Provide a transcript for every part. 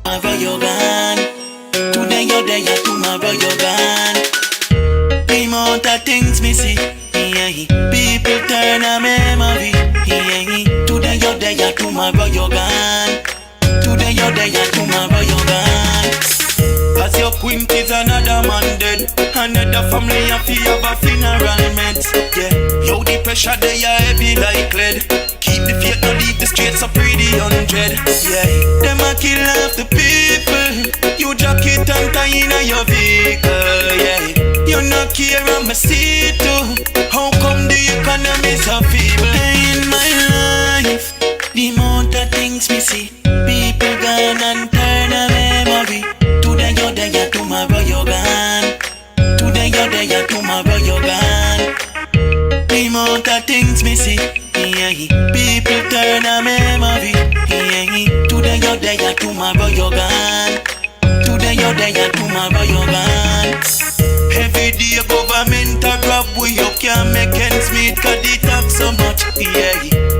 tomorrow you're gone. Today you're there, tomorrow you're gone. The amount of things me see, yeah. People turn a memory, yeah. Today you're there, tomorrow you're gone. Today you're there, tomorrow you're gone. As your quint is another man dead, another family have to have a funeral meds, yeah. Yo, the pressure they are heavy like lead. Keep the faith, don't leave the streets so pretty 100, yeah. Them a kill off the people. You jacket and tie in your vehicle, yeah. You not care on my seat too. How come the economy so feeble? In my life, the amount of things we see, people gone and turn a memory. Today you're there, tomorrow you're gone. Today you're there, tomorrow you're gone. The amount of things me see, yeah. People turn a memory, yeah. Today you're there, tomorrow you're gone. Today you're there, tomorrow you're gone. Every day government a grab we up, can't make ends meet cause they tax so much, yeah.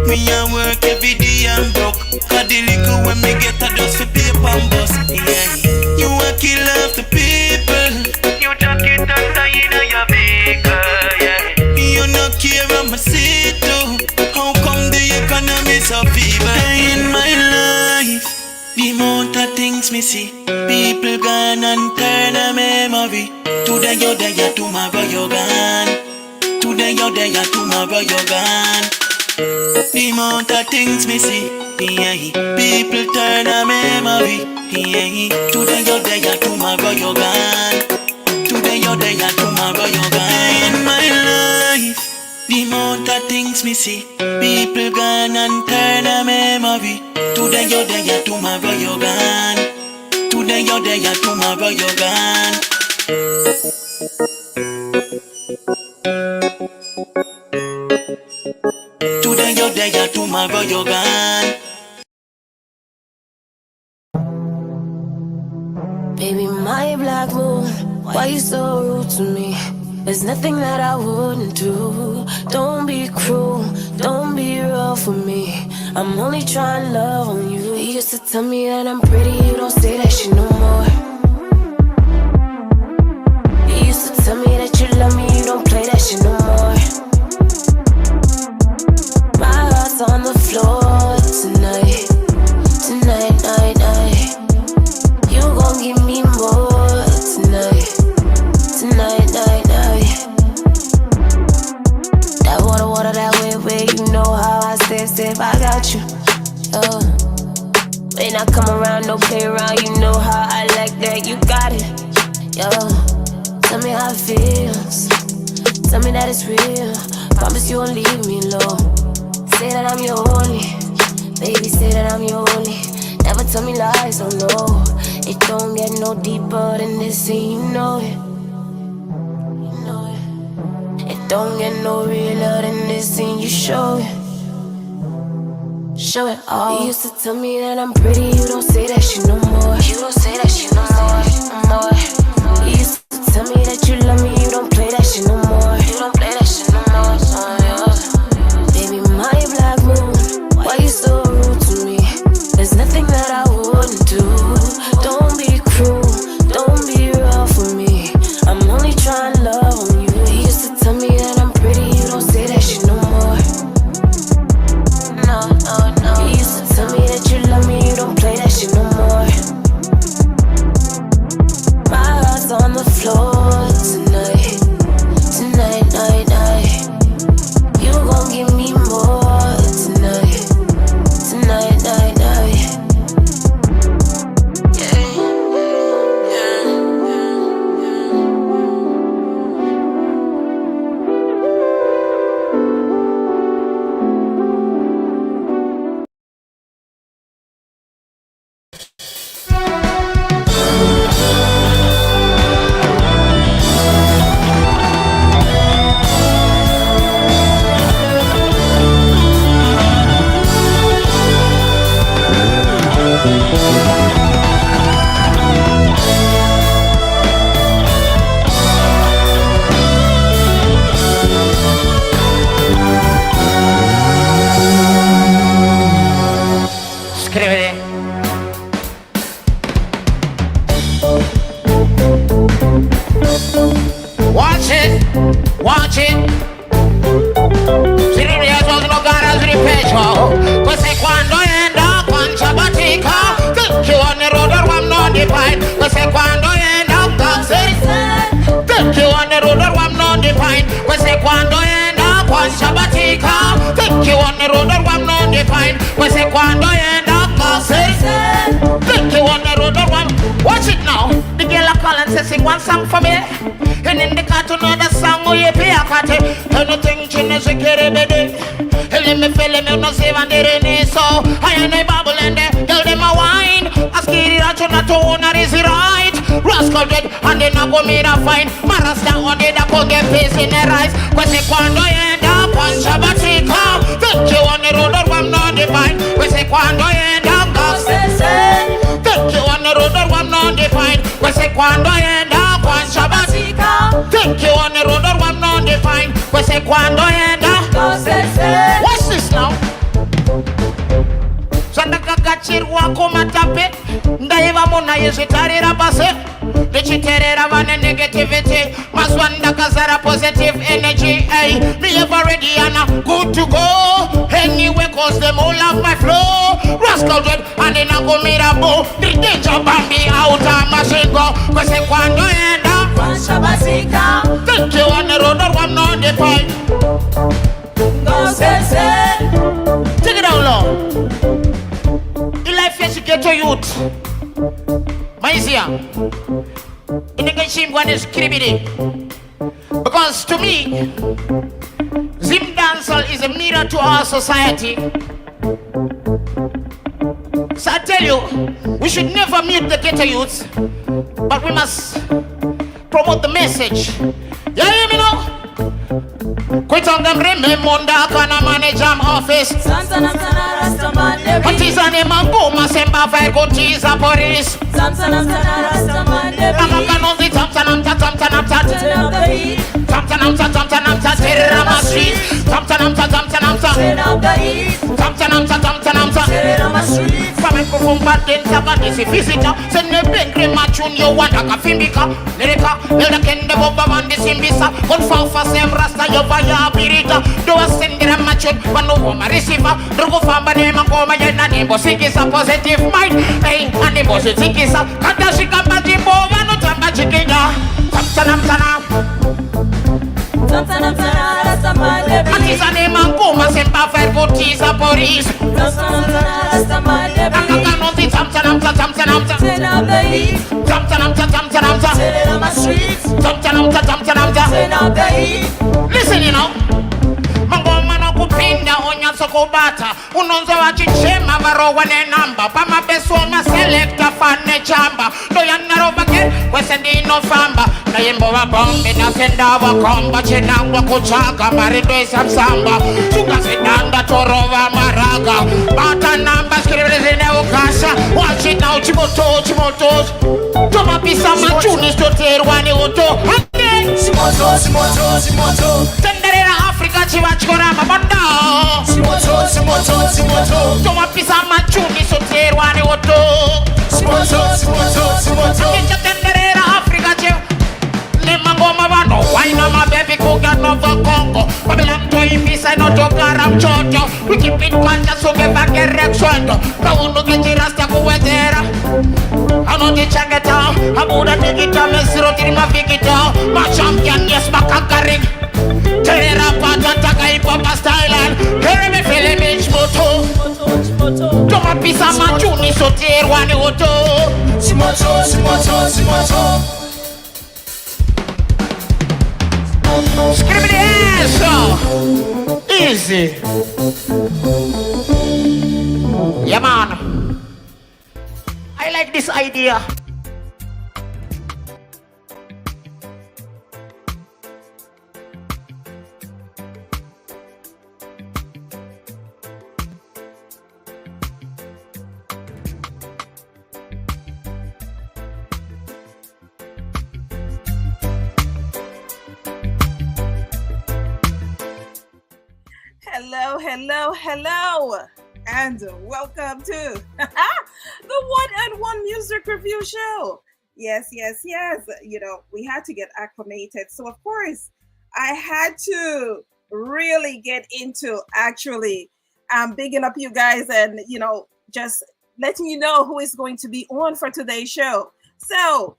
Me a work every day and broke, cause the little when me get a dust for paper and bus, yeah. You a kill off the people. You jacket and tie in your vehicle, yeah. You no care on my seat too. How come the economy so feeble? In my life, the amount of things me see, people gone and turn a memory. Today you're there, tomorrow you're gone. Today you're there, tomorrow you're gone. The amount of things me see, yeah. People turn a memory, yeah. Today you're there, tomorrow you're gone. Today you're there, tomorrow you're gone. In my life, the amount of things me see, people gone and turn a memory. Today you're there, tomorrow you're gone. Today you're there, tomorrow you're gone. Today you're there, tomorrow you're gone. Baby, my black moon, why you so rude to me? There's nothing that I wouldn't do. Don't be cruel, don't be real for me. I'm only trying love on you. You used to tell me that I'm pretty, you don't say that shit no more. You used to tell me that you love me, you don't play that shit no more. My heart's on the floor tonight, tonight, night, night. You gon' give me more tonight, tonight, night, night. That water, that way, you know how I step, I got you. When I come around, no play around, you know how I like that, you got it. Tell me how it feels, tell me that it's real. Promise you won't leave me alone. Say that I'm your only, baby, say that I'm your only. Never tell me lies, oh no. It don't get no deeper than this, and you know it. You know it. It don't get no realer than this, and you show it. Show it all. You used to tell me that I'm pretty, you don't say that shit no more. You don't say that shit no more. You used to tell me that you love me, you don't play that shit no more. You don't play that shit no more. Baby, my black moon, why you so rude to me? There's nothing that I wouldn't do. Don't be cruel, don't be real for me. I'm only trying love on you. You used to tell me that I'm pretty, you don't say that shit no more. No. You used to tell me that you love me, you don't play that shit no more. My heart's on the floor. Watch it. Si riesco no gara di peggio. Questo è quando enda con sabatica. Think you on the road or I'm not defined. Questo è quando enda con sabatica. Think you on the road or I'm not defined. Questo è quando enda con sabatica. Think you on the road or I'm not defined. Questo è quando enda con sabatica. Think you on the road or I'm. Watch it now. The girl a call and say sing one song for me. And in the car to know the song where you pay a cut. Anything chin is a carry baby. Let me feel me no save and they so I and they bubble and they tell them a wine. Ask it out to not to owner is it right. Rascal dead and they not go me a fine. Marasta on the go get face in their eyes. When they quando end up on Sabatica. Think you on the road or I'm not divine. When they quando end up think you on the road or I'm not divine. When they quando end up on Sabatica. Think you on the road or I'm not divine. When they quando end up. What's this now? Sandaka gachirwa kumatape. Ndaiva mona yesitarira base. Dichiterera vane negativity. Maswanda kazara positive energy. Ay, me ever ready and good to go. Anyway, cause them all of my flow. Rascal dread and then I go mirabo. The danger bambi out of machine go. Cause I quando enda. Think you on the road or I'm not the fight. Take it down low. In life, yes, you get to youth. Maizia. In the game, one is cribbity. Because to me, Zim dancehall is a mirror to our society. So I tell you, we should never mute the ghetto youths, but we must promote the message. You hear me now? Quit on them remember kana manage am office. Samsana Rastaman Levi. Matiza ne mambo masemba vai gotiza Boris. Samsana Rastaman Levi. Amaka zi tamtanam tamtanam tamtanam. Tamtanam tamtanam tamtanam street. Tamtanam tamtanam tamtanam tamtanam street. From microphone bad then sabadi si visitor. Send me bengre machun yo wanda kafimbika. Lereka elda kende boba wandi simbisa. Gon fa sem rasta yo vaya pirita. Do a sendira machun wano woma receiver. Drogo famba ne mangoma yena nembo sikisa positive mind. Hey, anembo sikisa. Kanda shikamba jimbo wano tamba chikinya. Tamtanam tanam. Samsana Rastaman Levi. Matiza ne mangoma semba fer gotiza Boris. Samsana Rastaman Levi. Amaka zi tamtanam tamtanam tamtanam. Tamtanam tamtanam tamtanam. Listen, you know. Mangoma no kupinda onya sokobata. Unonzo wa chichema varo wane namba. Pama beso ma selecta fane chamba. Do ya naroba ke wesendi no famba. Na yembo wa bombe na senda wa komba. Chenangwa kuchaka marido isamsamba. Suga sedanda torova maraga. Bata namba skrivile zine ukasha. Watch it now chimoto. Toma pisa machuni stoterwani oto. Simoto. Tenderera Africa chiwachikora mabanda. Simoto. Toma pisa machuni stoterwani oto. Simoto. Tenderera Africa chiw. Mangoma vano, wine my baby kuga nova Congo. Babylon to impisa no to garam chocho. We keep it conscious so get back erection. Pauno get rasta kuwetera. Ano di changeta, abuda digita mesiro tirima vigita. Ma champion yes makakaring. Terera pata taka hip-hop style. Kere me feel me chimoto. Toma pisa machuni so terwani oto. Simoto. Scribbly ass! Easy! Yeah, man. I like this idea. Hello, and welcome to the One Music Review Show. Yes. You know, we had to get acclimated. So, of course, I had to really get into actually bigging up you guys and, just letting you know who is going to be on for today's show. So,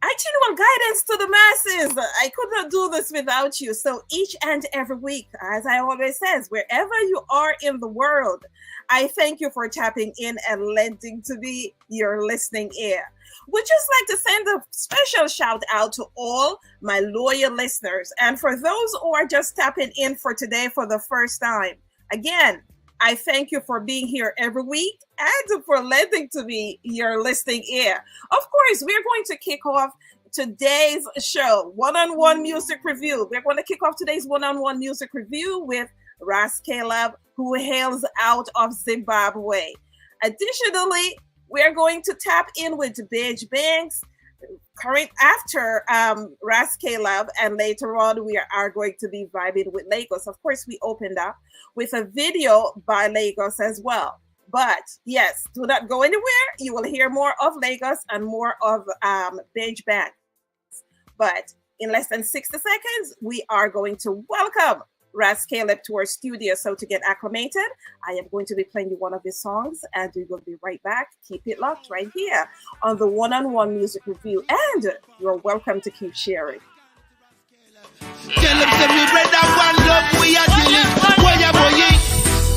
actual guidance to the masses. I could not do this without you. So each and every week, as I always says, wherever you are in the world, I thank you for tapping in and lending to me your listening ear. Would just like to send a special shout out to all my loyal listeners. And for those who are just tapping in for today for the first time, again, I thank you for being here every week and for lending to me your listening ear. Of course, we're going to kick off today's show, one-on-one music review. We're going to kick off today's one-on-one music review with Labb, who hails out of Zimbabwe. Additionally, we're going to tap in with Beige current after Labb, and later on we are going to be vibing with Laygus. Of course, we opened up with a video by Laygus as well. But yes, do not go anywhere. You will hear more of Laygus and more of Beige Banks. But in less than 60 seconds, we are going to welcome Labb to our studio. So to get acclimated, I am going to be playing you one of his songs and we will be right back. Keep it locked right here on the one-on-one music review. And you're welcome to keep sharing. Tell them to me, brother, one love, we are dealing. Boy, boy,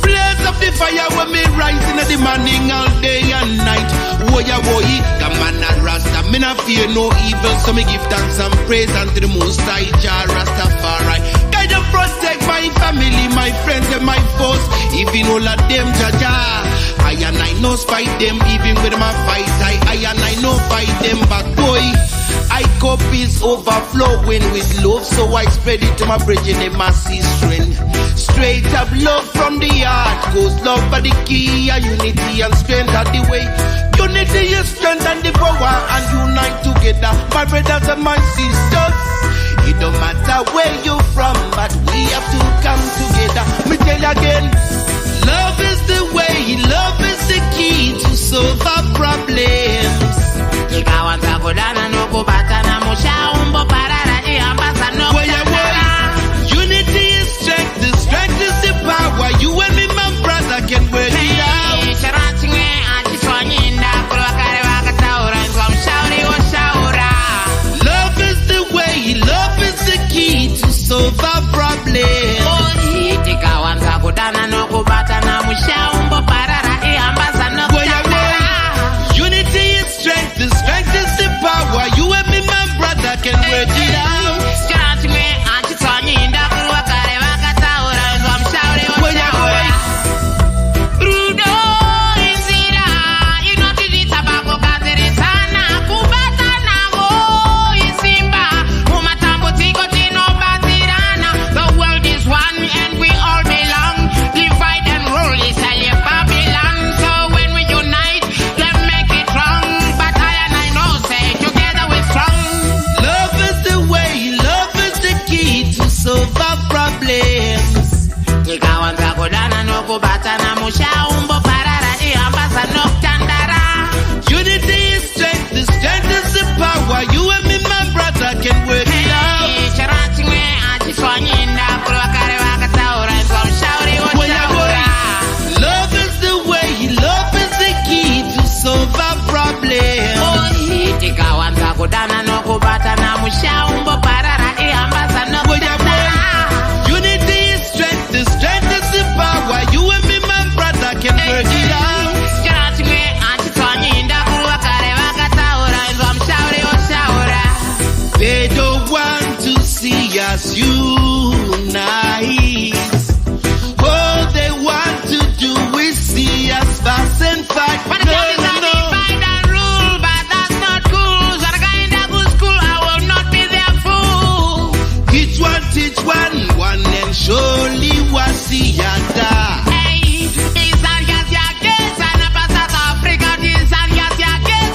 blaze up the fire when me rising in the morning all day and night. Boy, come on and Rasta, me not fear no evil, so me give thanks and praise unto the Most High Jah Rastafari. Guide and protect my family, my friends and my foes. Even all of them, Jaja. I and I no fight them, even with my fight. I and I no fight them, but boy, I cup is overflowing with love, so I spread it to my brethren, they must see strength. Straight up love from the heart goes love by the key, and unity and strength are the way. Unity is strength and the power, and unite together, my brothers and my sisters. It don't matter where you're from, but we have to come together. Me tell you again, love is the way, love is the key to solve our problems. Ikawanza kudana no kubatana mushaumbo parara iambasa no kudana. Unity is strength, the strength is the power. You and me, my brother, can work it out. Love is the way, love is the key to solve our problems. Ikawanza kudana no kubatana mushaumbo parara iambasa no kudana. Unity is strength, the strength is the power. You and me, my brother, can work it out. Unity is strength, the strength is the power. You and me, my brother, can work it out. Love is the way, love is the key to solve our problems. Unity is strength, the strength is the power. You and me, my brother, can work it out. They don't want to see us unite. All they want to do is see us fuss and fight. Teach one and surely was the other.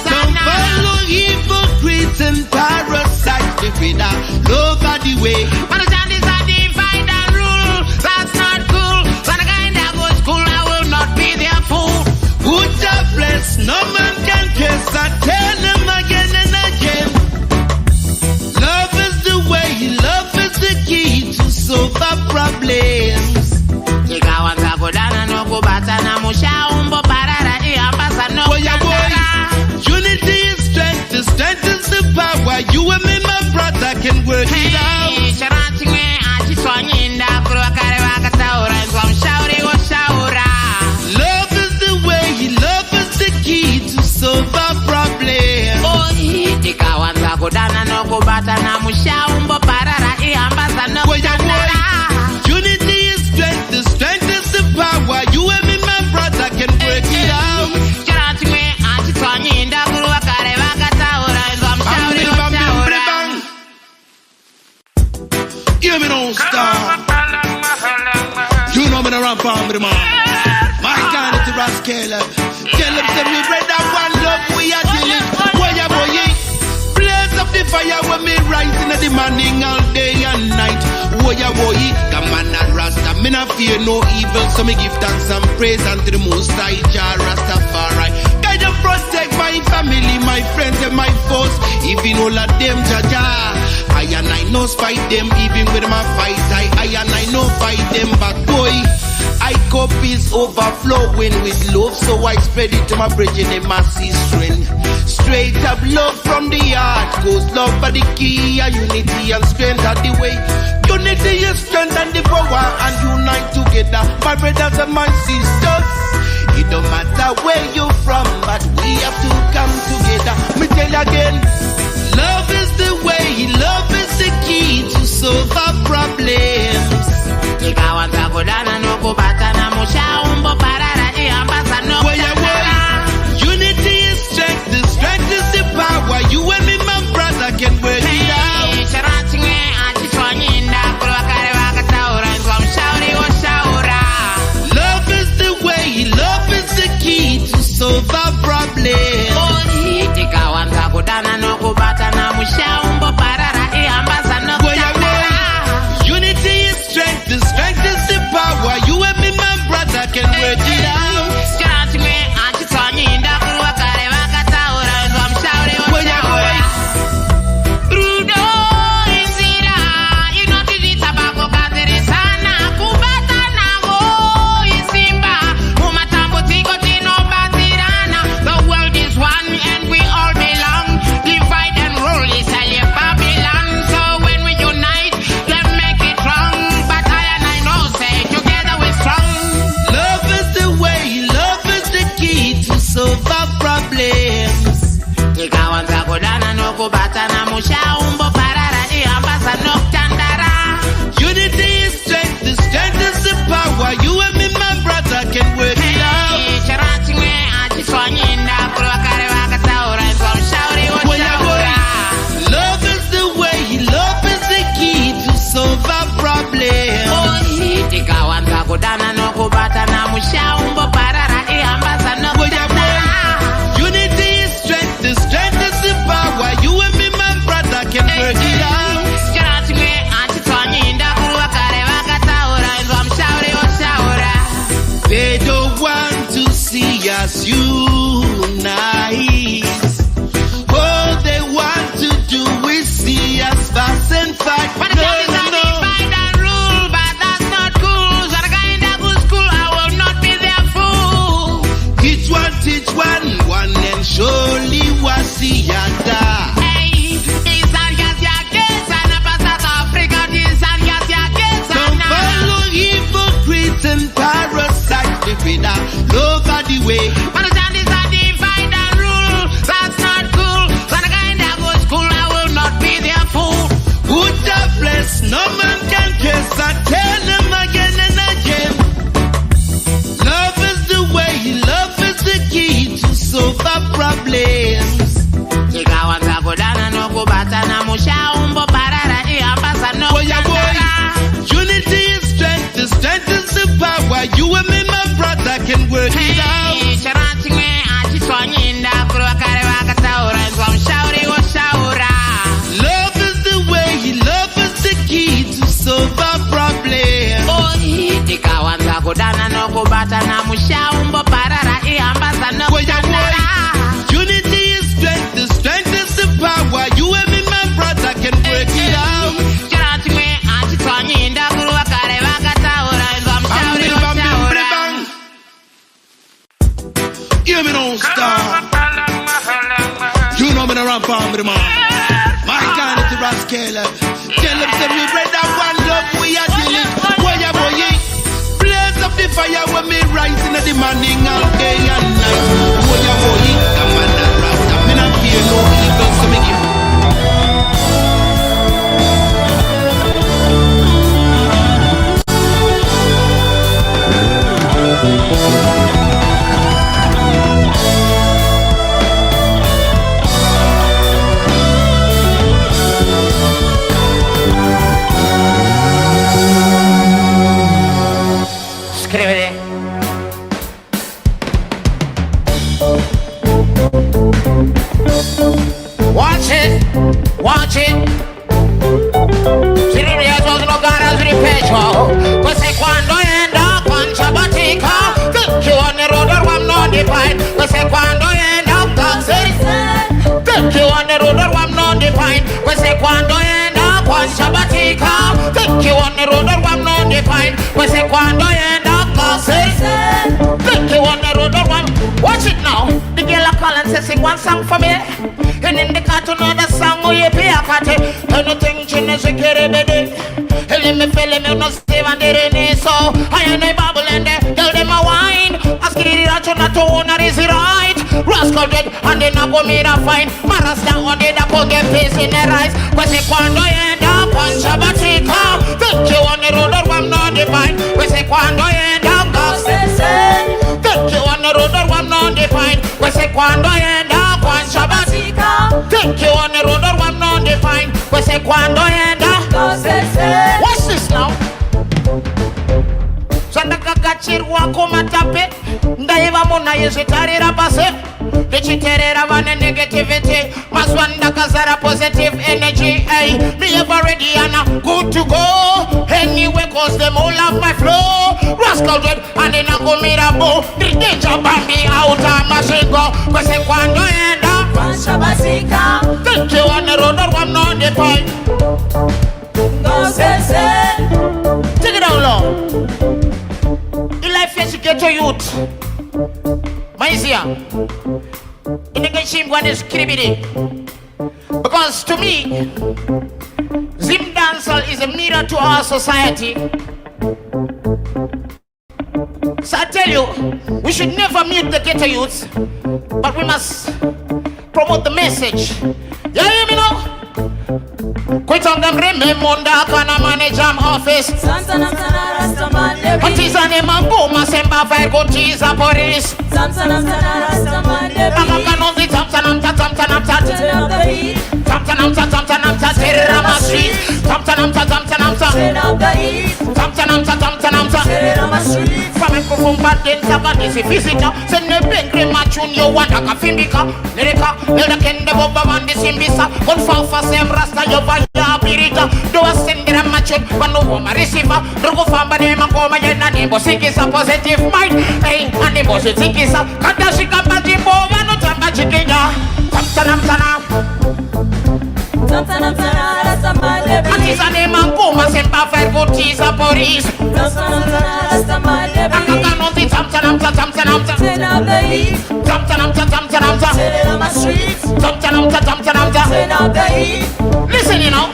Don't follow hypocrites and parasites, the freedom, over the way. Put a bless, no man can curse. I tell them again and again. Love is the way, love is the brother can work it out. Love is the way, love is the key to solve our problem. Unity is strength, the strength is the power. You and me, my brother, can work it out. Hear me now, star. You know me no run palm with the man. My kind of the rascal. Tell them say we bread and one love we are dealing. Why ya boy? Blaze up the fire when me rising at the morning all day and night. Why ya boy? Come on and Rasta. Me not fear no evil, so me give thanks and praise unto the Most High Jah Rastafari. Guide and protect my family, my friends and my foes. Even all of them, Jaja. I and I no fight them, even with my fight. I and I no fight them, but boy, I cup is overflowing with love, so I spread it to my brethren in massive strength. Straight up love from the heart, goes love by the key, and unity and strength are the way. Unity is strength and the power, and unite together, my brothers and my sisters. It don't matter where you're from, but we have to come together. Me tell you again. Love is the way, love is the key to solve our problems. Unity is strength, the strength is the power. You and me, my brother, can work it out. Love is the way, love is the key to solve our problems. Unity is strength, the strength is the power. You and me, my brother, can work it out. Unity is strength, the strength is the power. You and me, my brother, can work it out. Love is the way, love is the key to solve our problems. Unity is strength, the strength is the power. You and me, my brother, can work it out. They don't want to see us unite. All they want to do is see us fuss and fight. No. Fight and rule, but that's not cool. So the kind of good school, I will not be their fool. Teach one, and surely was the other. Don't follow hypocrites and parasites. Live in a love of the way. Tell them say me brother one love we are dealing. Why ya boy? Blaze up the fire when me rising in the morning all day and night. Why ya boy? Come on that rasta, me not fear no evil, so me give. Scrivete. Watch it, watch it. Si riesco no gara sui peggio. Questo è quando enda con sabatica. Think you on the road or I'm not defined. Questo è quando enda con sabatica. Think you on the road or I'm not defined. Questo è quando enda con sabatica. Think you on the road or I'm not defined. Questo è quando enda con sabatica. Think you on the road or I'm. Watch it now. The girl a call and say sing one song for me. And in the cartoon another song where you pay a cut. Anything chin is a carry baby. Let me feel me no save and they so I ain't a bubble and tell them a wine. Ask it that you not to owner is it right. Rascal dead and then I go meet a fine. Maras down on the double get face in their eyes. Cause they quando end up on Sabatica. Think you on the road or I'm not defined. We say quando end up think you on the road or I'm not defined. We say quando end up on Sabatica. Think you on the road or I'm not defined. We say quando end up. What's this now? Sandaka kachirwa kumatape. Ndaiva muna yesitarira pase. Dichiterera vane negativity. Maswanda kazara positive energy. Ay, me ever ready and good to go. Anyway, cause them all of my flow. Rascal dead and then I go meet a bow. The danger bambi out of machine go. Cause they quando end up. Think you on the road or I'm not defined. Take it down low. In life, yes, you get to youth. Maizia. In the game, one is cribbity. Because to me, Zim dancehall is a mirror to our society. So I tell you, we should never mute the ghetto youths, but we must promote the message. You hear me now? Quit on them remember kana manage am office. Partisan em amboma semba vai gotiza por isso. Amaka no tam positive mind. Hey, and the boss is kada shikamba jimbo vano tamba chikinya. Artisane mangoma semba fer gotiza por isso. Akaka no di tam. Listen, you know.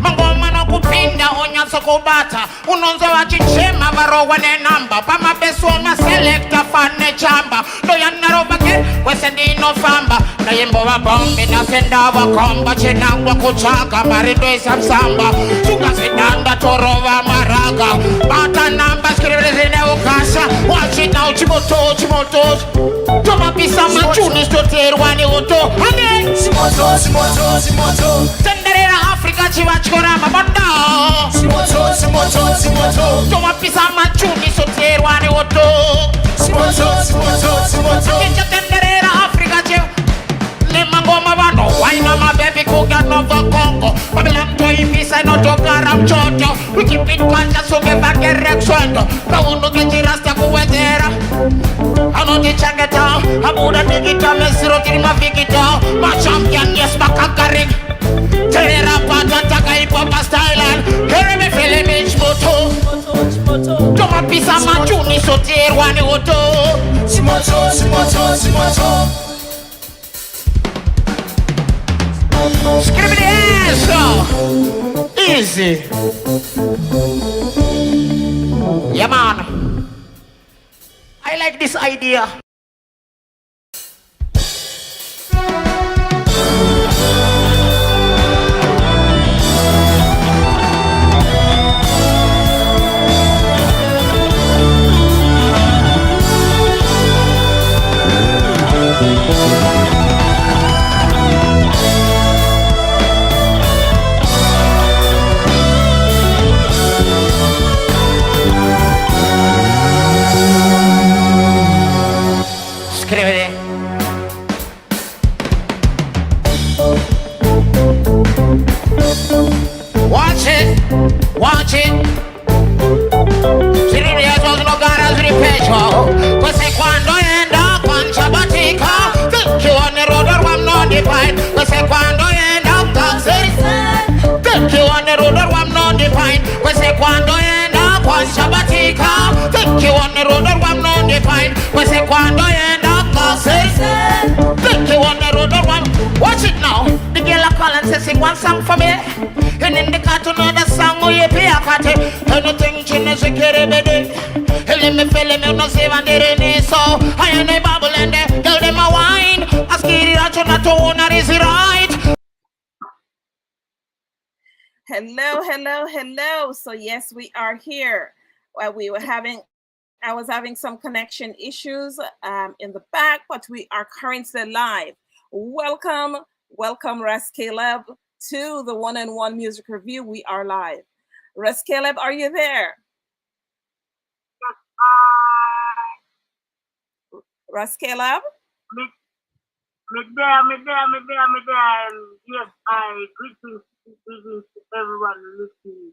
Mangoma no kupinda onya sokobata. Unonzo wa chichema varowa ne namba. Pama beso ma selecta fane chamba. Do ya narobake wesendi no famba. Na yembo wa bombe na senda wa komba. Chenangwa kuchaka marido isamsamba. Suga sedanda torova maraga. Bata namba skrivere zine ukasha. Watch it now chimoto. Toma pisa machuni stoterwani oto. Ane Simoto Tenderera Africa chivachkora mabanda. Simoto Toma pisa machuni stoterwani oto. Simoto Tenderera Africa chiv Nemangoma vano Waina ma baby kuga nova Congo Babylon to impisa no tokaram choto. We keep it ganja so get back a reaction. Kauno keji rasta kuwetera Ano di changeta Abuda digita mesiro kirima vigita. Ma champion yes makakarik. Terera pata taka hip-hop style. Here me feel me chmoto. Toma pisa machuni soterwani oto. Simoto Scribbly ass. Easy. Yeah, man. I like this idea. Scrivete. Watch it, watch it. Scrivete a suono gara sul pecho. Cos'è quando enda con ciabatica? Che one roder wam non di pine. Cos'è quando enda con che one roder wam non di pine. Cos'è quando enda con ciabatica? Che one roder wam non di pine. Cos'è quando enda watch it now. The girl a call and say sing one song for me. And in the car to know the song where you pay a cut. Anything change the carry bed. Let me feel me no save and they so I and they bubble and they tell them a wine. Ask it out to not to owner is it right. Hello. So yes, we are here. I was having some connection issues in the back, but we are currently live. Welcome, Labb, to the one-on-one music review. We are live. Labb, are you there? Labb? Me there. Yes, I greetings to everyone listening.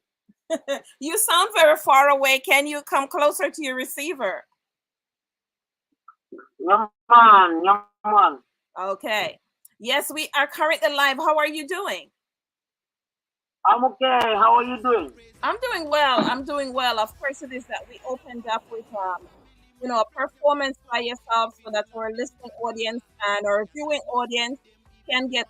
You sound very far away. Can you come closer to your receiver? Young man. Okay. Yes, we are currently live. How are you doing? I'm okay. How are you doing? I'm doing well. Of course, it is that we opened up with a performance by yourself so that our listening audience and our viewing audience can get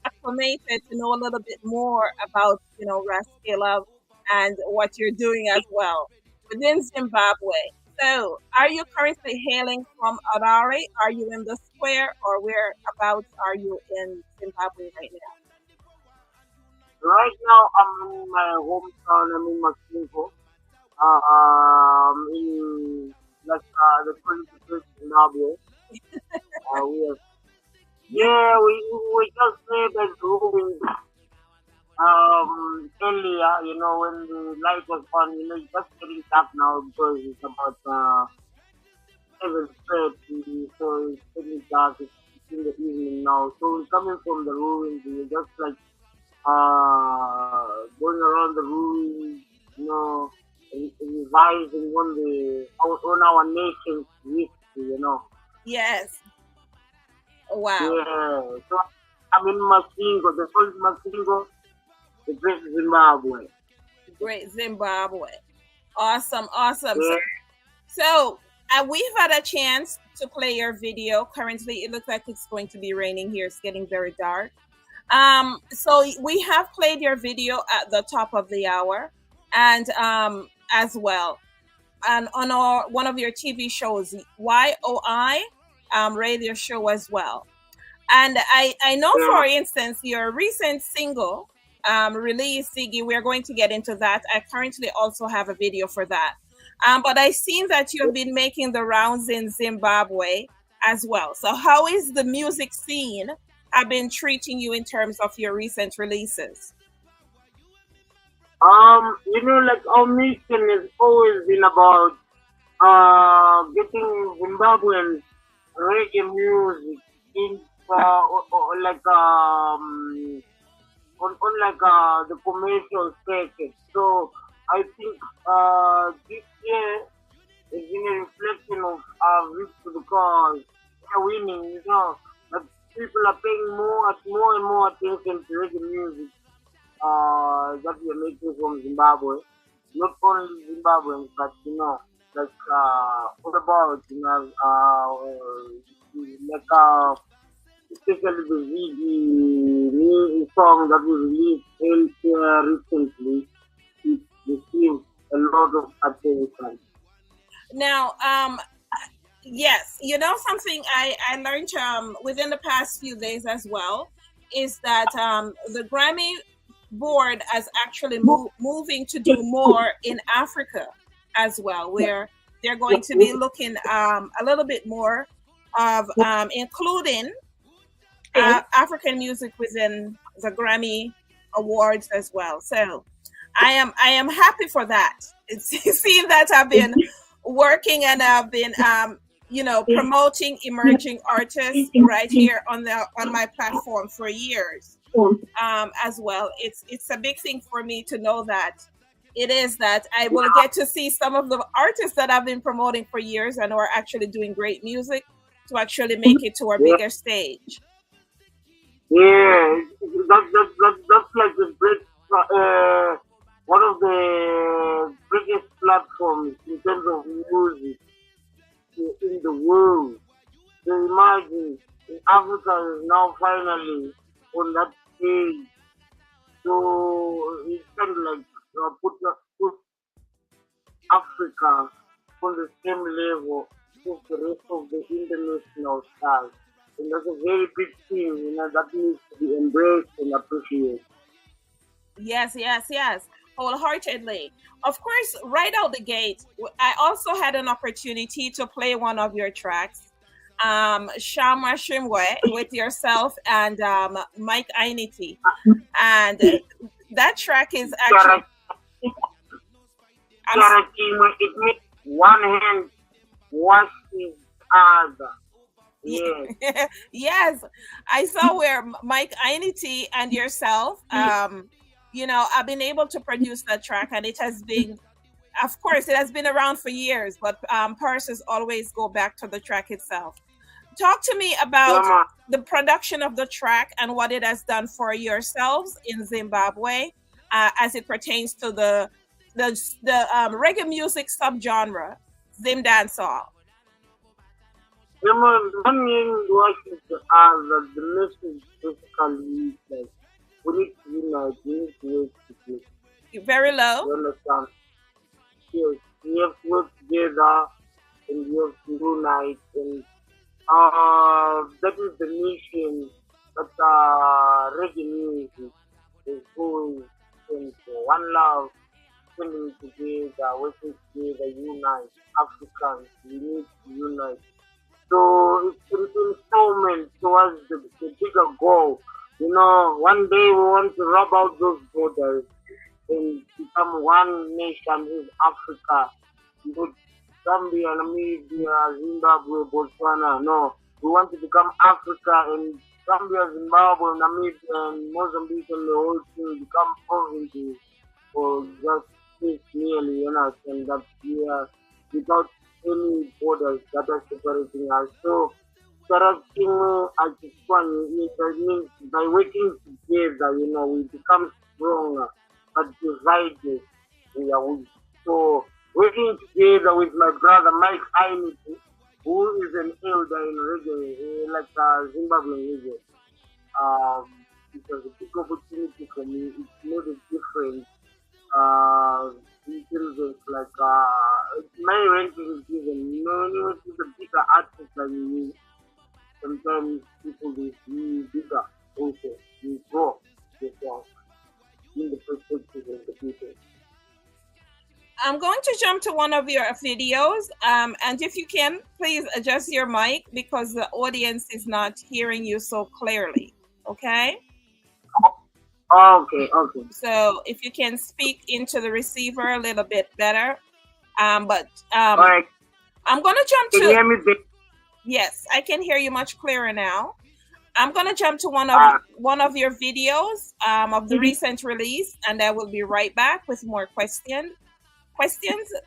acclimated to know a little bit more about Labb and what you're doing as well within Zimbabwe. So, are you currently hailing from Harare? Are you in the square, or whereabouts are you in Zimbabwe right now? Right now, I'm in my hometown. I'm in Mexico. In the political Zimbabwe. We just made a room earlier, when the light was on, it's just getting dark now because it's about 7:30, so it's getting dark. It's in the evening now. So we're coming from the ruins. We're just like going around the ruins, revising on our nation's history, Yes. Wow. Yeah. So I'm in Masingo, the first Masingo, the great Zimbabwe. Great Zimbabwe. Awesome. Yeah. So we've had a chance to play your video. Currently, it looks like it's going to be raining here. It's getting very dark. So we have played your video at the top of the hour, and as well, and on one of your TV shows, YOI radio show as well. And I know, for instance, your recent single release, Siggy, we're going to get into that. I currently also have a video for that. But I've seen that you've been making the rounds in Zimbabwe as well. So how is the music scene have been treating you in terms of your recent releases? Like our mission has always been about getting Zimbabwean reggae music in the commercial circuit. So I think this year has been a reflection of our victory because we're winning, that people are paying more and more attention to reggae music that we are making from Zimbabwe. Not only Zimbabweans, but all about, especially the new song that we released recently. It received a lot of attention. Now, yes, you know something I learned within the past few days as well is that the Grammy board is actually moving to do more in Africa as well, where they're going to be looking a little bit more of including African music within the Grammy Awards as well. So I am happy for that. It seems that I've been working and I've been promoting emerging artists right here on my platform for years as well. It's a big thing for me to know that it is that I will get to see some of the artists that I've been promoting for years and who are actually doing great music to actually make it to a bigger stage. Yeah, that's like the great, one of the biggest platforms in terms of music in the world. So imagine Africa is now finally on that stage. So it's kind of like put Africa on the same level as the rest of the international stars. And that's a very big thing, that needs to be embraced and appreciated. Yes. Wholeheartedly. Of course, right out the gate, I also had an opportunity to play one of your tracks, Shama Shimwe, with yourself and Mike Ainiti. And that track is actually... It means one hand wash the other. Yes. Yes, I saw where Mike Ainiti and yourself, I've been able to produce that track, and it has been, of course, it has been around for years, but purses always go back to the track itself. Talk to me about the production of the track and what it has done for yourselves in Zimbabwe as it pertains to the reggae music subgenre, Zim dancehall. One main work is that the message basically is like we need to unite, we need to work together. You're very low. You understand? Yes, we have to work together and we have to unite, and that is the mission that reggae music is going for. One love, standing together, working together, unite. Africans, we need to unite. So it's an installment towards the bigger goal. One day we want to rub out those borders and become one nation is Africa. Zambia, Namibia, Zimbabwe, Botswana. No, we want to become Africa, and Zambia, Zimbabwe, Namibia, and Mozambique, and the whole thing become provinces or just states nearly, and that we are without any borders that are separating us. So, Sarasimo as one means by working together, we become stronger, but divided we are weak. So, working together with my brother Mike Ainiti, who is an elder in reggae, like Zimbabwean reggae. It was a big opportunity for me. It made a difference. In terms of my ranking is given. When you see the bigger artists than me, sometimes people will be bigger also. You grow yourself in the perspective of the people. I'm going to jump to one of your videos, and if you can, please adjust your mic because the audience is not hearing you so clearly. Okay? Okay. So if you can speak into the receiver a little bit better, all right. I'm going to jump to. Can you hear me? Yes, I can hear you much clearer now. I'm going to jump to one of your videos of the recent release, and I will be right back with more questions.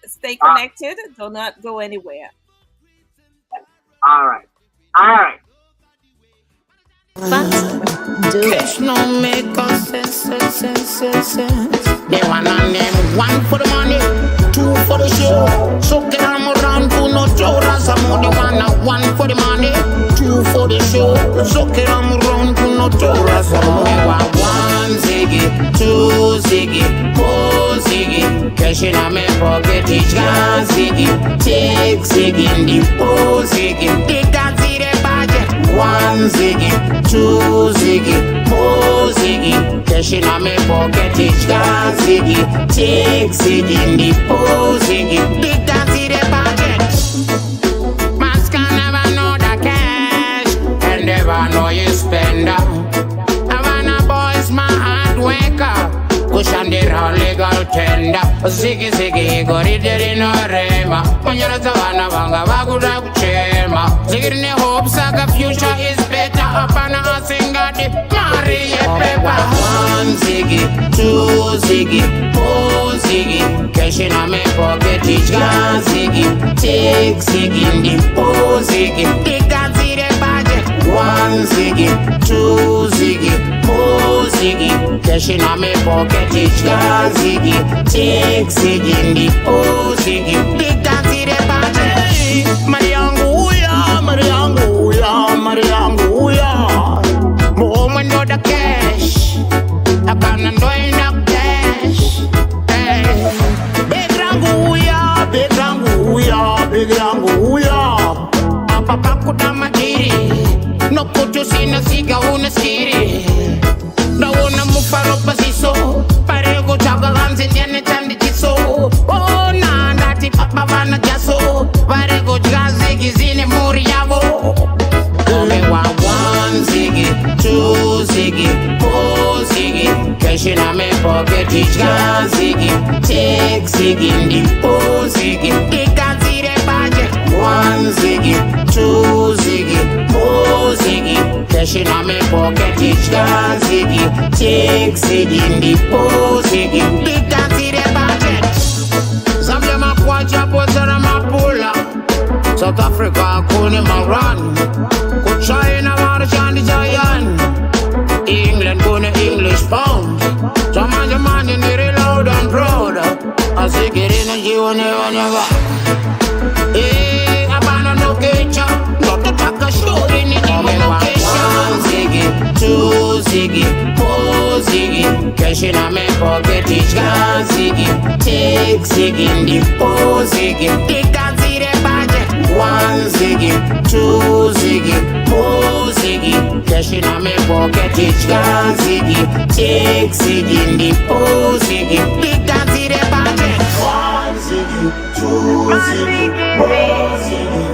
Stay connected. Do not go anywhere. All right. Cash no make us sense. They wanna name one for the money, two for the show. So get them around for no Joe Rasamon. They wanna one for the money, two for for the show. So get on round to no Torah. So one ziggy, two ziggy, four ziggy. Cash in my pocket, each guy ziggy. Take ziggy, the four ziggy. They can't see the budget. One ziggy, two ziggy, four ziggy. Cash in my pocket, each guy ziggy. Take ziggy, the four ziggy. They can't see the budget. Mas can never know the cash and never know you spend. Havana boys, my hard worker. Cushion the round legal tender. Ziggy ziggy, go read it in a rema. When you're Savannah, Vanga, Vaguda, Chema. Ziggy, the hopes of the future is better. Upon a singer, the Maria Pepper. One ziggy, two ziggy, four ziggy. Cash in my pocket, each guy ziggy. Take ziggy, the four ziggy. They can't see the budget. One ziggy, two ziggy, four ziggy. Cash in my pocket, each guy ziggy. Take ziggy, the four ziggy. They can't see the budget. Mariangu, ya, Mariangu, ya, Mariangu, ya. Moment of the cash. I can't do enough cash. Big rangu, ya, big rangu, ya, big rangu, ya. Papa kuda madiri. No put you in a cigar on a city. No one mufaro pasiso. Parego chagalanz in the time the so. Oh, na, nati papa vana jaso. Parego jazig is in a moriavo. Only one ziggy, two ziggy, four ziggy. Cash in my pocket, each guy ziggy. Take ziggy, the four ziggy. They can't see the budget. One ziggy, two ziggy, four ziggy. Cash in my pocket, each guy ziggy. Take ziggy, the four ziggy. They can't see the budget. Some of them are quite up, what's on my puller. South Africa, Kuni Maran. Could China, Marjan, the Giant. England, Kuni English pound. Some of the man in the reload and proud. I say, get in and you never. Eh, Abana no ketchup. Not to take a show in the location. One ziggy, two ziggy, four ziggy. Cash in my pocket, each guy ziggy. Take ziggy, the four ziggy. They can't see the budget. One ziggy, two ziggy, four ziggy. Cash in my pocket, each guy ziggy. Take ziggy, the four ziggy. They can't see the budget. One ziggy, two ziggy, four ziggy.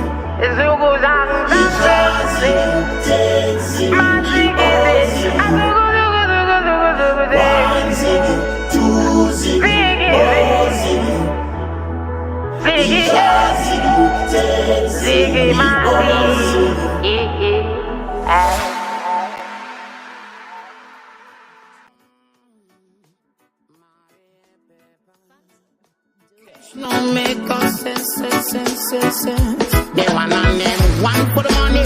Zugu zang zang ziggy, take ziggy, four ziggy. One ziggy, two ziggy, four ziggy. Ziggy, ziggy, ziggy, no make sense. They want on them, one for the money,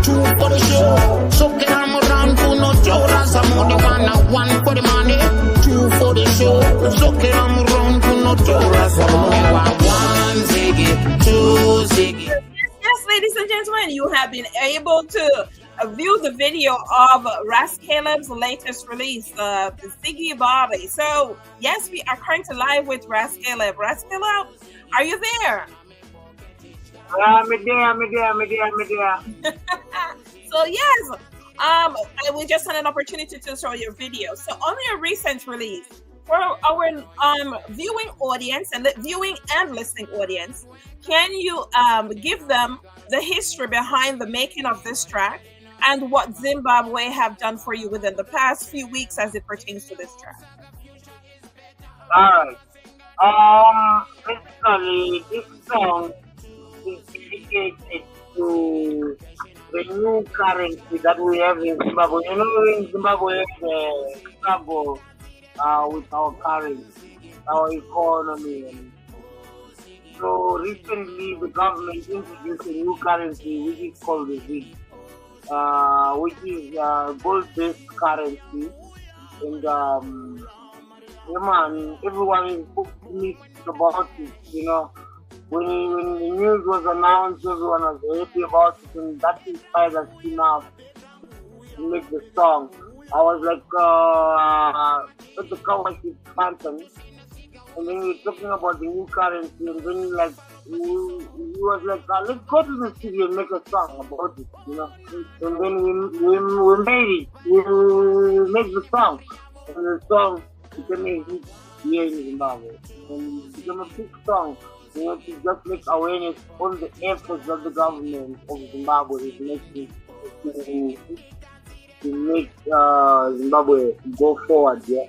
two for the show. So get them around to no Torah. Some of them want one for the money, two for the show. So get them around to no Torah. Some of them want one ziggy, two ziggy. Yes, ladies and gentlemen, you have been able to view the video of Ras Caleb's latest release, Ziggy Bobby. So, yes, we are currently live with Ras Caleb. Ras Caleb, are you there? I'm there. So, yes, I will just had an opportunity to show your video. So, on your recent release, for our viewing audience and viewing and listening audience, can you give them the history behind the making of this track and what Zimbabwe have done for you within the past few weeks as it pertains to this track? Alright. Basically, this song is dedicated to the new currency that we have in Zimbabwe. You know, in Zimbabwe, we struggle with our currency, our economy. So recently, the government introduced a new currency, which is called the Beige, which is gold-based currency, and everyone is optimistic about it. You know, when the news was announced, everyone was happy about it, and that inspired us enough to make the song. I was like, what the cowboy Phantom, and then we're talking about the new currency, and then like he was like, let's go to the studio and make a song about it, you know. And then we made it, we made the song, and the song became a hit here in Zimbabwe, and it became a big song. You know, to just make awareness on the efforts that the government of Zimbabwe is making to make Zimbabwe go forward. Yeah.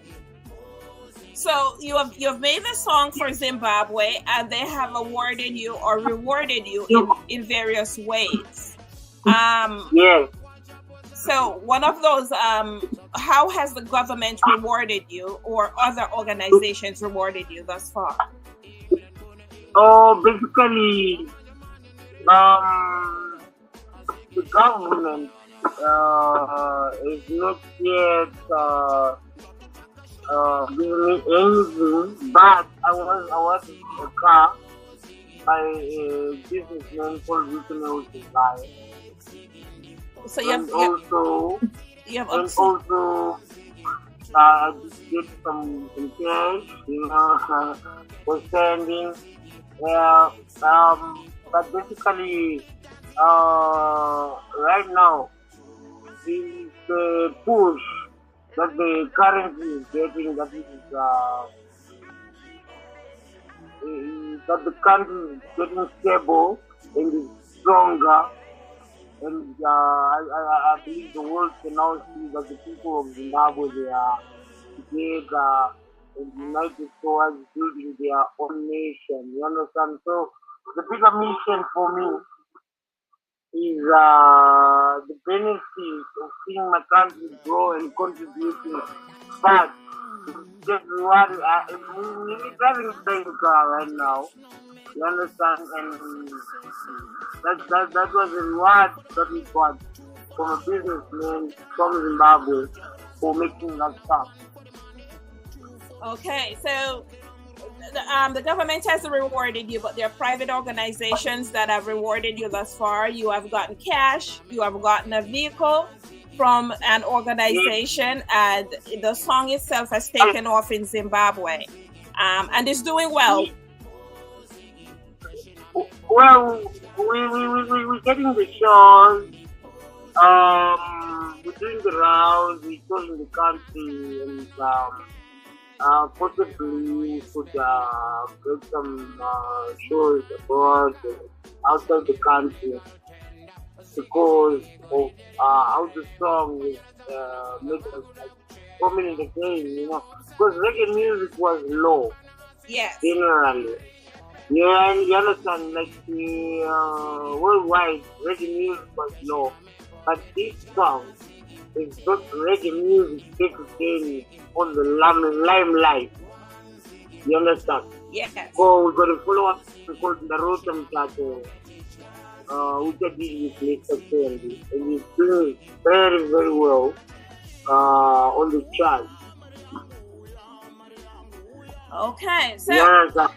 So you've made the song for Zimbabwe, and they have awarded you or rewarded you in various ways. Yes. So one of those, how has the government rewarded you, or other organizations rewarded you thus far? Oh, basically, the government is not yet giving me anything, but I was in a car by a businessman called Regional Design. So and also I just get some cash, you know, for sending. Yeah, but basically, right now, the push that the currency is getting, that the country is getting stable and is stronger, and I believe the world can now see that the people of Zimbabwe, they are together and united towards building their own nation. You understand? So the bigger mission for me is the benefit of seeing my country grow and contributing. But just what we're driving a bank car right now. You understand? And that was a reward that we got from a businessman from Zimbabwe for making that stuff. Okay, so the government has rewarded you, but there are private organizations that have rewarded you thus far. You have gotten cash, you have gotten a vehicle from an organization, and the song itself has taken off in Zimbabwe, and is doing well. Well, we're getting the shows. We're doing the rounds. We're touring the country, and possibly we could get some shows abroad and outside the country, because of how the song is made us like prominent again, you know, because reggae music was low. Yes. Generally. Yeah, and you understand, like worldwide, reggae music was low, but this song is just reggae music taken on the limelight. You understand? Yes. So we got a follow-up called the Rotom Plateau, which I did with Mr. Candy, and he's doing very, very well on the chart. Okay, so You understand?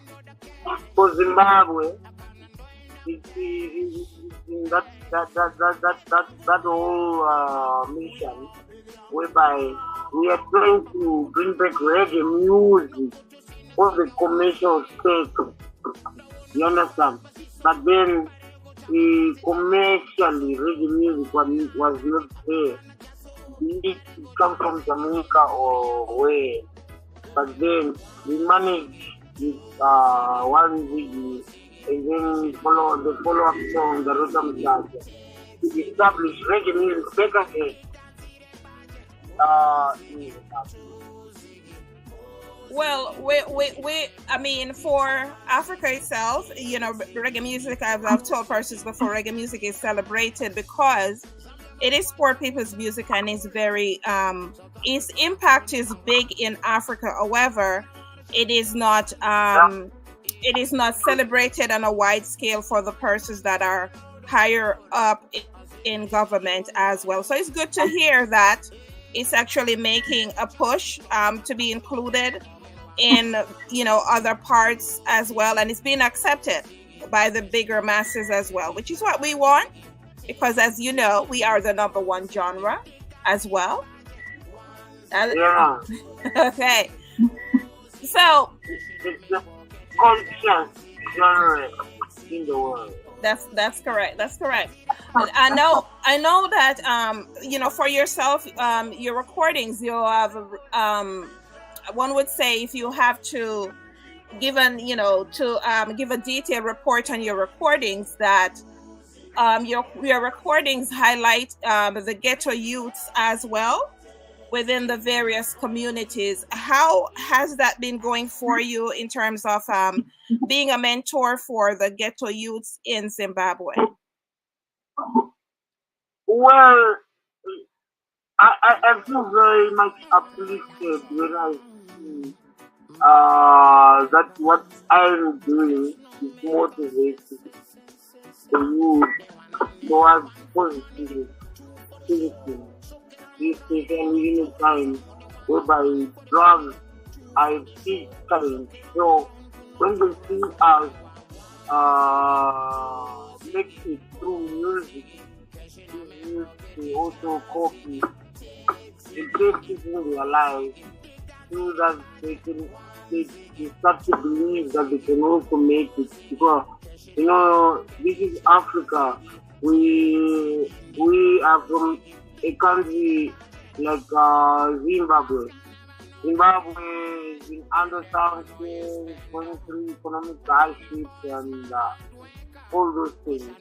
For Zimbabwe, that whole mission, whereby we are trying to bring back reggae music on the commercial stage. You understand? But then commercially reggae music was not there. It come from Jamaica or where. But then we managed with one video, and then the follow-up song, the Rotom Plateau, to establish reggae music back again. well, we I mean, for Africa itself, you know, reggae music, I've told persons before, reggae music is celebrated because it is poor people's music, and it's very its impact is big in Africa. However, it is not celebrated on a wide scale for the persons that are higher up in government as well. So it's good to hear that it's actually making a push to be included in, you know, other parts as well, and it's being accepted. by the bigger masses as well, which is what we want, because as you know, we are the #1 genre as well. Yeah. Okay. So It's the conscious genre in the world. that's correct. That's correct. I know that for yourself, your recordings, you have one would say, if you have to give give a detailed report on your recordings, that your recordings highlight the ghetto youths as well within the various communities. How has that been going for you in terms of being a mentor for the ghetto youths in Zimbabwe? Well, I feel very much uplifted when I see that what I'm doing is motivating the youth towards positive thinking. This is in a time whereby drugs are a big challenge. So when they see us make it through music, these youth, they also copy and take it in their lives, so that they start to believe that they can also make it. Because this is Africa. We are from a country like Zimbabwe. Zimbabwe is in under sanctions, going through economic hardships and all those things.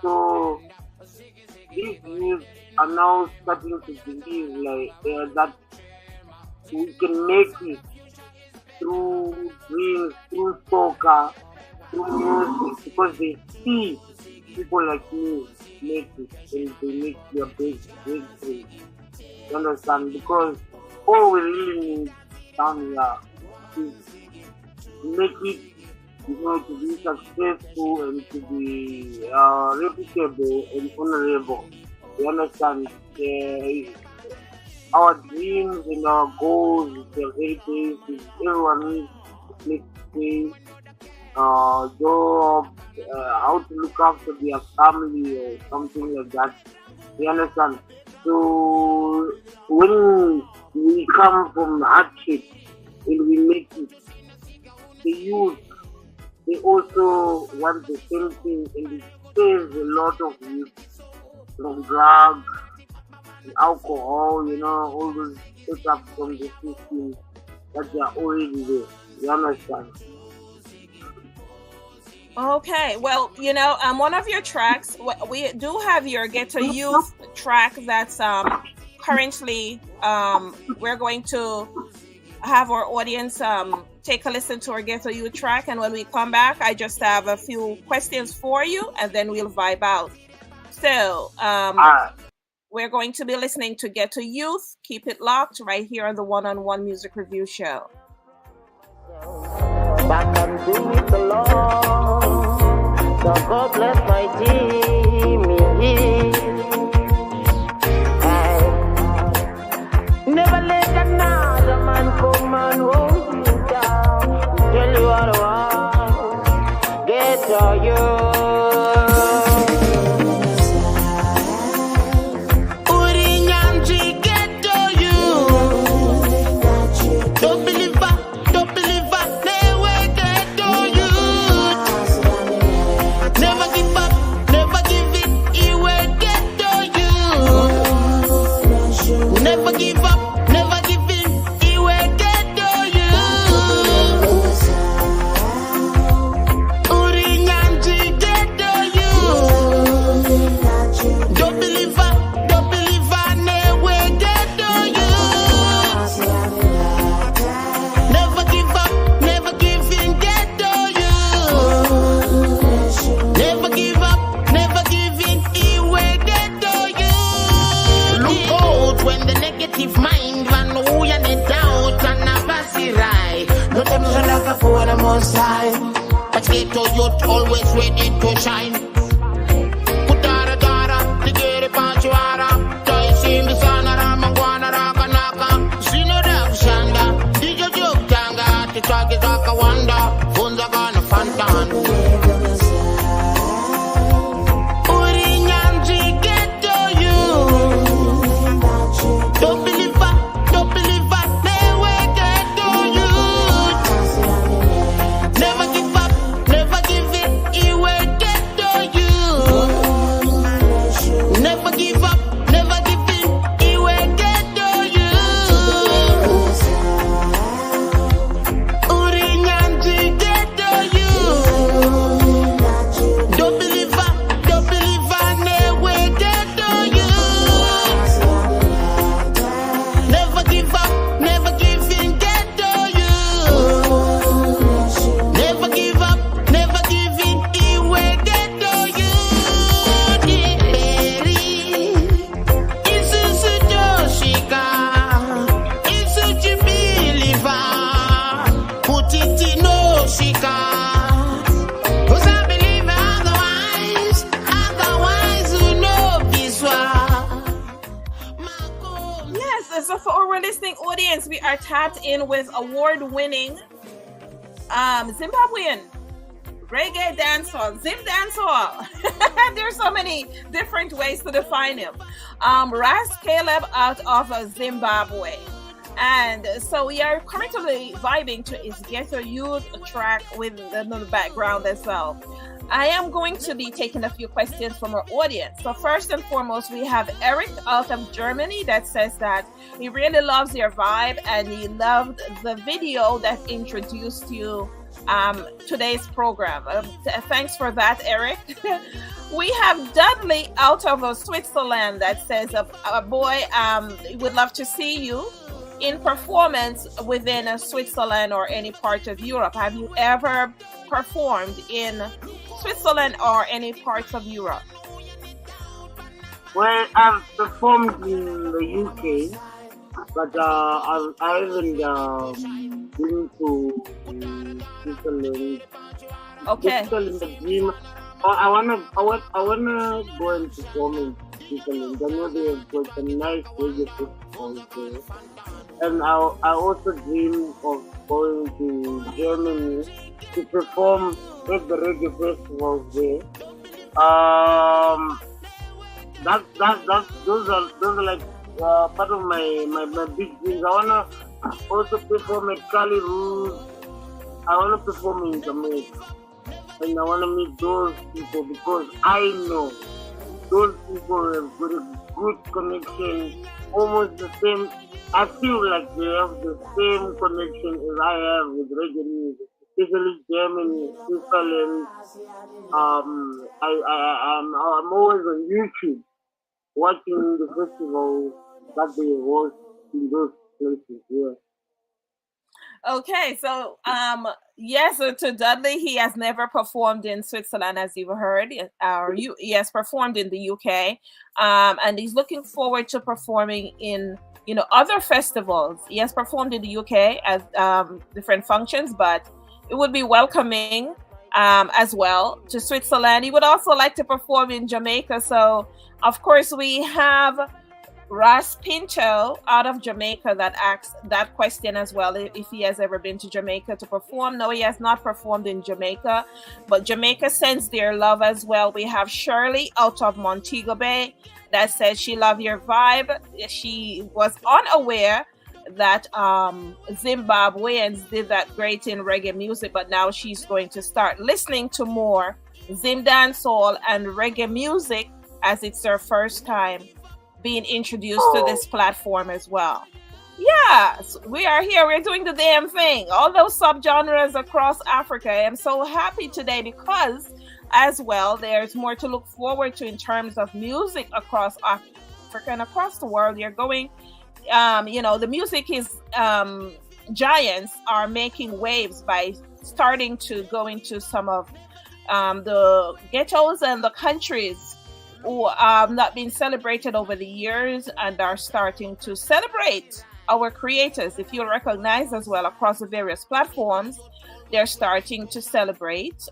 So these youth are now starting to believe that we can make it through dreams, through soccer, through music, because they see people like me make it, and they make their breakthrough. You understand? Because all we really need down here is to make it, to be successful and to be reputable and honorable. You understand? Our dreams and our goals are very basic. Everyone needs to make space, job, how to look after their family or something like that. You understand? So when we come from hardship and we make it, the youth, they also want the same thing, and it saves a lot of youth from drugs, alcohol, all those setups from the system that they are already there. You understand? Okay, well, one of your tracks, we do have your Ghetto Youth track that's currently, we're going to have our audience take a listen to our Ghetto Youth track, and when we come back, I just have a few questions for you, and then we'll vibe out. So, we're going to be listening to Ghetto Youth. Keep it locked right here on the One-on-One Music Review Show. Back and do it alone. So God bless my team. Never let another man come and hold you down. Tell you what I want. Get all you. But ghetto youth always ready to shine. Kutara tara, tigere panchuara. Taisi misana mangwana rakanaka. Sino shanda, dijo jok tanga. Titwagi zaka wanda, funza gana fantan. audience, we are tapped in with award-winning Zimbabwean reggae dancehall, Zim dancehall. There's so many different ways to define him. Ras Caleb out of Zimbabwe. And so we are currently vibing to his Ghetto Youth track with the background as well. I am going to be taking a few questions from our audience. So first and foremost, we have Eric out of Germany that says that he really loves your vibe and he loved the video that introduced you today's program. Thanks for that, Eric. We have Dudley out of Switzerland that says, boy, would love to see you in performance within Switzerland or any part of Europe. Have you ever performed in Switzerland or any parts of Europe? Well, I've performed in the UK, but I haven't been to Switzerland. Okay. Switzerland, the dream. I wanna go and perform in Switzerland. I know they have got some nice reggae festivals there. And I also dream of going to Germany to perform at the reggae festivals there. Those are like part of my big dreams. I wanna also perform at Cali Rouge. I wanna perform in Jamaica, and I wanna meet those people because I know those people have got a good connection, almost the same. I feel like they have the same connection as I have with reggae music, especially Germany, Switzerland. I'm always on YouTube watching the festivals that they host in those places. Yeah. Okay, so yes, to Dudley, he has never performed in Switzerland, as you've heard, he has performed in the UK, and he's looking forward to performing in other festivals. He has performed in the UK at different functions, but it would be welcoming as well to Switzerland. He would also like to perform in Jamaica. So, of course, we have Ras Pinto out of Jamaica that asks that question as well, if he has ever been to Jamaica to perform. No, he has not performed in Jamaica, but Jamaica sends their love as well. We have Shirley out of Montego Bay that says she loved your vibe. She was unaware that Zimbabweans did that great in reggae music, but now she's going to start listening to more Zim dancehall and reggae music as it's her first time being introduced to this platform as well. Yes, we are here. We're doing the damn thing. All those subgenres across Africa. I am so happy today because as well, there's more to look forward to in terms of music across Africa and across the world. You're going, the music is, giants are making waves by starting to go into some of the ghettos and the countries who not been celebrated over the years and are starting to celebrate our creators. If you'll recognize as well across the various platforms, they're starting to celebrate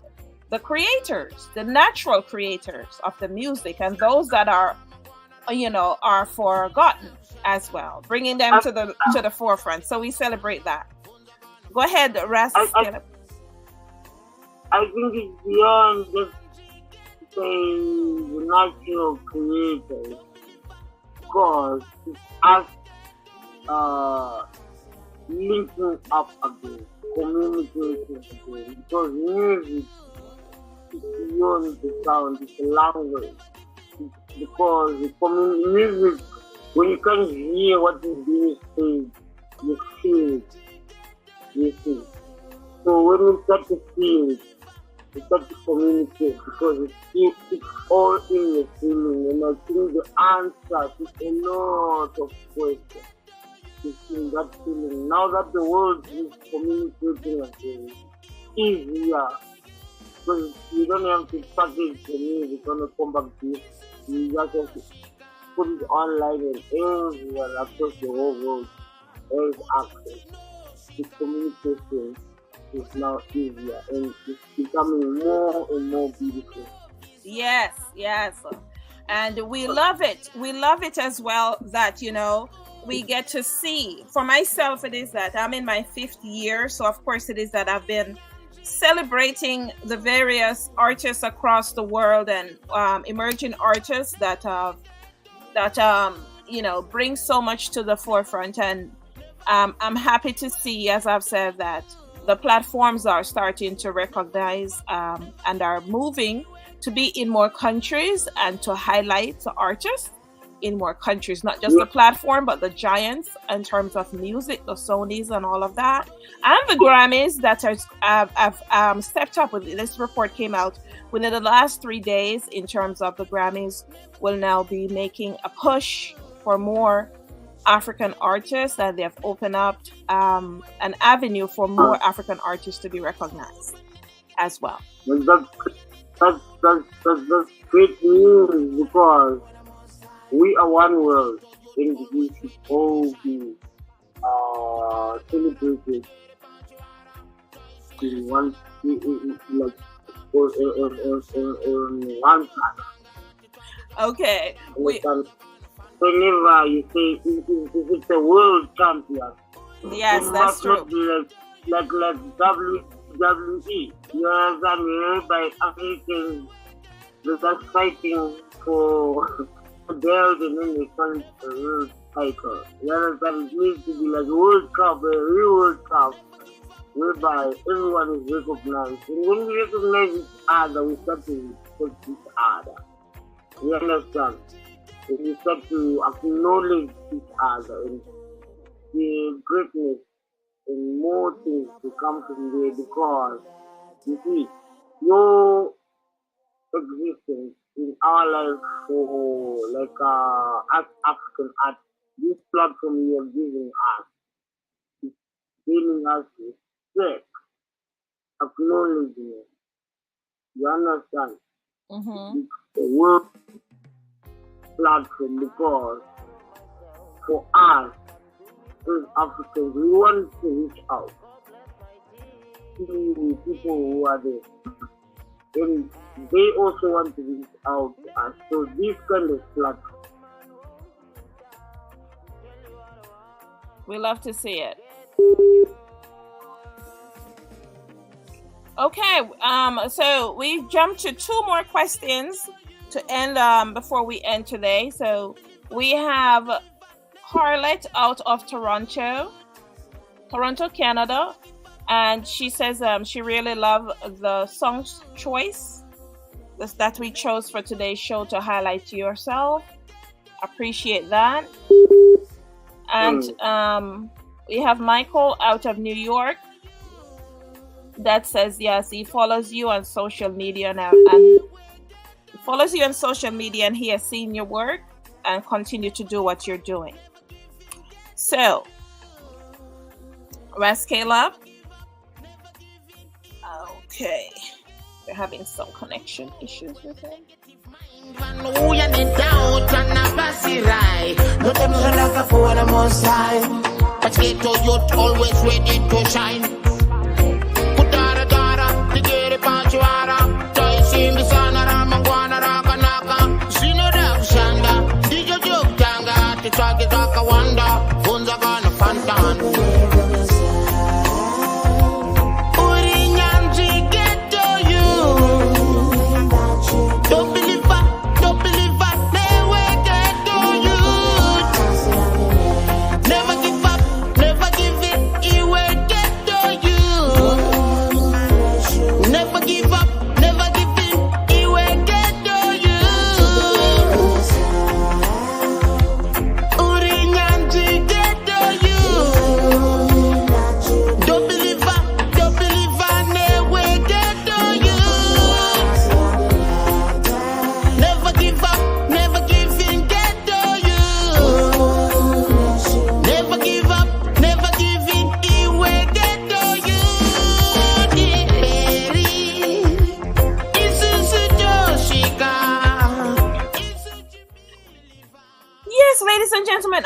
the creators, the natural creators of the music, and those that are forgotten as well, bringing them to the forefront. So we celebrate that. Go ahead, Ras. I think it's beyond just the natural creators, because it's us linking up again, communicating again, because music is beyond the sound, it's a language. Because music, when you can't hear what is being said, you feel it. You see. So when you start to feel it, you start to communicate, because it's all in your feeling. And I think the answer to a lot of questions is in that feeling. Now that the world is communicating again, easier. Because you don't have to package the music on a compact disc. You just have to put it online and everywhere across the whole world. There is access. The communication is now easier and it's becoming more and more beautiful. Yes. And we love it. We love it as well that, we get to see. For myself, it is that I'm in my 5th year, so of course it is that I've been celebrating the various artists across the world and emerging artists that bring so much to the forefront. And I'm happy to see, as I've said, that the platforms are starting to recognize and are moving to be in more countries and to highlight the artists in more countries, not just the platform, but the giants in terms of music, the Sonys and all of that. And the Grammys that have stepped up. With this report came out within the last 3 days in terms of the Grammys will now be making a push for more African artists, and they have opened up an avenue for more African artists to be recognized as well. That's great news, because we are one world, and we should all be celebrated in one, like on one side. Okay. Whenever you say if it's a world champion, yes, that's true. Not be like WWE. You understand? By Africans that are fighting for belt and then they call it a world title. You understand? It needs to be like a World Cup, a real World Cup, whereby everyone is recognized. And when we recognize each other, we start to respect each other. You understand? And we start to acknowledge each other and the greatness and more things to come from there, because you see, your existence in our life for as African art, this platform you are giving us is giving us respect, acknowledgement. You understand? It's a world platform, because for us as Africans, we want to reach out to the people who are there, and they also want to reach out to us. So this kind of platform, we love to see it. Okay, so we jumped to 2 more questions to end before we end today. So we have Harlette out of Toronto, Canada, and she says she really loved the song choice that we chose for today's show to highlight yourself. Appreciate that. And we have Michael out of New York that says yes, he follows you on social media now, and follows you on social media, and he has seen your work and continue to do what you're doing. So, Labb. Okay, we're having some connection issues with him. Always ready to shine.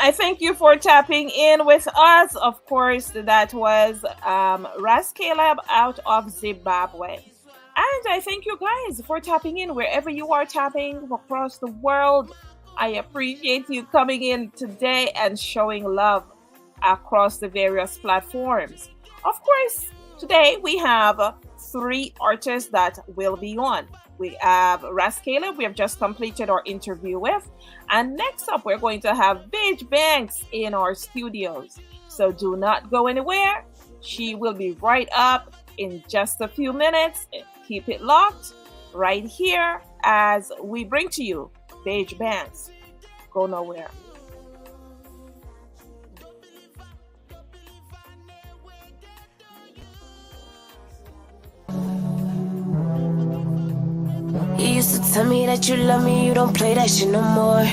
I thank you for tapping in with us. Of course, that was Labb out of Zimbabwe. And I thank you guys for tapping in wherever you are tapping across the world. I appreciate you coming in today and showing love across the various platforms. Of course, today we have 3 artists that will be on. We have Raskayla, we have just completed our interview with. And next up, we're going to have Beige Banks in our studios. So do not go anywhere. She will be right up in just a few minutes. Keep it locked right here as we bring to you Beige Banks. Go nowhere. You used to tell me that you love me, you don't play that shit no more.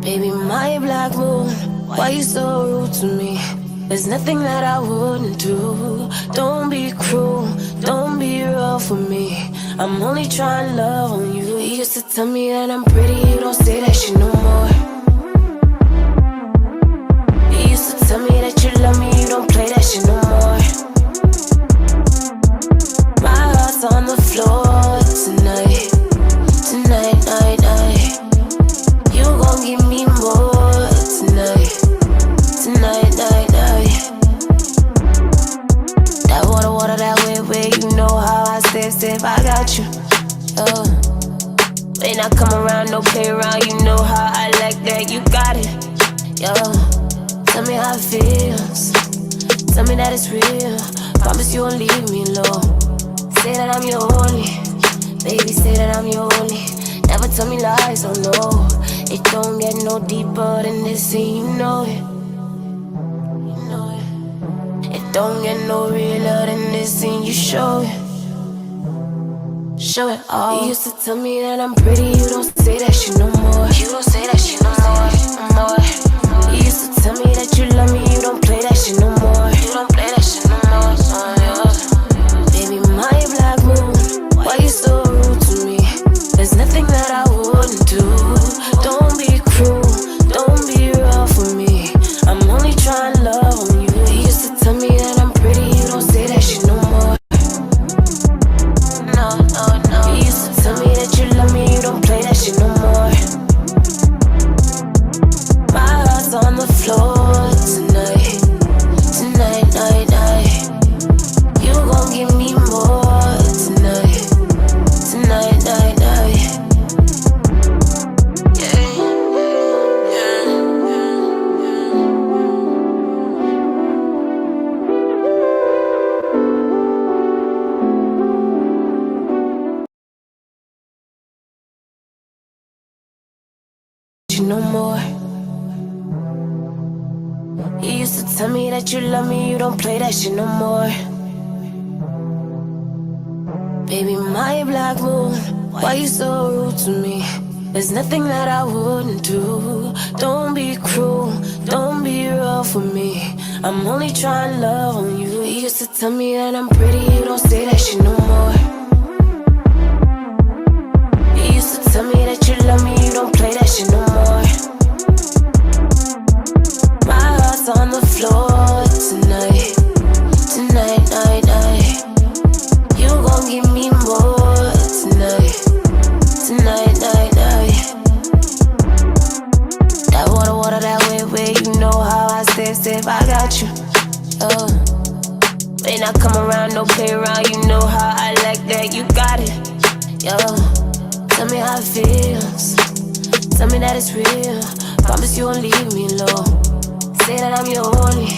Baby, my black moon, why you so rude to me? There's nothing that I wouldn't do. Don't be cruel, don't be rough for me. I'm only trying love on you. You used to tell me that I'm pretty, you don't say that shit no more. You used to tell me that you love me, you don't play that shit no more. My heart's on the floor tonight, tonight, night, night. You gon' give me more tonight, tonight, night, night. That water, that way, you know how I step, I got you. When I come around, no play around, you know how I like that, you got it. Yo, tell me how it feels, tell me that it's real. Promise you won't leave me alone. Say that I'm your only, baby, say that I'm your only. Never tell me lies, oh no. It don't get no deeper than this, and you know it. You know it. It don't get no realer than this, and you show it. Show it all. You used to tell me that I'm pretty, you don't say that shit no more. You don't say that shit no more, no more. You used to tell me that you love me, you don't play that shit no more. You don't play that shit no more, baby, my black moon, why you so rude to me? There's nothing that I wouldn't do. Don't be cruel, don't be rough for me. I'm only trying love on you. You used to tell me that I'm pretty, you don't say that shit no more. No, no, no. You used to tell me that you love me, you don't play that shit no more. My heart's on the floor tonight, tonight, night, night. You gon' give me more tonight, tonight, night, night. Yeah, yeah, you no more. You used to tell me that you love me, you don't play that shit no more. Baby, my black moon, why you so rude to me? There's nothing that I wouldn't do. Don't be cruel, don't be rough for me. I'm only trying love on you. You used to tell me that I'm pretty, you don't say that shit no more. You used to tell me that you love me, you don't play that shit no more. My heart's on the floor tonight, tonight, night, night. You gon' give me more tonight, tonight, night, night. That water, that way, you know how I step, I got you. When I come around, no play around, you know how I like that, you got it. Yo, tell me how it feels, tell me that it's real. Promise you won't leave me alone. Say that I'm your only,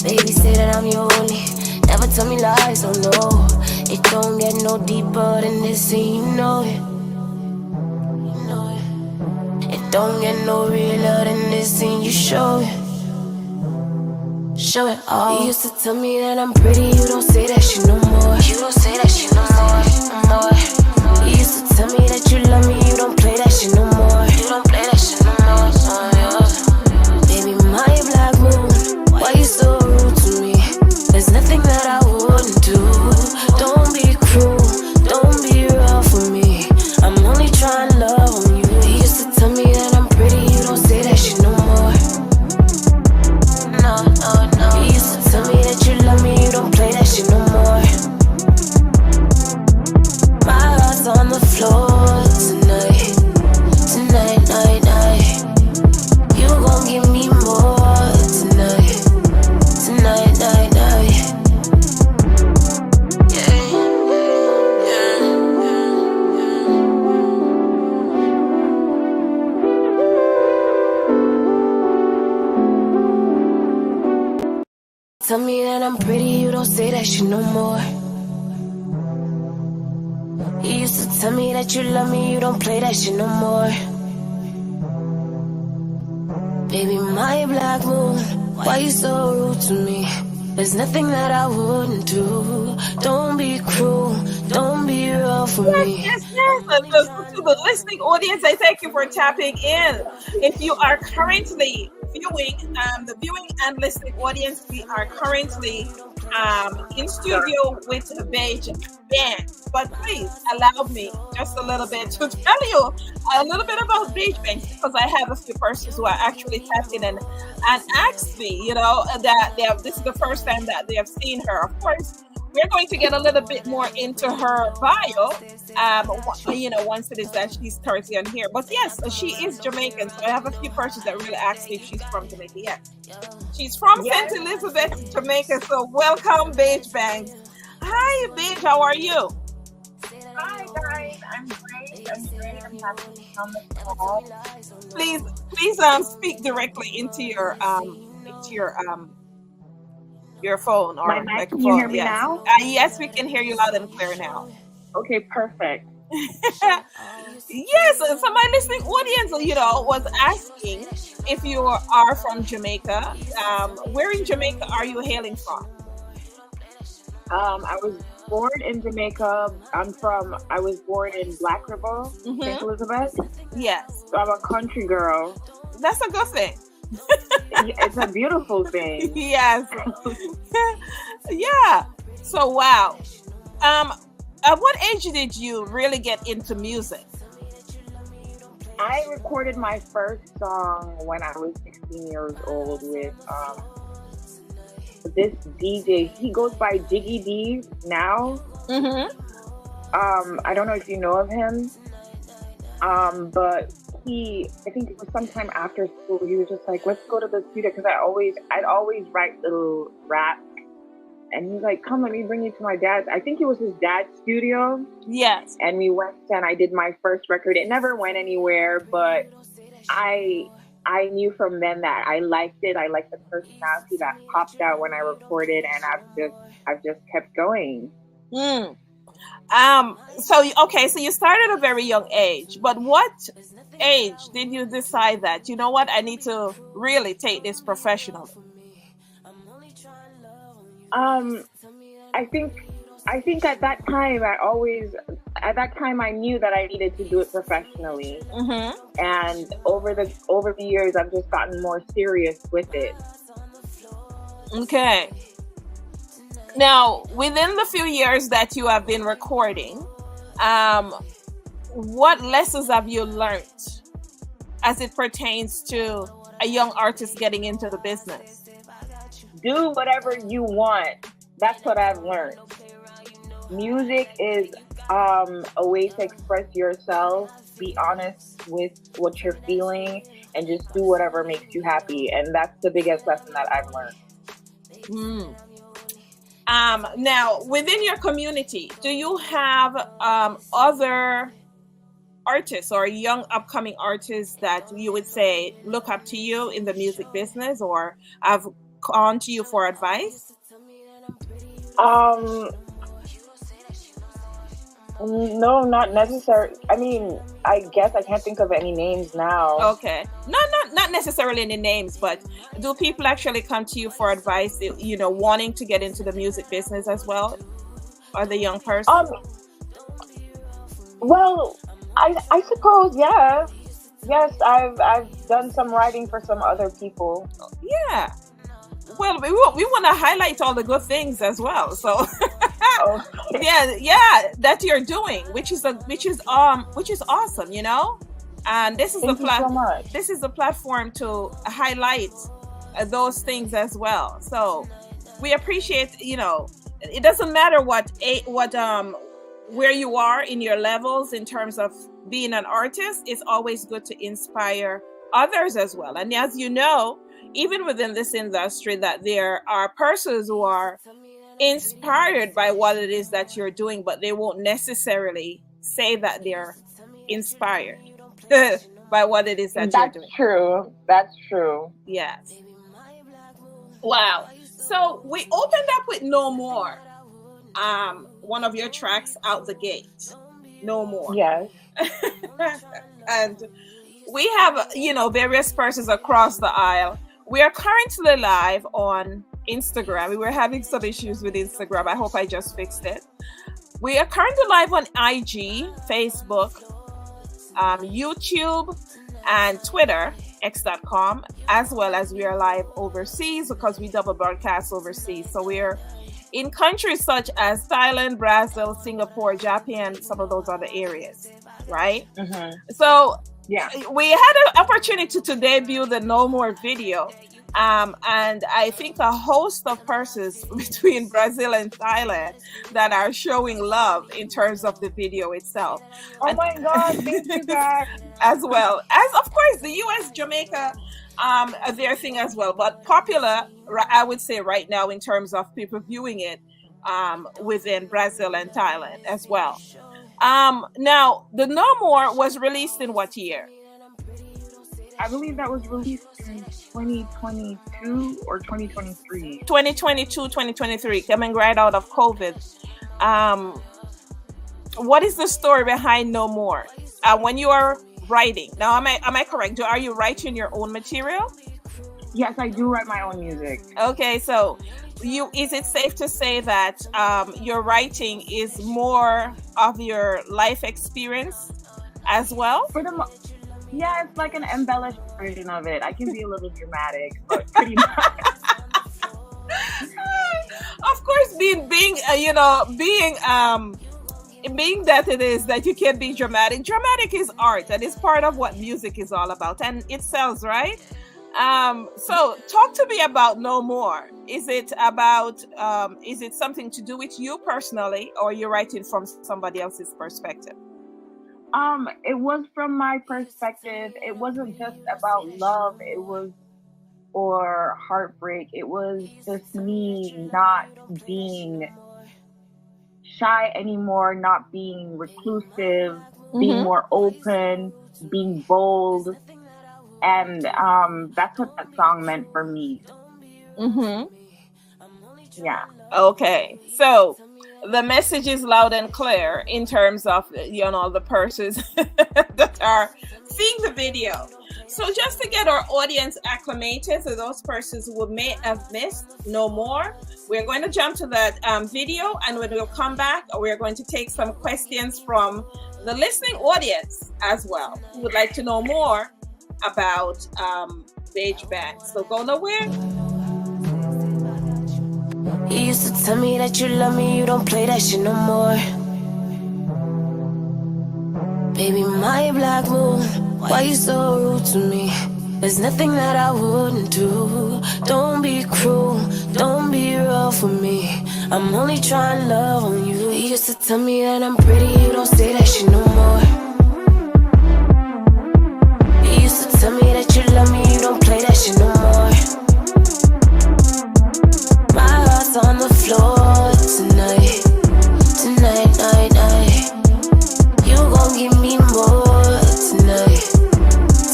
baby, say that I'm your only. Never tell me lies, oh no. It don't get no deeper than this, and you know it. You know it. It don't get no realer than this, and you show it. Show it all. You used to tell me that I'm pretty, you don't say that shit no more. You don't say that shit no more, no more. You used to tell me that you love me, you don't play that shit no more. You don't play that shit no more, baby, my black moon, why you so rude to me? There's nothing that I wouldn't do. Don't be cruel, don't be rough for me. I'm only trying love on you. You used to tell me that I'm pretty, you don't say that shit no more. No, no, no. You used to tell me that you love me, you don't play that shit no more. My heart's on the floor tonight, pretty, you don't say that shit no more. You used to tell me that you love me, you don't play that shit no more. Baby, my black moon, why you so rude to me? There's nothing that I wouldn't do. Don't be cruel, don't be real for me. Yes. To the listening audience, I thank you for tapping in. If you are currently viewing, the viewing and listening audience, we are currently in studio with the Beige band. But please allow me just a little bit to tell you a little bit about Beige band, because I have a few persons who are actually tapped in and asked me, that this is the first time that they have seen her. Of course, we're going to get a little bit more into her bio, once it is that she's currently on here. But yes, she is Jamaican. So I have a few persons that really asked me if she's from Jamaica. Yes, she's from St. Elizabeth, Jamaica. So welcome, Beige Banks. Hi, Beige. How are you? Hi guys, I'm great. I'm happy to come on the call. Please, speak directly into your phone or my mic. microphone. Can you hear me Yes. now? Yes, we can hear you loud and clear now. Okay, perfect. Yes, so my listening audience, was asking if you are from Jamaica. Where in Jamaica are you hailing from? I was born in Jamaica. I was born in Black River, St. Elizabeth. Yes. So I'm a country girl. That's a good thing. It's a beautiful thing. Yes. Yeah. So, wow. At what age did you really get into music? I recorded my first song when I was 16 years old with this DJ. He goes by Jiggy D now. I don't know if you know of him, but I think it was sometime after school, he was just like, let's go to the studio, because I'd always write little rap, and he's like, come, let me bring you to my dad's. I think it was his dad's studio. Yes. And we went and I did my first record. It never went anywhere, but I knew from then that I liked it. I liked the personality that popped out when I recorded, and I've just kept going. So you started at a very young age, but what age did you decide that, you know what, I need to really take this professionally? I think at that time I knew that I needed to do it professionally. And over the years, I've just gotten more serious with it. Okay. Now, within the few years that you have been recording, what lessons have you learned as it pertains to a young artist getting into the business? Do whatever you want. That's what I've learned. Music is a way to express yourself, be honest with what you're feeling, and just do whatever makes you happy. And that's the biggest lesson that I've learned. Now, within your community, do you have other artists or young upcoming artists that you would say look up to you in the music business or have gone to you for advice? No, not necessarily. I mean, I guess I can't think of any names now. Okay. Not necessarily any names, but do people actually come to you for advice, wanting to get into the music business as well? Or the young person? Well, I suppose, yeah. Yes, I've done some writing for some other people. Yeah. Well, we want to highlight all the good things as well. So yeah, that you're doing, which is awesome, And this is this is the platform to highlight those things as well. So we appreciate, it doesn't matter where you are in your levels in terms of being an artist. It's always good to inspire others as well. And as you know, even within this industry, that there are persons who are inspired by what it is that you're doing, but they won't necessarily say that they're inspired by what it is that you're doing. That's true. Yes. Wow. So we opened up with No More. One of your tracks out the gate. No More. Yes. And we have, various persons across the aisle. We are currently live on Instagram. We were having some issues with Instagram. I hope I just fixed it. We are currently live on IG, Facebook, YouTube, and Twitter, x.com, as well as we are live overseas because we double broadcast overseas. So we're in countries such as Thailand, Brazil, Singapore, Japan, some of those other areas, right? Mm-hmm. So yeah, we had an opportunity to debut the No More video. And I think a host of persons between Brazil and Thailand that are showing love in terms of the video itself. Oh my God, thank you guys. As well as, of course, the US, Jamaica, their thing as well. But popular, I would say right now in terms of people viewing it within Brazil and Thailand as well. Now, the No More was released in what year? I believe that was released in 2022 or 2023. 2022, 2023, coming right out of COVID. What is the story behind No More? When you are writing, now am I correct? Are you writing your own material? Yes, I do write my own music. Okay, so is it safe to say that your writing is more of your life experience as well? Yeah, it's like an embellished version of it. I can be a little dramatic, but pretty much. Of course, being that it is that you can be dramatic. Dramatic is art, and it's part of what music is all about, and it sells, right? So talk to me about No More. Is it about, is it something to do with you personally, or you're writing from somebody else's perspective? It was from my perspective. It wasn't just about love. Or heartbreak. It was just me not being shy anymore, not being reclusive, being more open, being bold. And that's what that song meant for me. Yeah. Okay. So the message is loud and clear in terms of, the persons that are seeing the video. So just to get our audience acclimated to those persons who may have missed No More, we're going to jump to that video, and when we'll come back, we're going to take some questions from the listening audience as well, who would like to know more about Beige Band. So go nowhere. You used to tell me that you love me, you don't play that shit no more. Baby, my black moon, why you so rude to me? There's nothing that I wouldn't do. Don't be cruel, don't be real for me. I'm only trying to love on you. You used to tell me that I'm pretty, you don't say that shit no more. You used to tell me that you love me, you don't play that shit no more. My heart's on the floor tonight, tonight, night, night. You gon' give me more tonight,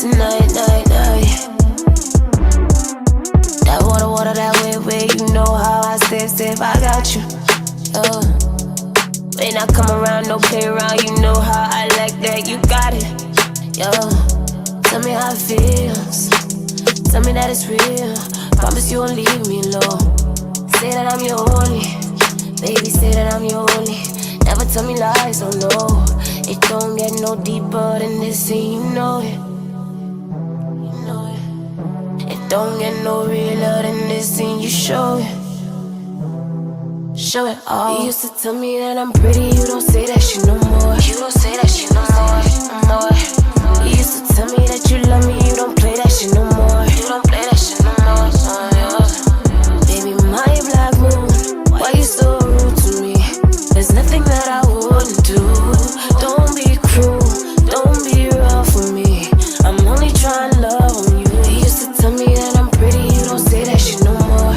tonight, night, night. That water, that way, you know how I sip, I got you. When I come around, no play around, you know how I like that, you got it. Yo, tell me how it feels, tell me that it's real. Promise you won't leave me alone. Say that I'm your only, baby, say that I'm your only. Never tell me lies, oh no. It don't get no deeper than this, and you know it. You know it. It don't get no realer than this, and you show it. Show it all. You used to tell me that I'm pretty, you don't say that shit no more. You don't say that shit no more. You used to tell me that you love me, you don't play that shit no more. You don't play that shit no more. Baby, my black moon, why you so rude to me? There's nothing that I wouldn't do. Don't be cruel, don't be real for me. I'm only trying to love on you. You used to tell me that I'm pretty, you don't say that shit no more.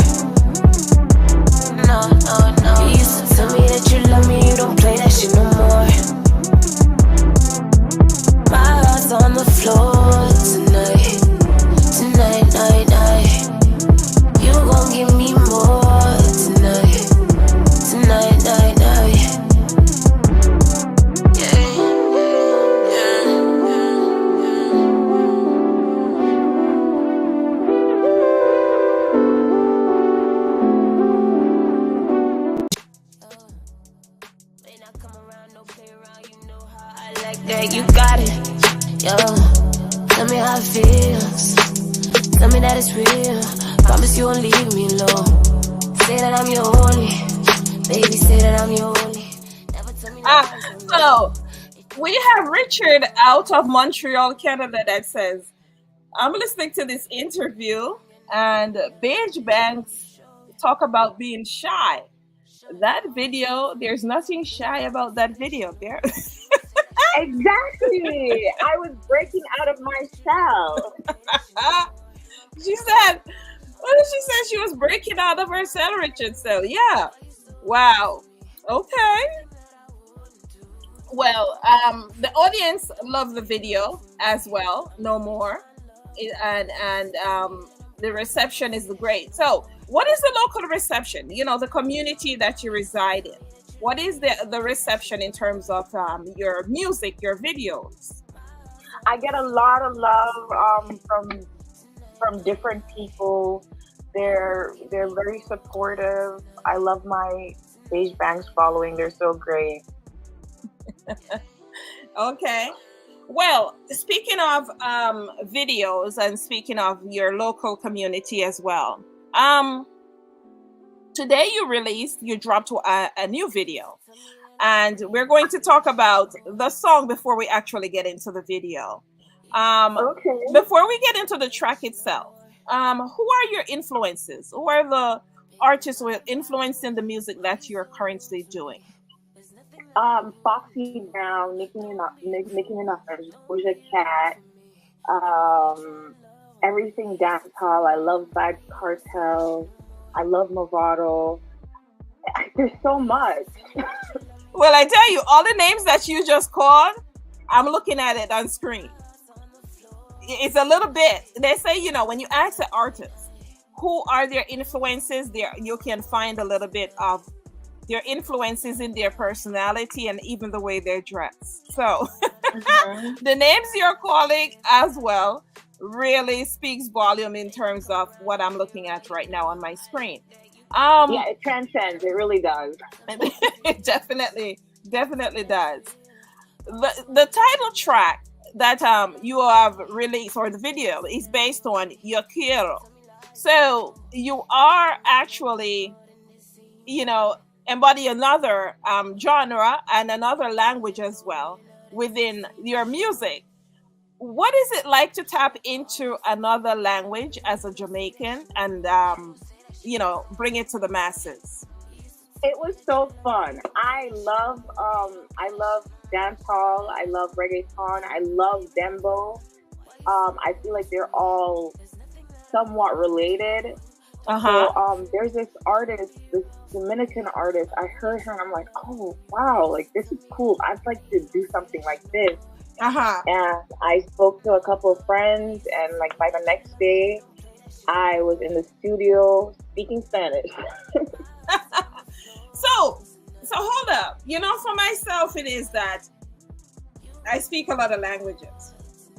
No, no, no. You used to tell me that you love me, you don't play that shit no more. My heart's on the floor tonight, tonight, night. Girl, you got it. Yo, tell me how it feels. Tell me that it's real. Promise you won't leave me alone. Say that I'm your only. Baby, say that I'm your only. Never tell me So we have Richard out of Montreal, Canada, that says, I'm listening to this interview and Beige Banks talk about being shy. That video, there's nothing shy about that video there. Exactly. I was breaking out of my shell. She said, what did she say? She was breaking out of her cell, Richard. So yeah. Wow. Okay. Well, the audience loved the video as well. No more. And the reception is great. So what is the local reception? You know, the community that you reside in. What is the reception in terms of your music, your videos? I get a lot of love from different people. They're very supportive. I love my Beige Banks following. They're so great. Okay. Well, speaking of videos and speaking of your local community as well, today you dropped a new video, and we're going to talk about the song before we actually get into the video. Okay. Before we get into the track itself, who are your influences? Who are the artists who are influencing the music that you're currently doing? Foxy Brown, Nicki Minaj, Doja Cat, everything dancehall. I love Bad Cartel. I love Movado. There's so much. Well, I tell you, all the names that you just called, I'm looking at it on screen. It's a little bit. They say, you know, when you ask the artists who are their influences, there you can find a little bit of their influences in their personality and even the way they're dressed. So the names you're calling as well really speaks volume in terms of what I'm looking at right now on my screen. Yeah, it transcends. It really does. It definitely does. The title track that you have released, or the video, is based on Yo Quiero. So you are actually, you know, embody another genre and another language as well within your music. What is it like to tap into another language as a Jamaican and you know, bring it to the masses? It was so fun. I love dancehall. I love reggaeton. I love dembo. I feel like they're all somewhat related. So there's this artist, this Dominican artist. I heard her and I'm like, oh wow, like this is cool. I'd like to do something like this. And I spoke to a couple of friends, and like by the next day, I was in the studio speaking Spanish. So hold up. You know, for myself, it is that I speak a lot of languages,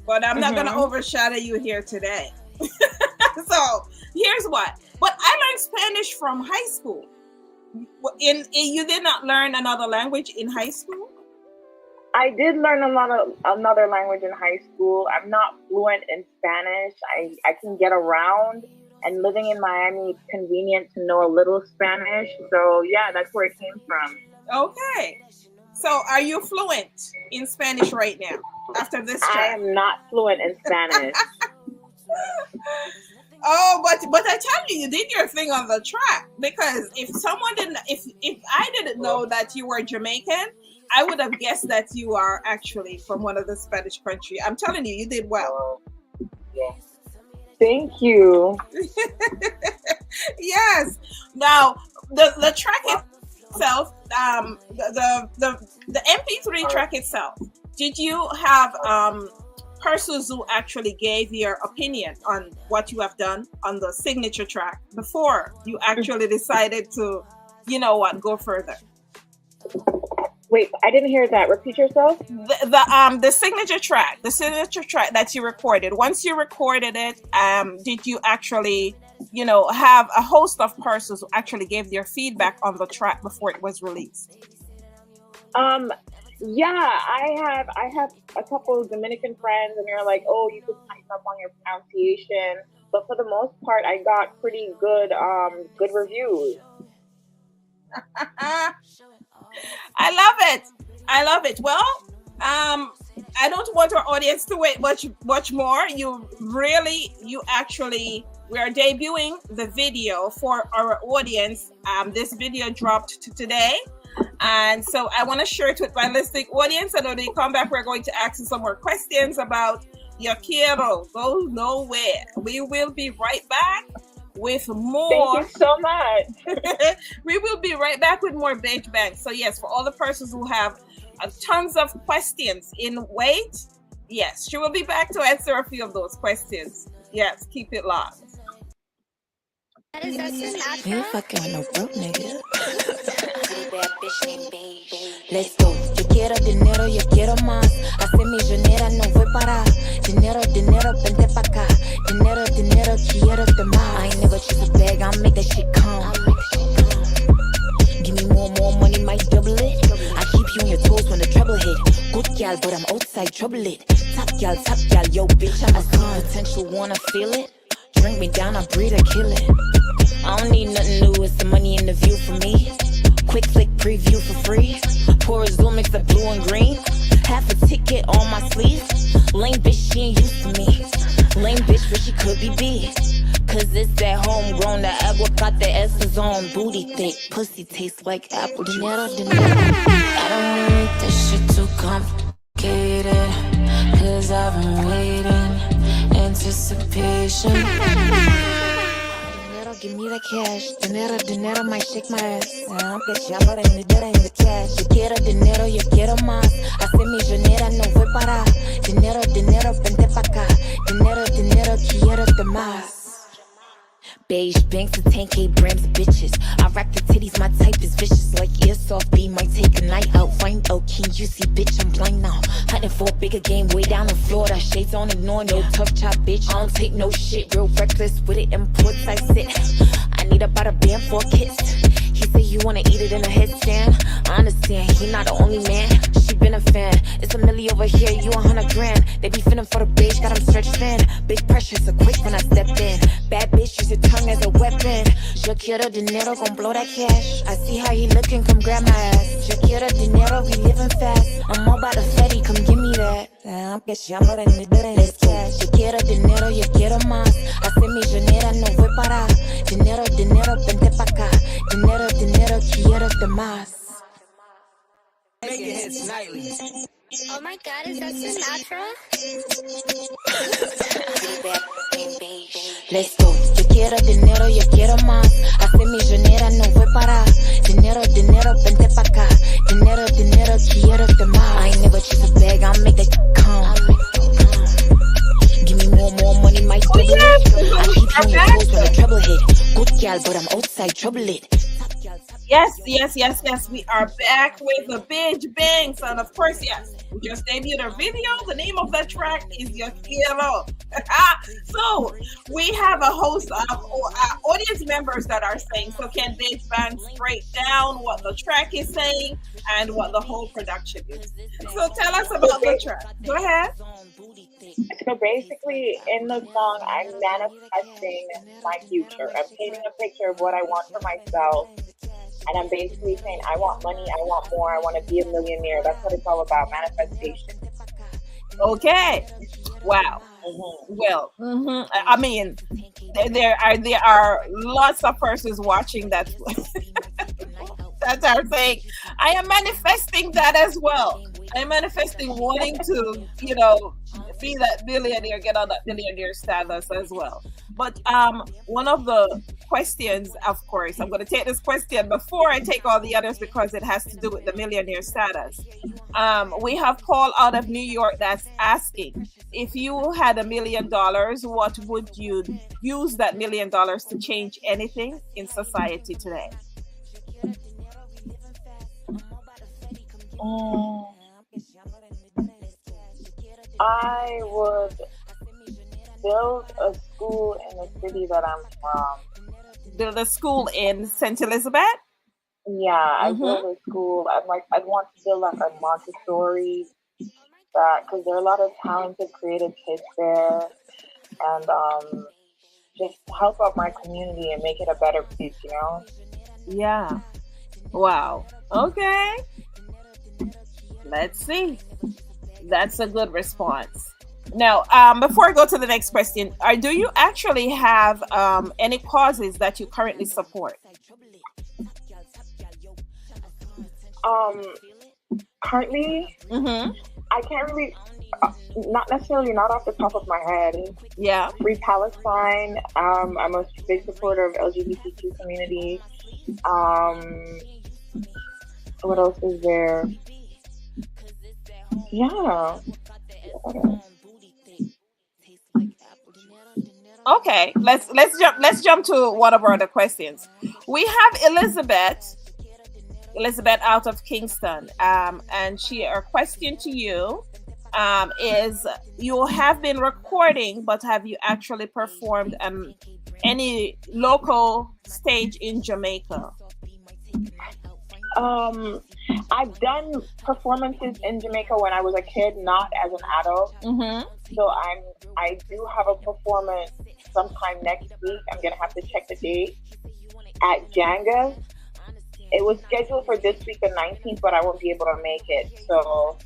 but I'm not going to overshadow you here today. So here's what. But I learned Spanish from high school. You did not learn another language in high school? I did learn another language in high school. I'm not fluent in Spanish. I can get around, and living in Miami, it's convenient to know a little Spanish. So yeah, that's where it came from. Okay. So are you fluent in Spanish right now after this track? I am not fluent in Spanish. Oh, but I tell you, you did your thing on the track, because if I didn't know that you were Jamaican, I would have guessed that you are actually from one of the Spanish countries. I'm telling you, you did well. Thank you. Yes. Now the track itself, the MP3 track itself. Did you have persons who actually gave their opinion on what you have done on the signature track before you actually decided to, you know what, go further? Wait, I didn't hear that. Repeat yourself. The signature track that you recorded. Once you recorded it, did you actually, you know, have a host of persons who actually gave their feedback on the track before it was released? Yeah, I have a couple of Dominican friends, and they're like, "Oh, you could tighten up on your pronunciation." But for the most part, I got pretty good reviews. I love it. I love it. Well, I don't want our audience to wait much more. We are debuting the video for our audience. This video dropped today. And so I want to share it with my listening audience. And when they come back, we're going to ask you some more questions about your quiero. Go nowhere. We will be right back with more. Thank you so much. We will be right back with more Beige Bang. So yes, for all the persons who have tons of questions in wait, yes, she will be back to answer a few of those questions. Yes, keep it locked. You ain't fucking with no broke nigga. Let's go. Yo quiero dinero, yo quiero más. Hace millonera, no voy para. Dinero, dinero, vente pa' acá. Dinero, dinero, quiero de más. I ain't never choose a bag, I'll make that shit come. Give me more money, might double it. I keep you on your toes when the trouble hit. Good gal, but I'm outside, trouble it. Top gal, yo, bitch, I'm a con. Potential, wanna feel it? Drink me down, I breathe, I kill it. I don't need nothing new, it's the money in the view for me. Quick flick preview for free. Pour a Zoom, mix the blue and green. Half a ticket on my sleeve. Lame bitch, she ain't used to me. Lame bitch, wish she could be big. Cause it's that homegrown, the aguacate essence on. Booty thick, pussy tastes like apple juice. Dinero, dinero. I don't wanna make this shit too complicated. Cause I've been waiting, anticipation. Give me the cash. Dinero, dinero might shake my ass. Aunque chamba de dinero in the cash. Yo quiero dinero, yo quiero más. Hace millonera, no voy para. Dinero, dinero, vente pa' acá. Dinero, dinero, quiero de más. Beige banks and 10K brims, bitches. I rock the titties, my type is vicious. Like airsoft B, might take a night out. Find out, can you see, bitch, I'm blind now. Hunting for a bigger game way down in Florida. Shades on, ignore no tough chop, bitch. I don't take no shit, real reckless with it. Imports I sit. I need about a band for kids. He say you wanna eat it in a headstand. I understand, he not the only man. She been a fan. It's a milli over here, you 100 grand. They be finna for the beige, got him stretched thin. Big pressure, so quick when I step in. Bad bitch, use your tongue as a weapon. Yo quiero dinero, gon' blow that cash. I see how he looking, come grab my ass. Yo quiero dinero, we living fast. I'm all about the Fetty, come give me that. Aunque chamba de dinero in the cash. Yo quiero dinero, yo quiero más. Hace millonera, no voy para. Dinero, dinero, vente pa' acá. Dinero, dinero, quiero de más. Oh my god, is that Sinatra? Let's go. Yo quiero dinero, yo quiero más. Hace millonera, no voy para. Dinero, dinero, vente pa' acá. Dinero, dinero, quiero de más. I ain't never choose a bag, I'll make that come. Give me more money, might double it. I keep you on your toes when the trouble hit. Good gal, but I'm outside, trouble it. Yes. We are back with the Beige Bangs. And of course, yes, we just debuted our video. The name of the track is Yo Quiero. So we have a host of audience members that are saying, so can Beige Bangs break down what the track is saying and what the whole production is? So tell us about the track. Go ahead. So basically, in the song, I'm manifesting my future. I'm painting a picture of what I want for myself. And I'm basically saying, I want money, I want more, I want to be a millionaire. That's what it's all about, manifestation. Okay. Wow. Well, I mean, there are lots of persons watching that that are saying, I am manifesting that as well. I'm manifesting wanting to, be that billionaire, get on that billionaire status as well. But one of the questions, of course, I'm going to take this question before I take all the others because it has to do with the millionaire status. We have Paul out of New York that's asking, if you had $1 million, what would you use that $1 million to change anything in society today? I would build a school in the city that I'm from. Build a school in St. Elizabeth? Yeah, I Mm-hmm. go to school. I'd want to build like a Montessori that because there are a lot of talented, creative kids there, and just help out my community and make it a better place. You know. Yeah. Wow. Okay. Let's see. That's a good response. Now, before I go to the next question, do you actually have any causes that you currently support? Currently, Mm-hmm. I can't really, not necessarily, not off the top of my head. Yeah. Free Palestine. I'm a big supporter of LGBTQ community. What else is there? Yeah. Okay. Let's jump to one of our other questions. We have Elizabeth out of Kingston, and her question to you is: you have been recording, but have you actually performed any local stage in Jamaica? I've done performances in Jamaica when I was a kid, not as an adult. Mm-hmm. So I do have a performance sometime next week. I'm gonna have to check the date at Janga. It was scheduled for this week, the 19th, but I won't be able to make it. So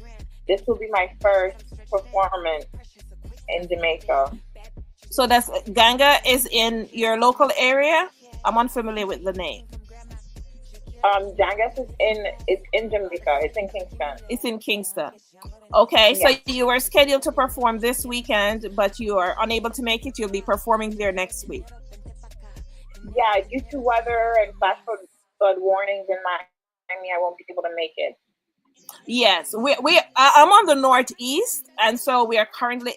this will be my first performance in Jamaica. So that's Ganga is in your local area? I'm unfamiliar with the name. Jangas it's in Jamaica. It's in Kingston. It's in Kingston. Okay, Yeah. so you were scheduled to perform this weekend, but you are unable to make it. You'll be performing there next week. Yeah, due to weather and flash flood warnings in Miami, I won't be able to make it. Yes, I'm on the northeast, and so we are currently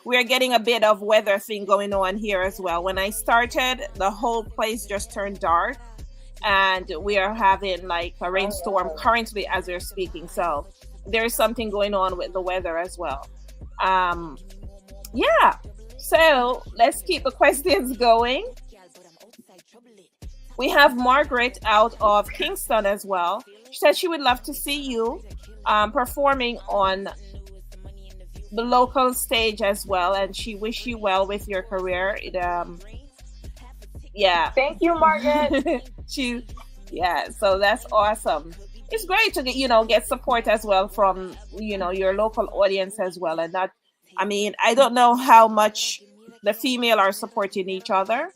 we're getting a bit of weather thing going on here as well. When I started, the whole place just turned dark, and we are having like a rainstorm currently as we're speaking. So there's something going on with the weather as well. Yeah. So let's keep the questions going. We have Margaret out of Kingston as well. She said she would love to see you performing on the local stage as well, and she wish you well with your career. Yeah. Thank you, Margaret. So that's awesome. It's great to get support as well from your local audience as well, and that I don't know how much the female are supporting each other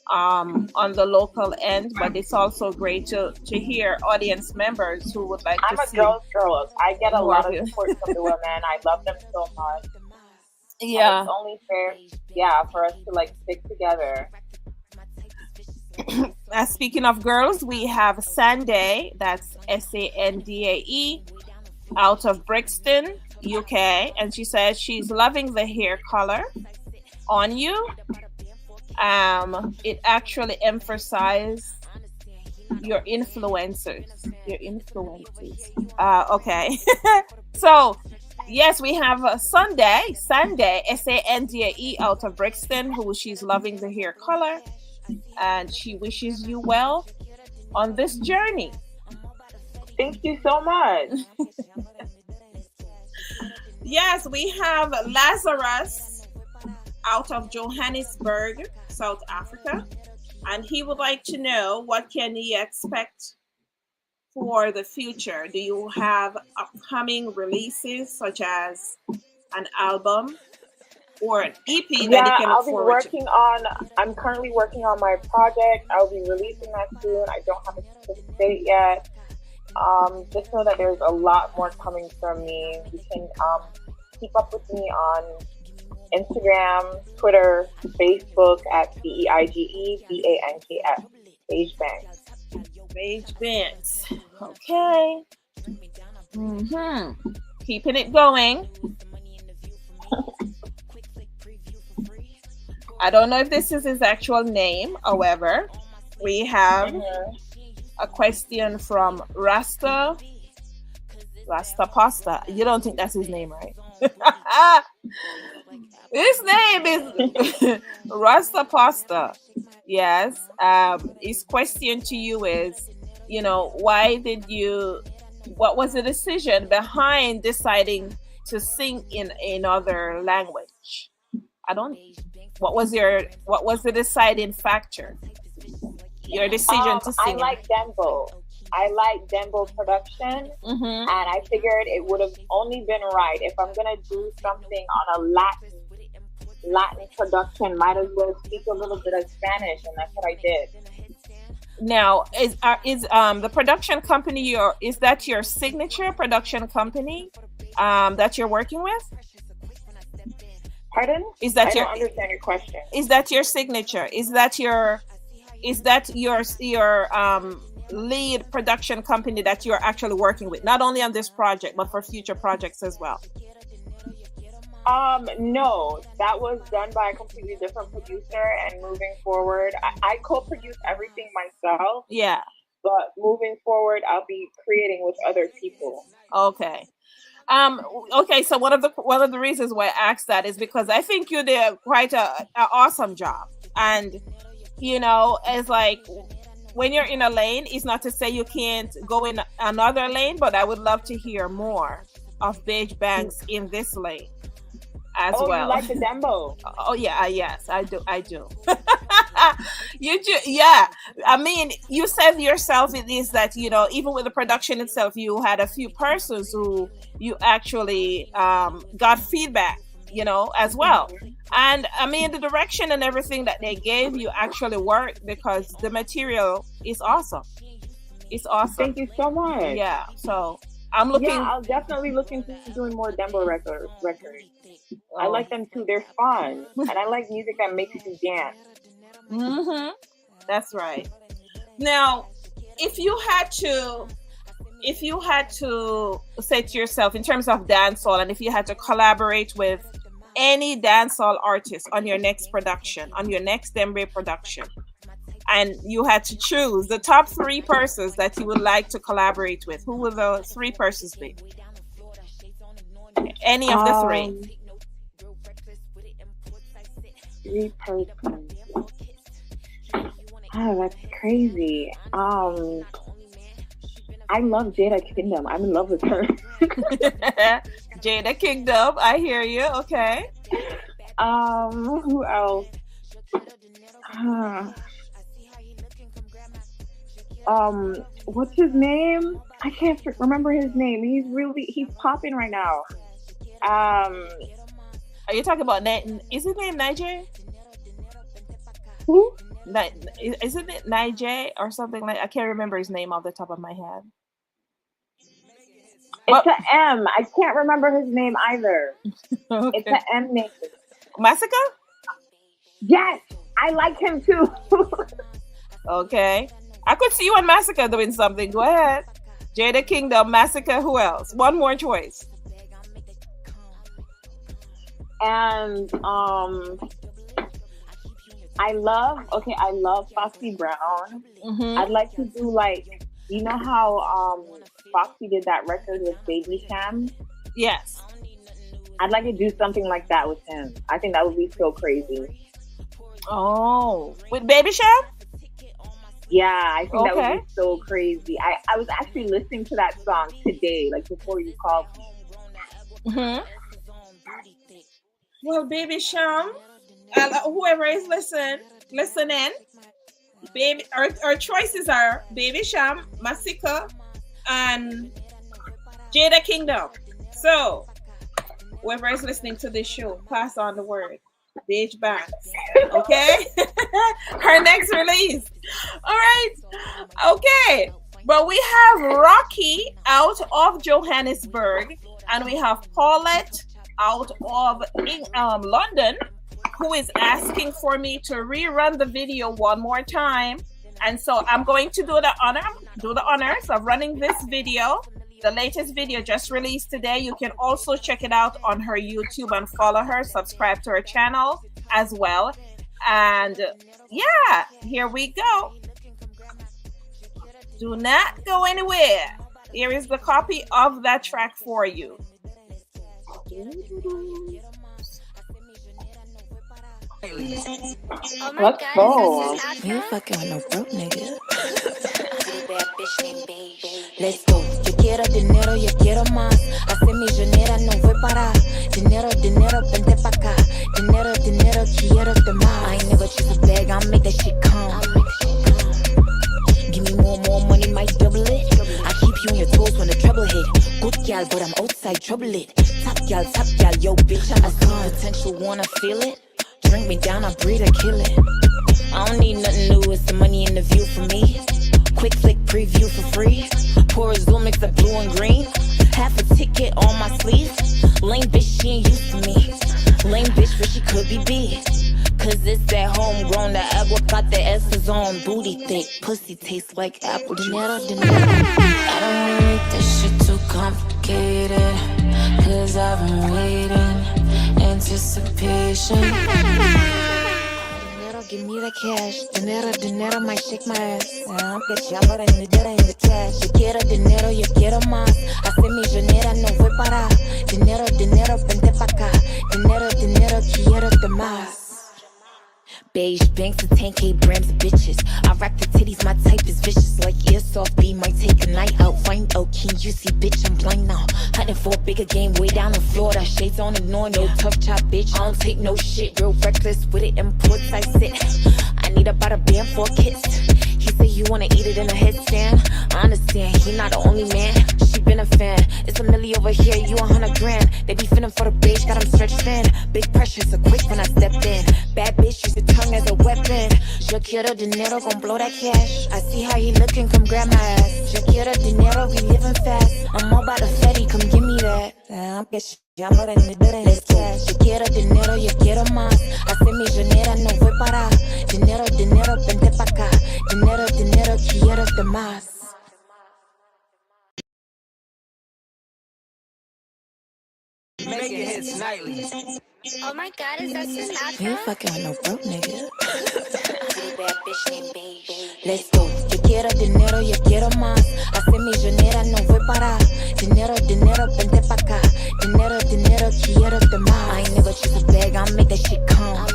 on the local end, but it's also great to hear audience members who would like I'm to a see girl. I get a lot of support from the women. I love them so much. Yeah. And it's only fair, for us to stick together. Speaking of girls, we have Sandae, that's Sandae, out of Brixton, UK, and she says she's loving the hair color on you. It actually emphasizes your influences. Okay. So yes, we have Sandae, Sandae, out of Brixton, who she's loving the hair color, and she wishes you well on this journey. Thank you so much. Yes, we have Lazarus out of Johannesburg, South Africa, and he would like to know what can he expect for the future. Do you have upcoming releases such as an album or an EP that you can look forward to? I'm currently working on my project. I'll be releasing that soon. I don't have a specific date yet. Just know that there's a lot more coming from me. You can keep up with me on Instagram, Twitter, Facebook at BeigeBanks. Beige Banks. Beige Banks. Okay. Keeping it going. I don't know if this is his actual name. However, we have a question from Rasta Pasta. You don't think that's his name, right? His name is Rasta Pasta. Yes. His question to you is, what was the decision behind deciding to sing in another language? What was the deciding factor? Your decision to sing. I like Dembo. I like Dembo production, and I figured it would have only been right if I'm gonna do something on a Latin production. Might as well speak a little bit of Spanish, and that's what I did. Now, is the production company is that your signature production company that you're working with? Pardon? I don't understand your question. Is that your signature? Is that your lead production company that you're actually working with, not only on this project but for future projects as well? No, that was done by a completely different producer, and moving forward, I co-produce everything myself. Yeah. But moving forward, I'll be creating with other people. Okay. Okay, so one of the reasons why I asked that is because I think you did quite an awesome job. And it's like when you're in a lane, it's not to say you can't go in another lane, but I would love to hear more of Beige Banks in this lane as well. You like the Dembo? Oh yeah, yes, I do. Yeah. I mean, you said yourself it is that even with the production itself, you had a few persons who you actually got feedback, as well. And I mean, the direction and everything that they gave you actually worked because the material is awesome. It's awesome. Thank you so much. Yeah. So I'm looking. Yeah, I'll definitely look into doing more Dembo records. I like them too. They're fun, and I like music that makes you dance. That's right. Now, if you had to say to yourself in terms of dancehall, and if you had to collaborate with any dancehall artist on your next production, on your next Dembe production, and you had to choose the top 3 persons that you would like to collaborate with, who would those 3 persons be? Any of the 3. 3 persons. Oh, that's crazy. I love Jada Kingdom. I'm in love with her. Jada Kingdom, I hear you. Okay. Who else? What's his name? I can't remember his name. He's popping right now. Are you talking about is his name Niger? Who? Isn't it Niger or something like? I can't remember his name off the top of my head. It's an M. I can't remember his name either. Okay. It's an M name. Massacre? Yes, I like him too. Okay. I could see you on Massacre doing something. Go ahead. Jada Kingdom, Massacre, who else? One more choice. And I love Foxy Brown. I'd like to do how Foxy did that record with Baby Sham? Yes. I'd like to do something like that with him. I think that would be so crazy. Oh, with Baby Sham? Yeah, I think that would be so crazy. I was actually listening to that song today, before you called me. Well, Baby Sham, whoever is listening, baby, our choices are Baby Sham, Massacre, and Jada Kingdom. So, whoever is listening to this show, pass on the word. Beige Banks. Okay? Her next release. All right. Okay. But we have Rocky out of Johannesburg, and we have Paulette out of London, who is asking for me to rerun the video one more time. And so I'm going to do the honors of running this video. The latest video just released today. You can also check it out on her YouTube and follow her, subscribe to her channel as well. And yeah, here we go. Do not go anywhere. Here is the copy of that track for you. Oh my Let's god, go. is that You Afro? fucking with no broke nigga. Pretty bad bitch named Beige. Let's go. Yo quiero dinero, yo quiero más. Hace millonera, no voy para. Dinero, dinero, vente pa' acá. Dinero, dinero, quiero de más. I ain't never choose a bag, I'll make that shit come. Give me more money, might double it. I keep you on your toes when the trouble hit. Good gal, but I'm outside, trouble it. Top gal, yo, bitch, I'm a son. Potential, wanna feel it? Drink me down, I breathe, I kill it. I don't need nothing new, it's the money and the view for me. Quick flick preview for free. Pour a Zoom, mix up blue and green. Half a ticket on my sleeve. Lame bitch, she ain't used to me. Lame bitch, but she could be big. Cause it's that homegrown, the aguacate essence on. Booty thick, pussy tastes like apple juice. Dinero. I don't make this shit too complicated. Cause I've been waiting, anticipation. Give me the cash. Dinero might shake my ass. I'm cachando en the cash. Yo quiero dinero, yo quiero más. Hace millonera, no voy para. Dinero, vente pa' acá. Dinero, quiero de más. Beige banks and 10K grams of bitches. I rock the titties, my type is vicious. Like airsoft B, might take a night out. Find out, can you see, bitch, I'm blind now. Hunting for a bigger game way down in Florida. Shades on, ignore no tough chop, bitch. I don't take no shit, real reckless with it. Imports I sit. I need about a band for kids. He say you wanna eat it in a headstand. I understand, he not the only man. She been a fan. It's a milli over here, you 100 grand. They be finna for the beige, got them stretched thin. Big pressure, so quick when I stepped in. Bad bitch, use your tongue as a weapon. Yo quiero dinero, gon' blow that cash. I see how he looking, come grab my ass. Yo quiero dinero, we living fast. I'm all about the Fetty, come give me that. I'm cachando en the cash. Yo quiero dinero, yo quiero más. Hace millonera, no voy para. Dinero, vente pa' acá. Dinero, quiero de más. Making hits nightly. Oh my god, is that You Afro? fucking with no broke nigga. Pretty bad bitch named Beige. Let's go. Yo quiero dinero, yo quiero más. Hace millonera, no voy para. Dinero, vente pa' acá. Dinero, quiero de más. I ain't never choose a bag, I'll make that shit come.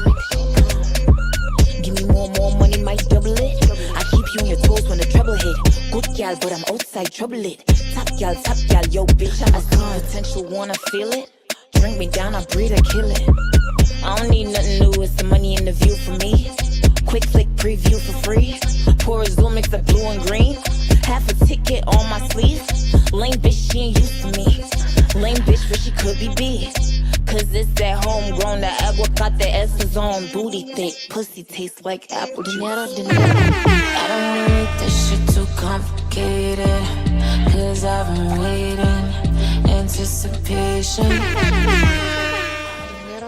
Give me more money, might double it. I keep you on your toes when the trouble hit. Good gal, but I'm outside, trouble it. Top gal, yo, bitch, I'm a son. Potential, wanna feel it? Drink me down, I breathe, I kill it. I don't need nothing new, it's the money and the view for me. Quick flick preview for free. Pour a Zoom, mix up blue and green. Half a ticket on my sleeve. Lame bitch, she ain't used to me. Lame bitch, but she could be big. Cause it's that homegrown, the aguacate essence on. Booty thick, pussy tastes like apple juice. Dinero. I don't make this shit too complicated. Cause I've been waiting, anticipation.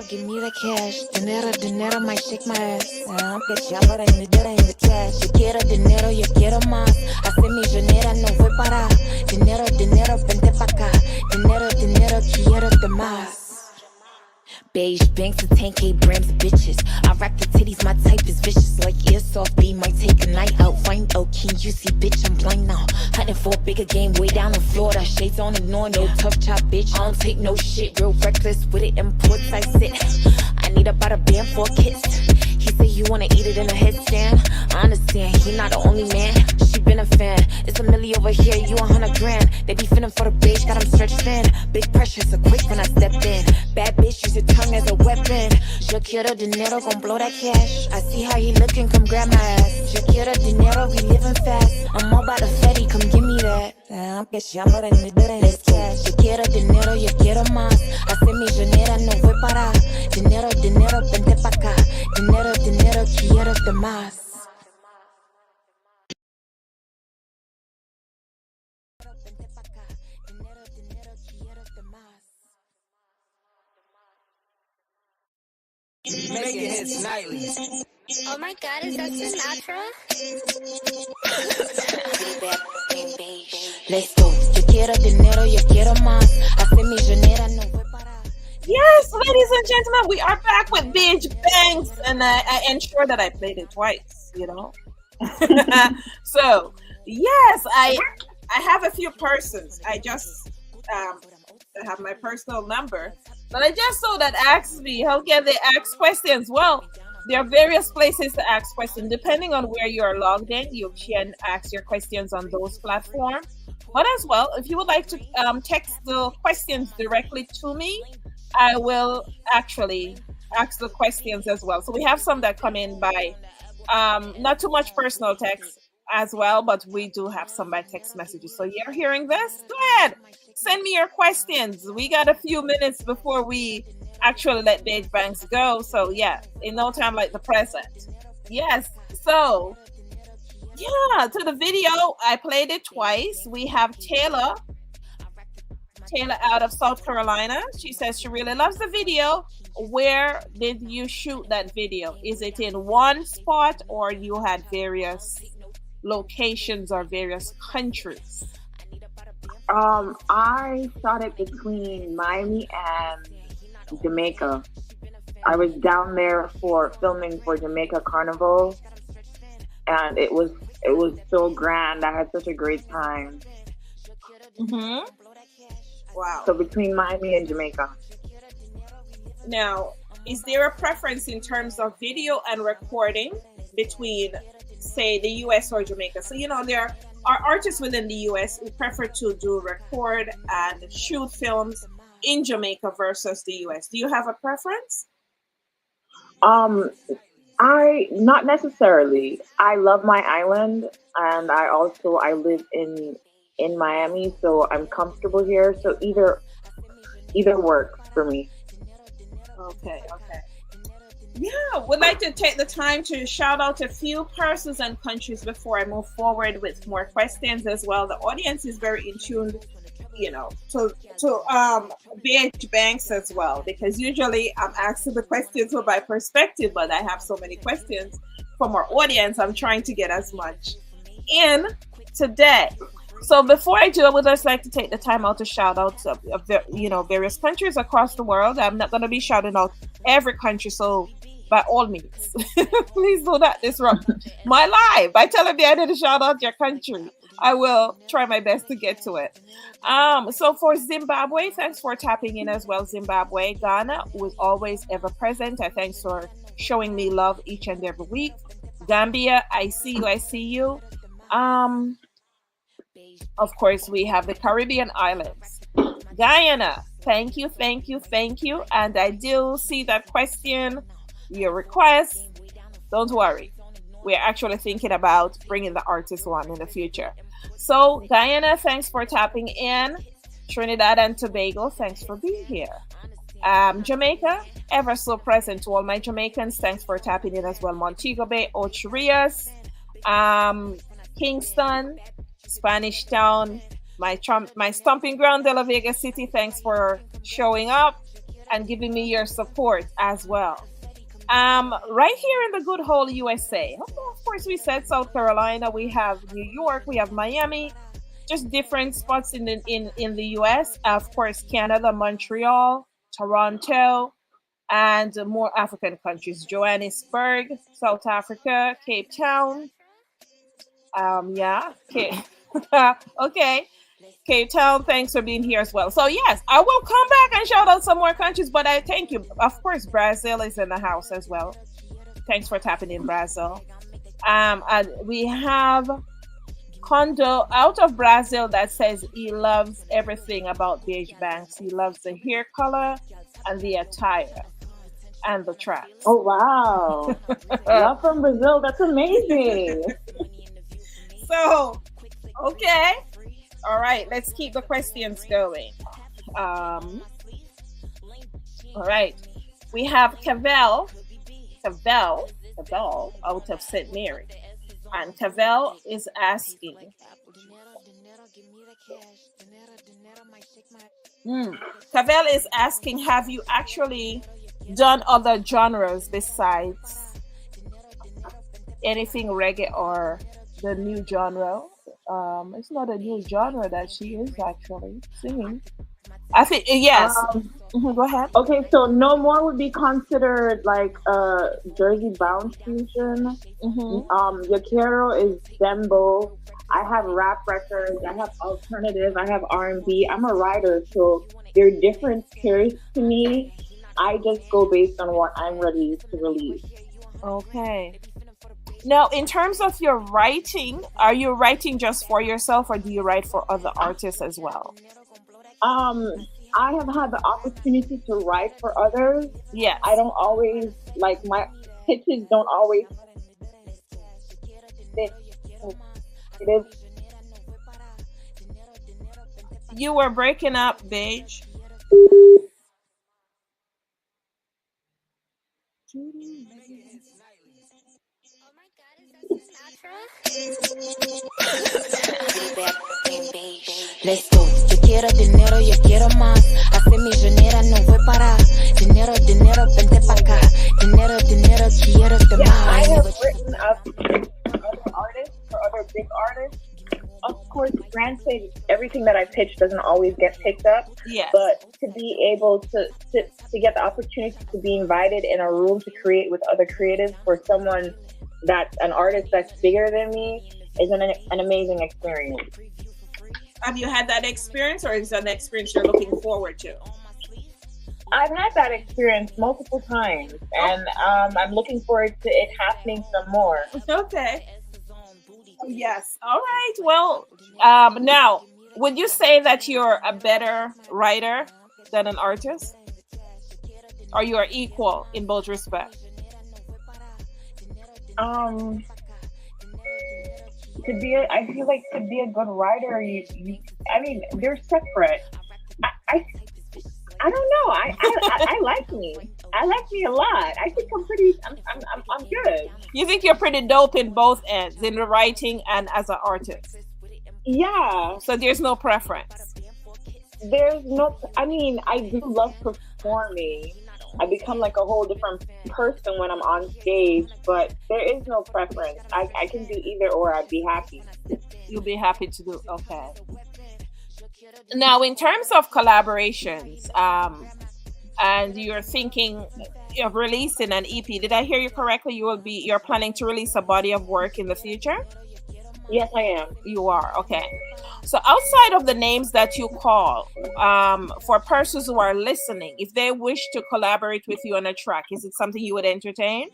Give me the cash. Dinero might shake my ass. I'm cachando en the cash. Yo quiero dinero, yo quiero más. Hace millonera, no voy para. Dinero, vente pa' acá. Dinero, quiero de más. Beige banks and 10K grams of bitches. I rock the titties, my type is vicious. Like airsoft B, might take a night out. Find out, can you see, bitch, I'm blind now. Hunting for a bigger game way down in Florida. Shades on, ignore no tough chop, bitch. I don't take no shit, real reckless with it. Imports I sit. I need about a band for kids. He say you wanna eat it in a headstand. I understand, he not the only man. She been a fan. It's a milli over here, you 100 grand. They be finna for the beige, got them stretched thin. Big pressure, so quick when I stepped in. Bad bitch, use your tongue as a weapon. Yo quiero dinero, gon' blow that cash. I see how he looking, come grab my ass. Yo quiero dinero, we living fast. I'm all about the Fetty, come give me that. I'm cachando en the cash. Yo quiero dinero, yo quiero más. Hace millonera, no voy para. Dinero, vente pa' acá. Dinero, quiero de más. Making hits nightly. Oh my god, is that Afro? Let's go. Yo quiero dinero, yo quiero más. Hace millonera, no voy para. Yes, ladies and gentlemen, we are back with Beige Banks, and I ensure that I played it twice, you know. So, yes, I have a few persons. I just have my personal number But I just saw that asked me, how can they ask questions? Well, there are various places to ask questions. Depending on where you are logged in, you can ask your questions on those platforms. But as well, if you would like to text the questions directly to me, I will actually ask the questions as well. So we have some that come in by not too much personal text as well, but we do have some by text messages. So you're hearing this? Go ahead. Send me your questions. We got a few minutes before we actually let Beige Banks go. So yeah, in no time like the present. Yes. So yeah, to the video, I played it twice. We have Taylor out of South Carolina. She says she really loves the video. Where did you shoot that video? Is it in one spot or you had various locations or various countries? I shot it between Miami and Jamaica. I was down there for filming for Jamaica Carnival, and it was so grand. I had such a great time. Mm-hmm. Wow. So between Miami and Jamaica. Now, is there a preference in terms of video and recording between, say, the US or Jamaica? So, there are artists within the US who prefer to record and shoot films in Jamaica versus the US. Do you have a preference? I not necessarily. I love my island, and I live in Miami, so I'm comfortable here. So either works for me. Okay. Yeah, would like to take the time to shout out a few persons and countries before I move forward with more questions as well. The audience is very in tune, to Beige Banks as well, because usually I'm asking the questions from my perspective, but I have so many questions from our audience. I'm trying to get as much in today. So before I do, I would just like to take the time out to shout out various countries across the world. I'm not going to be shouting out every country, so by all means, please do not disrupt my live by telling me I didn't shout out your country. I will try my best to get to it. So for Zimbabwe, thanks for tapping in as well, Zimbabwe. Ghana was always ever present. Thanks for showing me love each and every week. Gambia, I see you. Of course, we have the Caribbean islands. Guyana, thank you. And I do see that question, your request. Don't worry. We're actually thinking about bringing the artist one in the future. So, Guyana, thanks for tapping in. Trinidad and Tobago, thanks for being here. Jamaica, ever so present to all my Jamaicans. Thanks for tapping in as well. Montego Bay, Ocho Rios, Kingston, Spanish Town, my stomping ground, De La Vega City. Thanks for showing up and giving me your support as well. Right here in the good whole USA. Of course, we said South Carolina. We have New York. We have Miami. Just different spots in the US. Of course, Canada, Montreal, Toronto, and more African countries. Johannesburg, South Africa, Cape Town. Okay. Cape Town, thanks for being here as well. So yes, I will come back and shout out some more countries, but I thank you. Of course, Brazil is in the house as well. Thanks for tapping in, Brazil. And we have Kondo out of Brazil that says he loves everything about Beige Banks. He loves the hair color and the attire and the tracks. Oh wow. Love from Brazil, that's amazing. So, okay. All right, let's keep the questions going. All right. We have Cavell out of St. Mary. And Cavell is asking. Cavell is asking, have you actually done other genres besides anything reggae or the new genre? It's not a new genre that she is actually singing. I think yes. Go ahead. Okay, so No More would be considered like a Jersey bounce fusion. Yakero is dembo. I have rap records, I have alternative, I have R&B. I'm a writer, so they're different tiers to me. I just go based on what I'm ready to release. Okay. Now, in terms of your writing, are you writing just for yourself, or do you write for other artists as well? I have had the opportunity to write for others. Yes. I don't always, like, my pitches don't always fit. It is. You were breaking up, Beige. Let's go. Yo quiero dinero, yo quiero más. Hacer millonera, no voy parar. Dinero, dinero, vente pa' acá. Dinero, dinero, quiero de más. I have written up other artists, for other big artists. Of course, granted, everything that I pitch doesn't always get picked up. Yes. But to be able to get the opportunity to be invited in a room to create with other creatives for someone that's an artist that's bigger than me is an amazing experience. Have you had that experience, or is that an experience you're looking forward to? I've had that experience multiple times, and I'm looking forward to it happening some more. Okay. Yes. All right. Well, now, would you say that you're a better writer than an artist? Or you are equal in both respects? I feel like to be a good writer, I mean, they're separate. I don't know. I like me. I like me a lot. I think I'm good. You think you're pretty dope in both ends, in the writing and as an artist? Yeah. So there's no preference? There's no, I mean, I do love performing. I become like a whole different person when I'm on stage, but there is no preference. I can do either or. I'd be happy. You'll be happy to do, okay. Now, in terms of collaborations, and you're thinking of releasing an EP, did I hear you correctly? You're planning to release a body of work in the future? Yes, I am. You are, okay. So outside of the names that you call, for persons who are listening, if they wish to collaborate with you on a track, is it something you would entertain?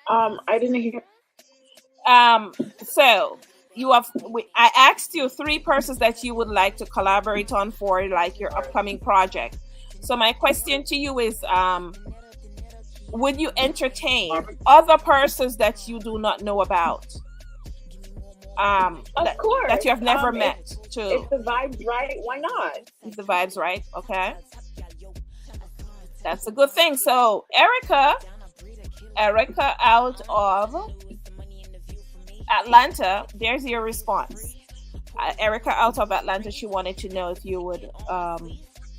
I didn't hear. So I asked you 3 persons that you would like to collaborate on for like your upcoming project. So my question to you is, would you entertain other persons that you do not know about? Of course. That you have never met too. If the vibe's right, why not? If the vibe's right, okay. That's a good thing. So Erica out of Atlanta, there's your response. Erica out of Atlanta, she wanted to know if you would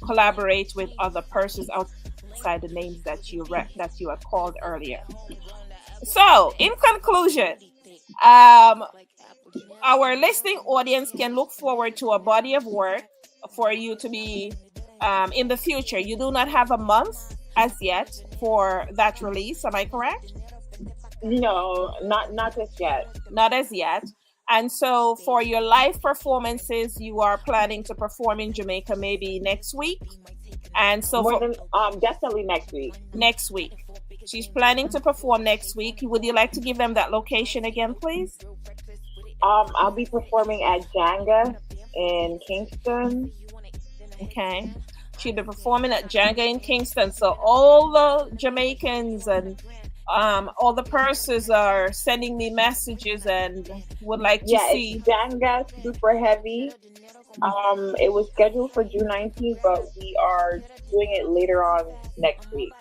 collaborate with other persons outside the names that you had called earlier. So, in conclusion, our listening audience can look forward to a body of work for you to be in the future. You do not have a month as yet for that release, am I correct? No, not just yet. Not as yet. And so for your live performances, you are planning to perform in Jamaica maybe next week? And so definitely next week. Next week. She's planning to perform next week. Would you like to give them that location again, please? I'll be performing at Jenga in Kingston. Okay. She'll be performing at Jenga in Kingston. So all the Jamaicans and all the persons are sending me messages and would like to see. It's Jenga, super heavy. It was scheduled for June 19th, but we are doing it later on next week.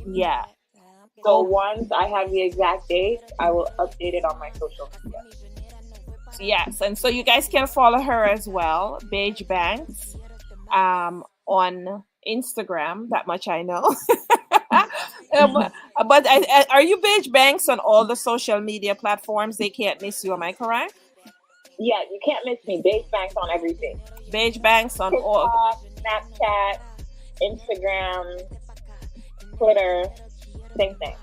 Yeah. So once I have the exact date, I will update it on my social media. Yes, and so you guys can follow her as well, Beige Banks, on Instagram. That much I know. But are you Beige Banks on all the social media platforms? They can't miss you. Am I correct? Yeah, you can't miss me. Beige Banks on everything. Beige Banks on TikTok, all. Snapchat, Instagram, Twitter, same thing.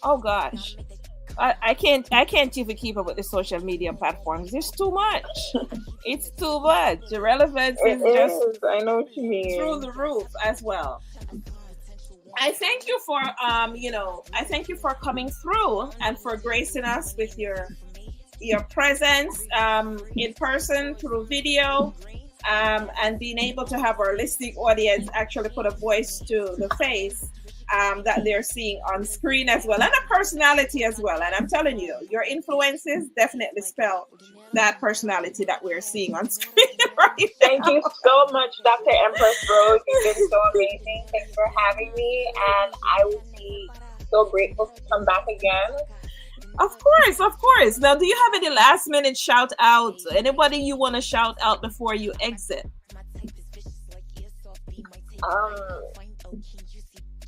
Oh gosh. I can't even keep up with the social media platforms. There's too much. It's too much. The relevance is just I know what you mean. through the roof as well. I thank you for I thank you for coming through and for gracing us with your presence in person through video, and being able to have our listening audience actually put a voice to the face that they're seeing on screen as well, and a personality as well. And I'm telling you, your influences definitely spell that personality that we're seeing on screen right now. Thank you so much, Dr. Empress Rose. You've been so amazing. Thanks for having me, and I will be so grateful to come back again. Of course. Now, do you have any last minute shout outs? Anybody you want to shout out before you exit?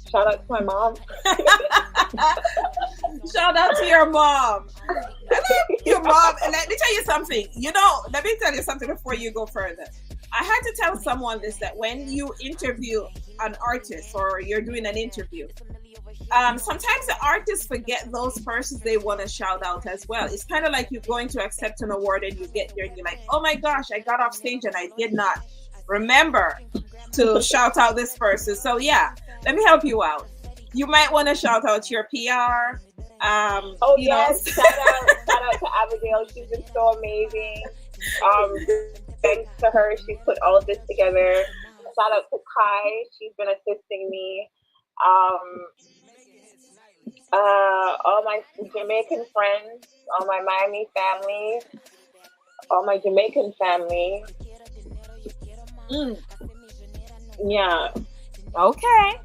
Shout out to my mom. Shout out to your mom. Your mom. And let me tell you something. Let me tell you something before you go further. I had to tell someone this, that when you interview an artist or you're doing an interview, sometimes the artists forget those persons they want to shout out as well. It's kind of like you're going to accept an award and you get there and you're like, oh my gosh, I got off stage and I did not remember to shout out this person. So yeah, let me help you out. You might want to shout out your PR. Yes, shout out to Abigail. She's been so amazing. Thanks to her, she put all of this together. Shout out to Kai. She's been assisting me. All my Jamaican friends, all my Miami family, all my Jamaican family. Yeah. Okay.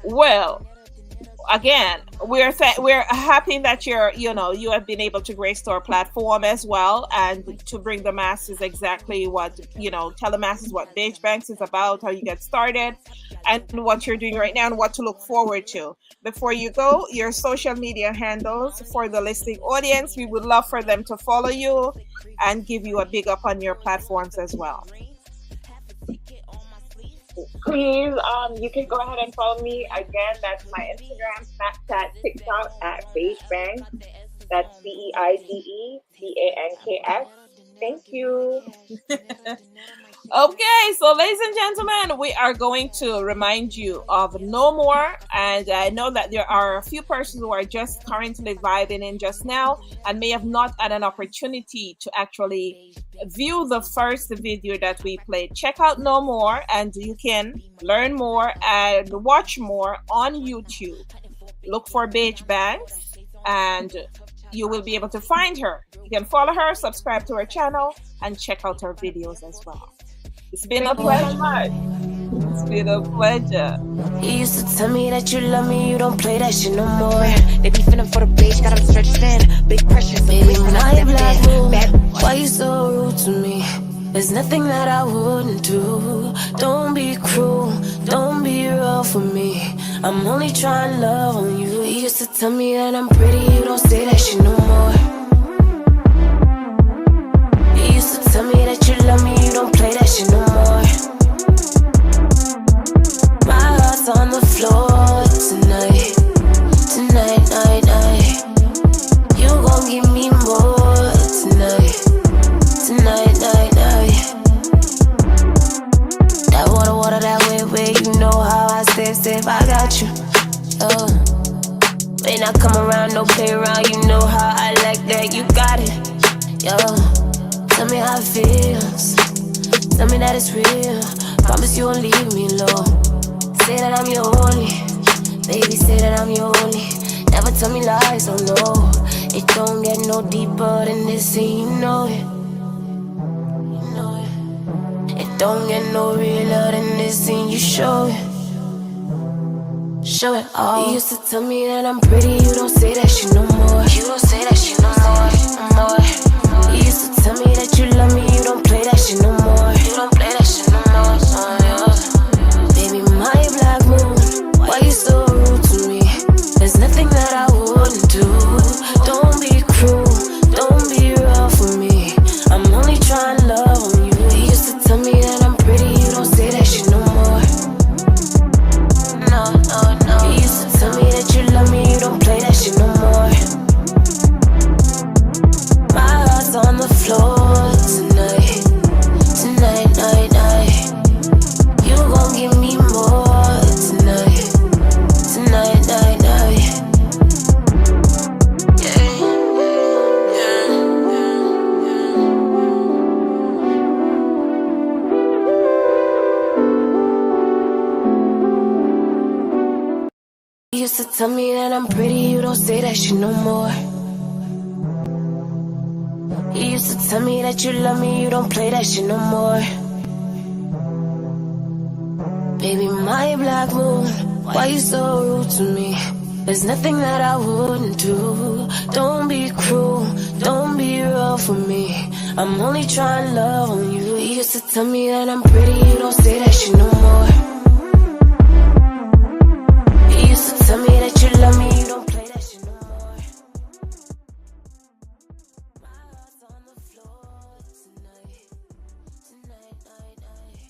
Well, again, we're happy that you have been able to grace our platform as well, and to bring the masses exactly what tell the masses what Beige Banks is about, how you get started, and what you're doing right now, and what to look forward to. Before you go, your social media handles for the listening audience, we would love for them to follow you and give you a big up on your platforms as well. Please, you can go ahead and follow me. Again, that's my Instagram, Snapchat, TikTok at Beige Banks. That's BeideBanks. Thank you. Okay, so ladies and gentlemen, we are going to remind you of No More, and I know that there are a few persons who are just currently vibing in just now and may have not had an opportunity to actually view the first video that we played. Check out No More, and you can learn more and watch more on YouTube. Look for Beige Banks, and you will be able to find her. You can follow her, subscribe to her channel, and check out her videos as well. It's been a pleasure. It's been a pleasure. You used to tell me that you love me, you don't play that shit no more. They be finna for the beige, got them stretched thin. Big pressure, baby, my black. Why you so rude to me? There's nothing that I wouldn't do. Don't be cruel, don't be real for me. I'm only trying to love on you. You used to tell me that I'm pretty, you don't say that shit no more. You used to tell me that you love me, you don't play that shit no more. My heart's on the floor tonight, night. You gon' give me more tonight, night. That water, that way, you know how I stay, I got you. When I come around, no play around, you know how I like that, you got it. Tell me how it feels, tell me that it's real. Promise you won't leave me alone. Say that I'm your only, baby, say that I'm your only. Never tell me lies, oh no. It don't get no deeper than this, and you know it. It don't get no realer than this, and you show it. Show it all. You used to tell me that I'm pretty, you don't say that shit no more. You don't say that shit no more. You used to tell me that you love me, you don't play that shit no more. You don't play that shit no more. Baby, my black moon, why you so rude to me? There's nothing that I wouldn't do. Don't be cruel, don't be real for me. I'm only trying to love on you. You used to tell me that I'm pretty, you don't say that shit no more. No. You used to tell me that you love me, you don't play that shit no more. more tonight. Tonight, night, night. You gon' give me more tonight. Tonight, night, night. Yeah, yeah, yeah. You used to tell me that I'm pretty, you don't say that shit no more. You used to tell me that you love me, you don't play that shit no more. Baby, my black moon, why you so rude to me? There's nothing that I wouldn't do. Don't be cruel, don't be real for me. I'm only trying to love on you. You used to tell me that I'm pretty, you don't say that shit no more. You used to tell me that you love me, you don't play that shit no more. My heart's on the floor tonight. Tonight, night, night.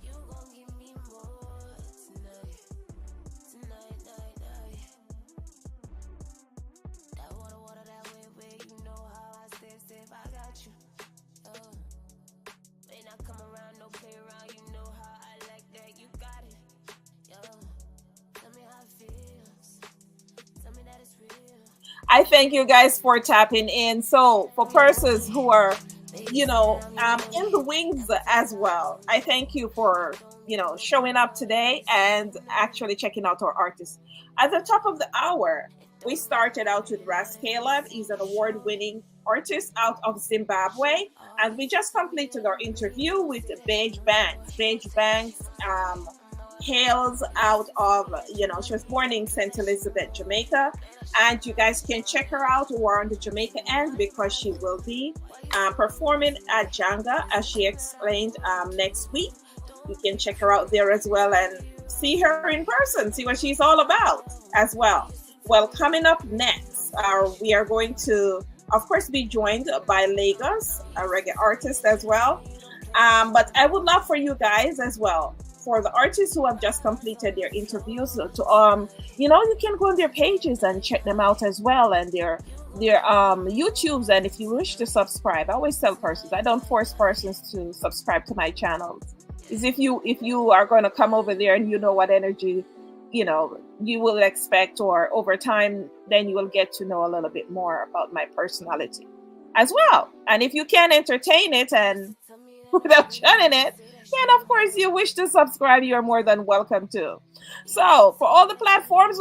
You gon' give me more tonight. Tonight, night, night. That water, that way, you know how I stay safe, I got you. May not come around, no play around, you know how I like that, you got it. Tell me how it feels. Tell me that it's real. I thank you guys for tapping in. So for persons who are, in the wings as well, I thank you for, showing up today and actually checking out our artists. At the top of the hour, we started out with Labb. He's an award-winning artist out of Zimbabwe. And we just completed our interview with Beige. Beige hails out of, she was born in St. Elizabeth, Jamaica. And you guys can check her out who are on the Jamaica end because she will be performing at Janga, as she explained, next week. You can check her out there as well and see her in person, see what she's all about as well. Well, coming up next, we are going to, of course, be joined by Laygus, a reggae artist as well. But I would love for you guys as well, for the artists who have just completed their interviews, to you can go on their pages and check them out as well, and their YouTubes. And if you wish to subscribe, I always tell persons, I don't force persons to subscribe to my channels. Is if you are going to come over there and you know what energy you will expect, or over time, then you will get to know a little bit more about my personality as well. And if you can entertain it and without shunning it, then of course you wish to subscribe, you're more than welcome to. So for all the platforms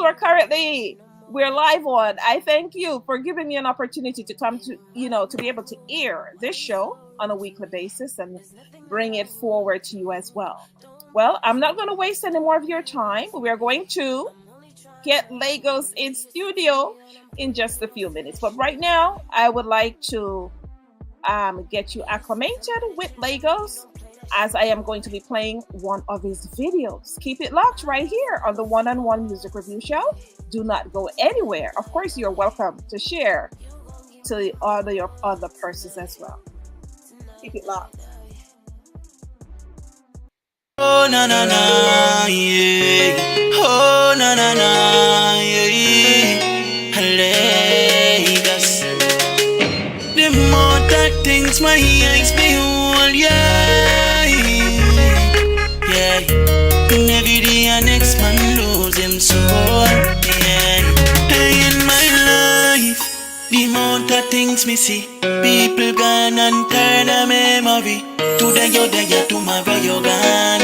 we're live on, I thank you for giving me an opportunity to come to, to be able to air this show on a weekly basis and bring it forward to you as well. Well, I'm not going to waste any more of your time. We're going to get Laygus in studio in just a few minutes. But right now, I would like to get you acclimated with Laygus, as I am going to be playing one of his videos. Keep it locked right here on the One-on-One Music Review Show. Do not go anywhere. Of course, you're welcome to share to all your other persons as well. Keep it locked. Oh na na na, yeah. Oh na na na, yeah. Laygus. The more that things my eyes behold, yeah, yeah. And every day an next man lose him soul, yeah. In my life, the more that things me see, people gone and turn a memory. Today you're there, tomorrow you're gone.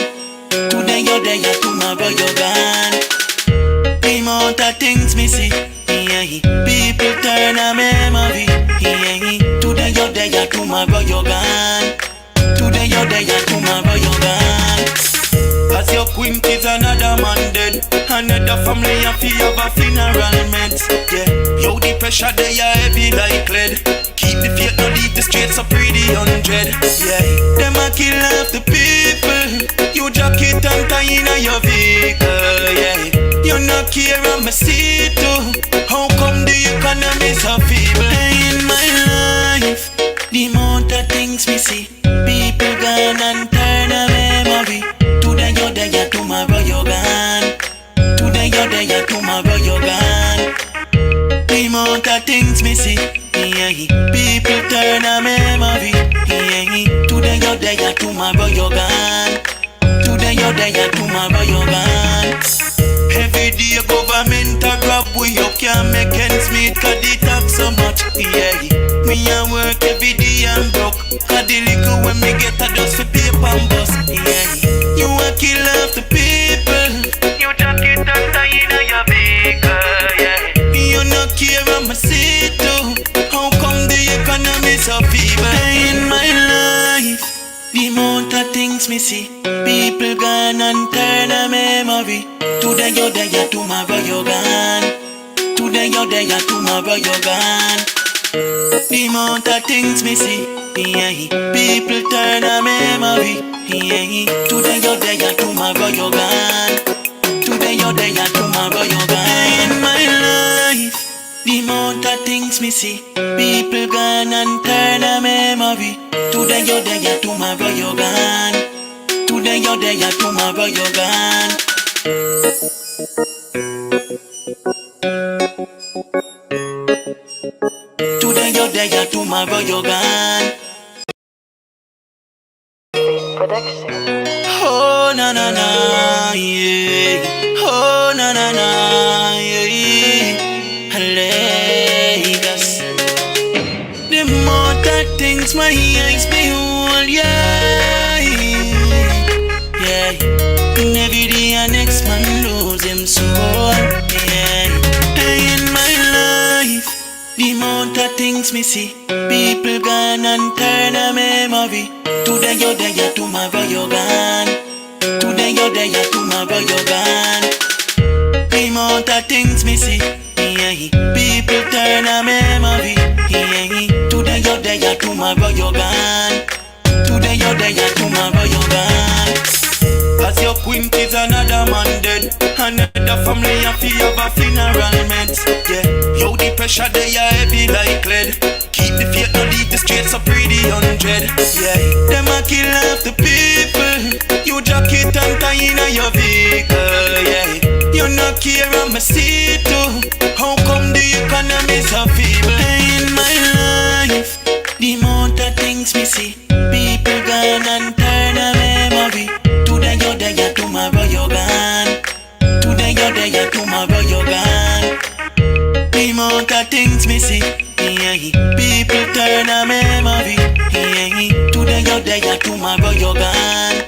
Today you're there, tomorrow you're gone. The amount of things me see, yeah. People turn a memory, yeah. Today you're there, tomorrow you're gone. Today you're there, tomorrow you're gone. As your queen is another man dead, another family have a funeral meant, yeah. Yo, the pressure they are heavy like lead. Keep the faith, no leave the streets so pretty 100, yeah. Them a kill half the people. You jacket and tie in your vehicle, yeah. You not care on my seat too. How come the economy so feeble? In my life, the amount of things we see, people gone and turn a memory. Today you're there, tomorrow you're gone. Today you're there, tomorrow you're gone. The amount of things we see, yeah. People turn a memory. tomorrow you're gone. Today you're there, tomorrow you're gone. Every day government a grab we up, can't make ends meet, cause they tax so much, yeah. Me a work every day and broke, cause the little when me get a just for paper and bus, yeah. You a kill off the people, you jacket and tie in your vehicle, yeah. You no care what me see too, how come the economy so feeble? In my life, the amount of things me see, people gone and turn a memory. Today you're there, tomorrow you're gone. Today you're there, tomorrow you're gone. The amount of things me see, yeah. People turn a memory, yeah. Today you're there, tomorrow you're gone. Today you're there, tomorrow you're gone. In my life, the amount of things me see, people gone and turn a memory. Today you're there, tomorrow you're gone. Today you're there, tomorrow you're gone. Today you're there, tomorrow you're gone. Oh na na na, yeah. Oh na na na, yeah. Laygus. The more that things my eyes behold, yeah, yeah. And every day a next man lose him soul, yeah. In my life, the amount of things me see, people gone and turn a memory. Today you're there, tomorrow you're gone. Today you're there, tomorrow you're gone. The amount of things me see, yeah. People turn a memory, yeah. Today you're there, tomorrow you're gone. Today you're there, tomorrow you're gone. As your queen is another man dead, another family a fear of a funeral meant, yeah. Yo, the pressure they are heavy like lead. Keep the faith, no leave the streets so pretty 100, yeah. Them a kill off the people, you jacket and tie in your vehicle, yeah. You no care what me see too, how come the economy so feeble? In my life, the amount of things me see, people gone and turn a memory. Today you're there, tomorrow you're gone. Today you're there, tomorrow you're gone. The amount of things me see, yeah. People turn a memory, yeah. Today you're there, tomorrow you're gone.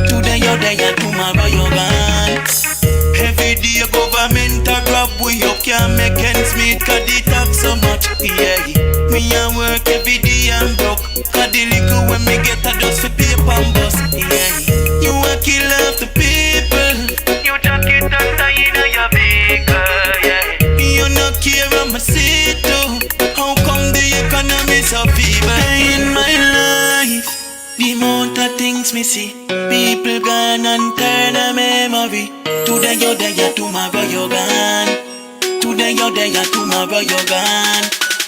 Today you're there, tomorrow you're gone. Every day government a grab we up, can't make ends meet, cause they tax so much, yeah. Me a work every day and broke, cause the little when me get a just for paper and bus, yeah. You a kill off the people, you jacket and tie in your vehicle, yeah. You no care what me see too, how come the economy so feeble? In my life, the amount of things me see, people gone and turn a memory. Today you're there, tomorrow you're gone. Today you're there, tomorrow you're gone.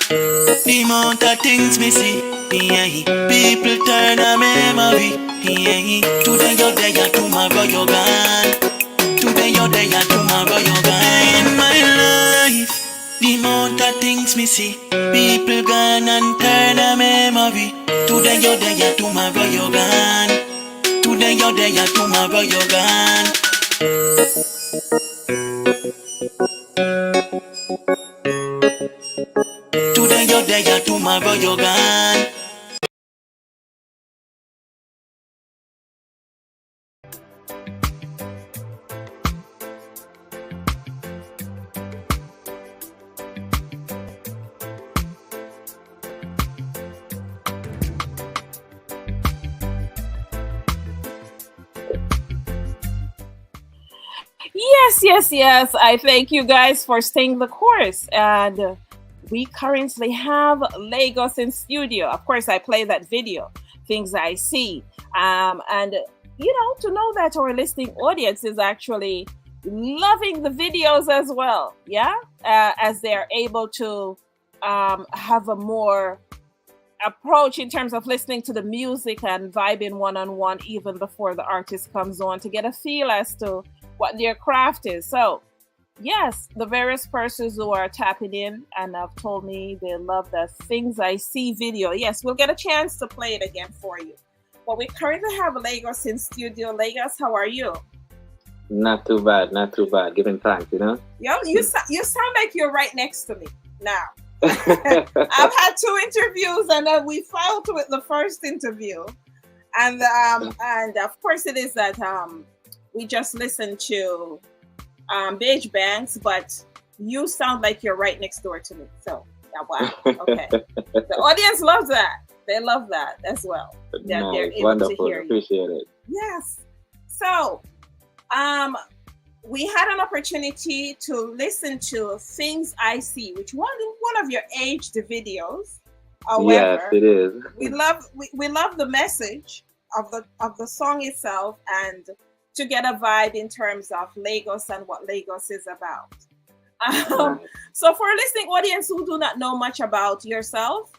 The amount of things me see, yeah. People turn a memory, yeah. Today you're there, tomorrow you're gone. Today you're there, tomorrow you're gone. In my life, the amount of things me see, people gone and turn a memory. Today you're there, tomorrow you're gone. Today you're there, tomorrow you're gone. Today you're there, tomorrow you're gone. Yes. I thank you guys for staying the course. And we currently have Laygus in studio. Of course, I play that video, things I see. And, to know that our listening audience is actually loving the videos as well. Yeah. As they're able to have a more approach in terms of listening to the music and vibing one-on-one even before the artist comes on to get a feel as to what their craft is. So yes, the various persons who are tapping in and have told me they love the Things I See video. Yes, we'll get a chance to play it again for you. Well, we currently have Laygus in studio. Laygus, how are you? Not too bad, not too bad. Giving thanks, you know. Yo, you sound like you're right next to me now. I've had 2 interviews, and we filed with the first interview, and of course it is that we just listened to Beige Banks, but you sound like you're right next door to me. So yeah, wow, okay. The audience loves that. They love that as well. They're able wonderful. to hear you. Appreciate it. Yes. So, we had an opportunity to listen to "Things I See," which one of your aged videos. However, Yes, it is. we love the message of the song itself, and to get a vibe in terms of Lagos and what Lagos is about. So for a listening audience who do not know much about yourself,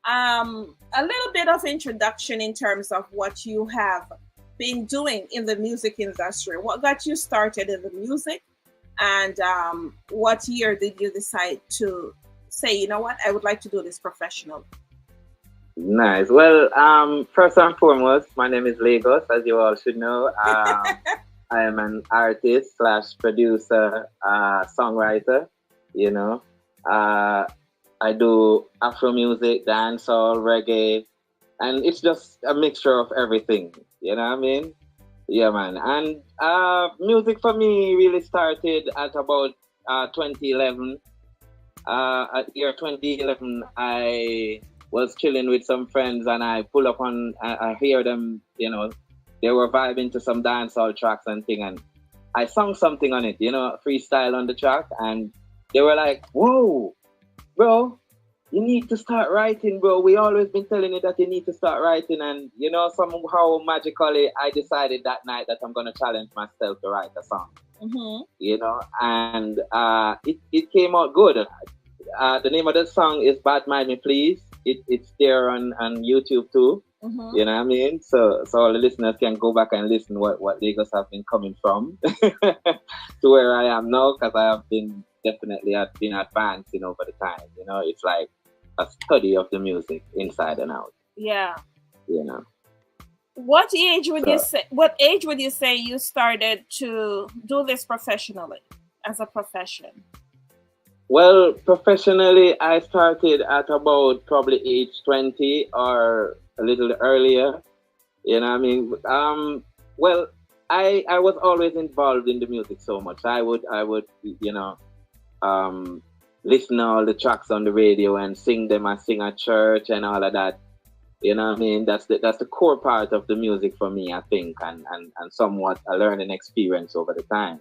a little bit of introduction in terms of what you have been doing in the music industry. What got you started in the music, and what year did you decide to say, you know what, I would like to do this professionally? Nice. Well, first and foremost, my name is Laygus, as you all should know. I am an artist / producer, songwriter. You know, I do Afro music, dancehall, reggae, and it's just a mixture of everything. You know what I mean? Yeah, man. And music for me really started at about 2011. At year 2011, I was chilling with some friends, and I pull up on, I hear them, you know, they were vibing to some dancehall tracks and thing, and I sung something on it, you know, freestyle on the track, and they were like, whoa, bro, you need to start writing, bro. We always been telling you that you need to start writing. And, you know, somehow magically, I decided that night that I'm going to challenge myself to write a song, you know, and it came out good. The name of the song is Bad Mind Me Please. It's there on YouTube too. You know what I mean? So all the listeners can go back and listen what Lagos have been coming from to where I am now, because I have been definitely advancing over the time. You know, it's like a study of the music inside and out. Yeah. You know. What age would you say you started to do this professionally, as a profession? Well, professionally, I started at about probably age 20 or a little earlier. You know what I mean? Well, I was always involved in the music so much. I would you know, listen to all the tracks on the radio and sing them. I sing at church and all of that. You know what I mean? That's the core part of the music for me, I think, and somewhat a learning experience over the time.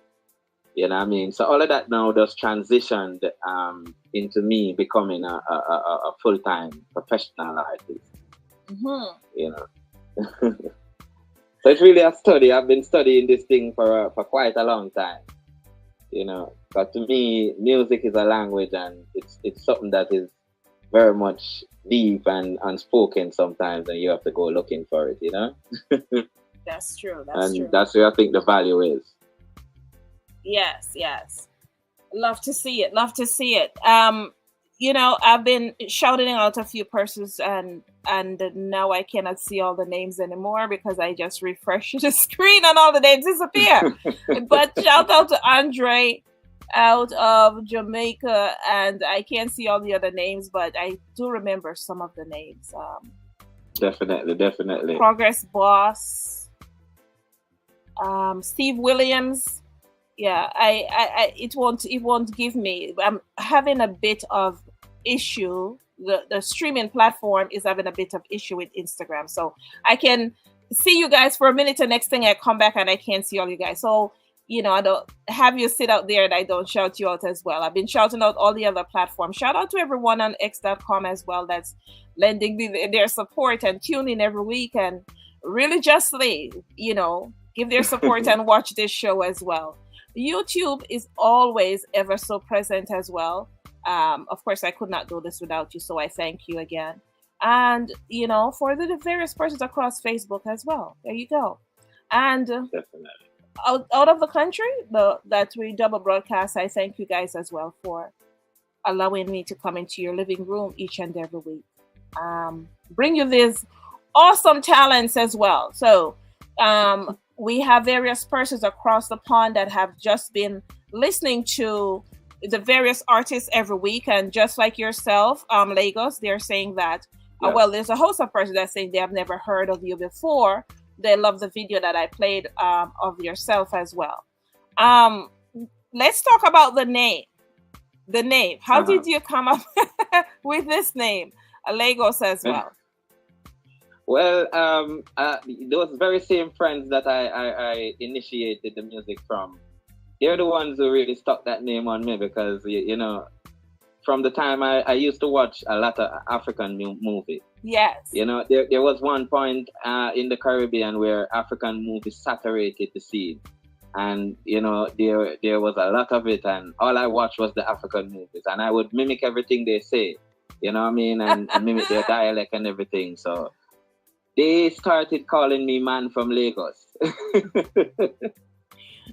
You know what I mean? So all of that now just transitioned into me becoming a full-time professional artist. You know. So it's really a study. I've been studying this thing for quite a long time. You know, but to me, music is a language, and it's something that is very much deep and unspoken sometimes, and you have to go looking for it, you know? That's true. That's where I think the value is. Yes. Love to see it. You know, I've been shouting out a few persons, and now I cannot see all the names anymore because I just refresh the screen and all the names disappear. But shout out to Andre out of Jamaica, and I can't see all the other names, but I do remember some of the names. Definitely. Progress Boss, Steve Williams. Yeah, it won't give me. I'm having a bit of issue. The streaming platform is having a bit of issue with Instagram, so I can see you guys for a minute, and next thing I come back and I can't see all you guys. So, you know, I don't have you sit out there and I don't shout you out as well. I've been shouting out all the other platforms. Shout out to everyone on x.com as well that's lending me their support and tuning every week and religiously, you know, give their support and watch this show as well. YouTube is always ever so present as well. Of course, I could not do this without you, so I thank you again. And, you know, for the various persons across Facebook as well. There you go. And out of the country that we double broadcast, I thank you guys as well for allowing me to come into your living room each and every week. Bring you these awesome talents as well. So we have various persons across the pond that have just been listening to the various artists every week, and just like yourself, Laygus, they're saying that well, there's a host of persons that saying they have never heard of you before. They love the video that I played of yourself as well. Let's talk about the name. The name. How did you come up with this name, Laygus, as well? Well, those very same friends that I initiated the music from, they're the ones who really stuck that name on me, because, you know, from the time I used to watch a lot of African movies. Yes. You know, there was one point in the Caribbean where African movies saturated the scene. And, you know, there was a lot of it, and all I watched was the African movies. And I would mimic everything they say, you know what I mean? And mimic their dialect and everything. So they started calling me Man from Lagos.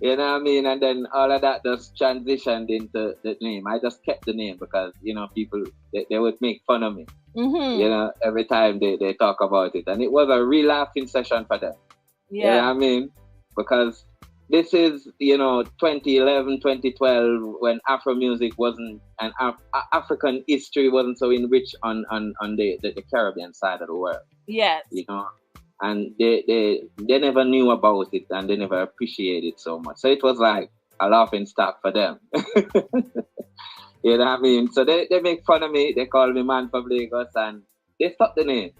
You know what I mean? And then all of that just transitioned into the name. I just kept the name because, you know, people, they would make fun of me, you know, every time they talk about it. And it was a real laughing session for them. Yeah. You know what I mean? Because this is, you know, 2011, 2012, when Afro music wasn't, and African history wasn't so enriched on the Caribbean side of the world. Yes. You know? And they never knew about it, and they never appreciated it so much. So it was like a laughing stock for them. You know what I mean? So they make fun of me. They call me Man from Lagos, and they stopped the name.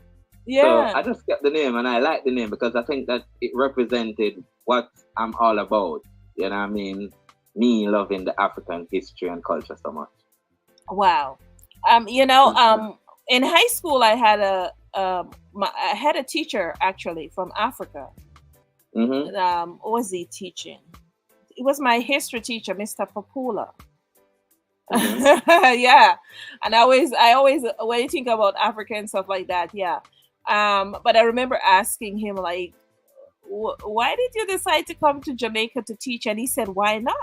Yeah. So I just kept the name, and I like the name because I think that it represented what I'm all about. You know what I mean? Me loving the African history and culture so much. Wow. You know, in high school, I had a teacher actually from Africa. What was he teaching? It was my history teacher, Mr. Papula. Yeah, and I always when you think about Africa and stuff like that, yeah. But I remember asking him, like, why did you decide to come to Jamaica to teach? And he said, why not?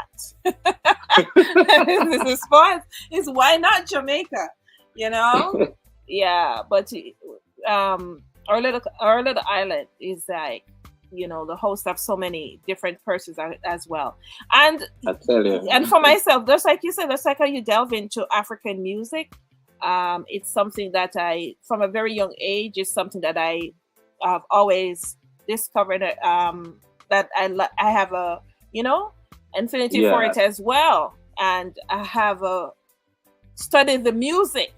His response is, why not Jamaica? You know? Yeah, but our little island is like, you know, the host of so many different persons as well. And I tell you. And for myself, just like you said, just like how you delve into African music, it's something that I, from a very young age, is something that I have always discovered that I have a, you know, affinity for it as well. And I have studied the music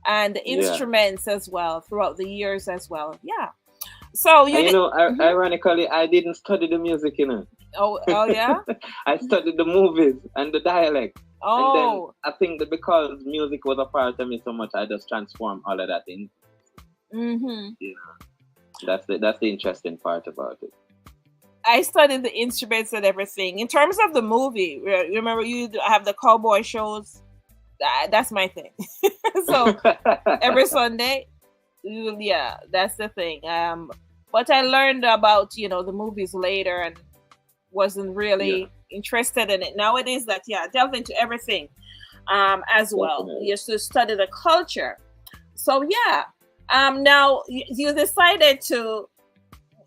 and the instruments as well throughout the years as well. Yeah. So you know, ironically, I didn't study the music, you know. Oh yeah. I studied the movies and the dialect. Oh. And then I think that because music was a part of me so much, I just transformed all of that in. You know, that's the interesting part about it. I studied the instruments and everything. In terms of the movie, remember you have the cowboy shows. That's my thing. So every Sunday, yeah, that's the thing. But I learned about, you know, the movies later and wasn't really interested in it. Now it is that, delve into everything as well. Definitely. You have to study the culture. So now you decided to,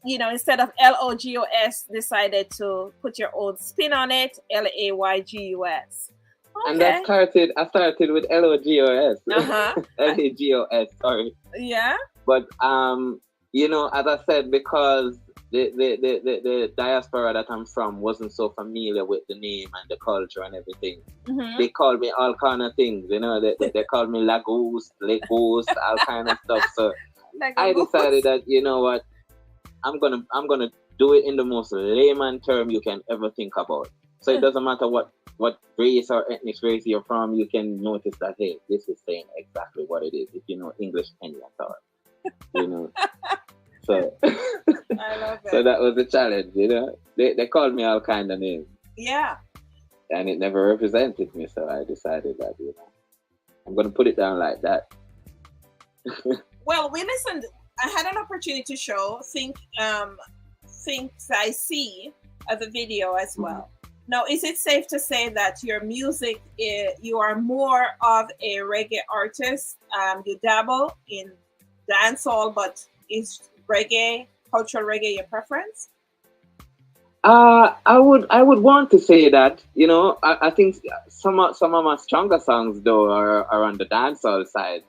you know, instead of Logos, decided to put your own spin on it, Laygus. Okay. And I started with Logos. Lagos, sorry. Yeah. But you know, as I said, because the diaspora that I'm from wasn't so familiar with the name and the culture and everything. They called me all kind of things, you know. They called me Laygus, all kind of stuff. So I decided that, you know what, I'm gonna do it in the most layman term you can ever think about. So it doesn't matter what race or ethnic race you're from, you can notice that, hey, this is saying exactly what it is if you know English any at all. You know. So I love it. So that was the challenge, you know. They called me all kind of names. Yeah. And it never represented me, so I decided that, you know, I'm gonna put it down like that. Well, we listened. I had an opportunity to show Things I See as a video as well. Now, is it safe to say that your music, you are more of a reggae artist? You dabble in dancehall, but it's reggae, cultural reggae, your preference? I would want to say that, you know, I think some of my stronger songs though are on the dancehall side.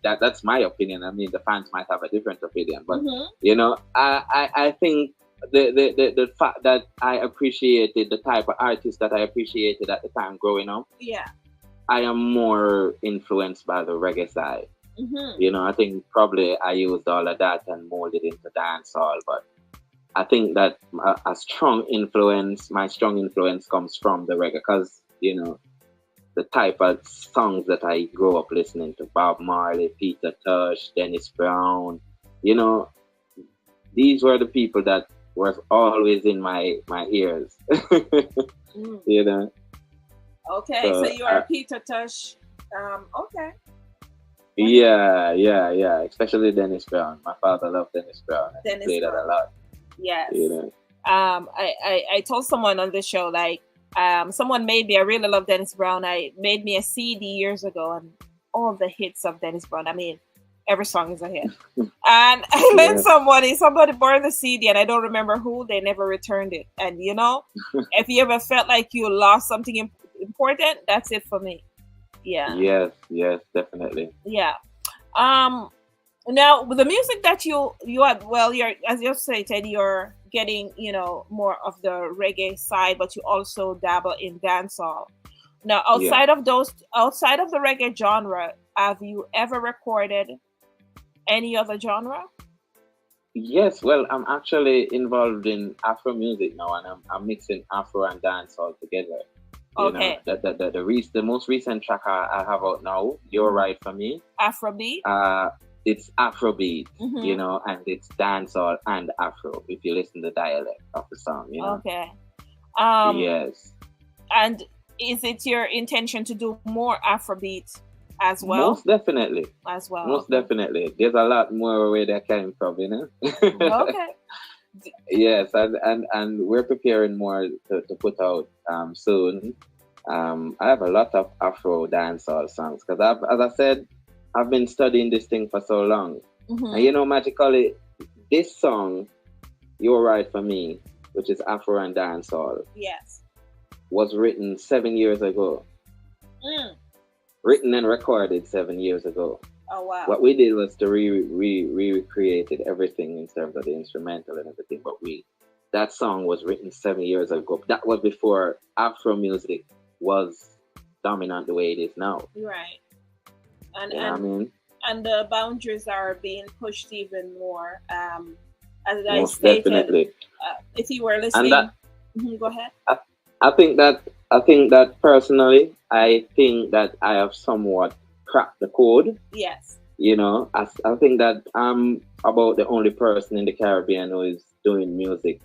That's my opinion. I mean, the fans might have a different opinion, but you know, I think the fact that I appreciated the type of artist that I appreciated at the time growing up. Yeah. I am more influenced by the reggae side. You know, I think probably I used all of that and molded into dancehall, but I think that my strong influence comes from the reggae because, you know, the type of songs that I grew up listening to, Bob Marley, Peter Tosh, Dennis Brown, you know, these were the people that were always in my ears, you know. Okay, so you are Peter Tosh. Okay. Yeah, especially Dennis Brown. My father loved Dennis Brown. Dennis played Brown. it a lot. Yes. You know. I told someone on this show, like, someone made me, I really love Dennis Brown. Made me a CD years ago and all the hits of Dennis Brown. I mean, every song is a hit. And I lent somebody borrowed the CD and I don't remember who, they never returned it. And you know, if you ever felt like you lost something important, that's it for me. Yeah. Yes, definitely. Yeah. Now with the music that you have, well, you're, as you stated, you're getting, you know, more of the reggae side, but you also dabble in dancehall. Now, outside of the reggae genre, have you ever recorded any other genre? Yes, well, I'm actually involved in Afro music now, and I'm mixing Afro and dancehall together. You know, the most recent track I have out now, You're Right For Me. Afrobeat? It's Afrobeat, you know, and it's dancehall and Afro, if you listen to the dialect of the song, you know. Okay. Yes. And is it your intention to do more Afrobeat as well? Most definitely. As well. Most definitely. There's a lot more where that came from, you know. Okay. Yes, and we're preparing more to put out soon. I have a lot of Afro dancehall songs because as I said, I've been studying this thing for so long. And you know, magically, this song, You're Right For Me, which is Afro and dancehall, yes, was written 7 years ago. Written and recorded 7 years ago. Oh wow! What we did was to recreated everything in terms of the instrumental and everything. But that song was written 7 years ago. That was before Afro music was dominant the way it is now. Right. And you know what I mean? And the boundaries are being pushed even more. As I Most stated, definitely. If you were listening, go ahead. I think that personally, I think that I have somewhat cracked the code. Yes. You know, I think that I'm about the only person in the Caribbean who is doing music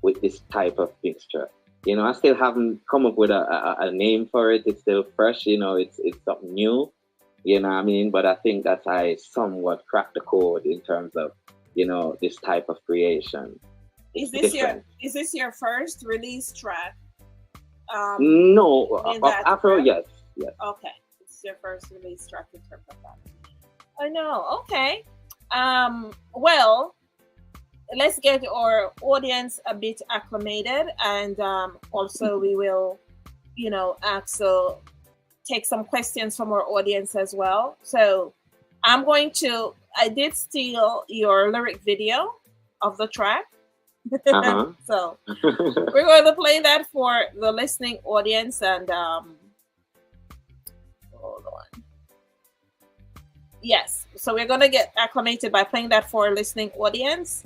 with this type of mixture. You know, I still haven't come up with a name for it. It's still fresh. You know, it's something new. You know what I mean? But I think that I somewhat cracked the code in terms of, you know, this type of creation. Is this your first release track? No, of Afro, yes. Okay, it's your first release track in terms of that. I know. Okay. Well, let's get our audience a bit acclimated, and also we will, you know, take some questions from our audience as well. So I did steal your lyric video of the track. So we're going to play that for the listening audience, and hold on. Yes, so we're going to get acclimated by playing that for our listening audience,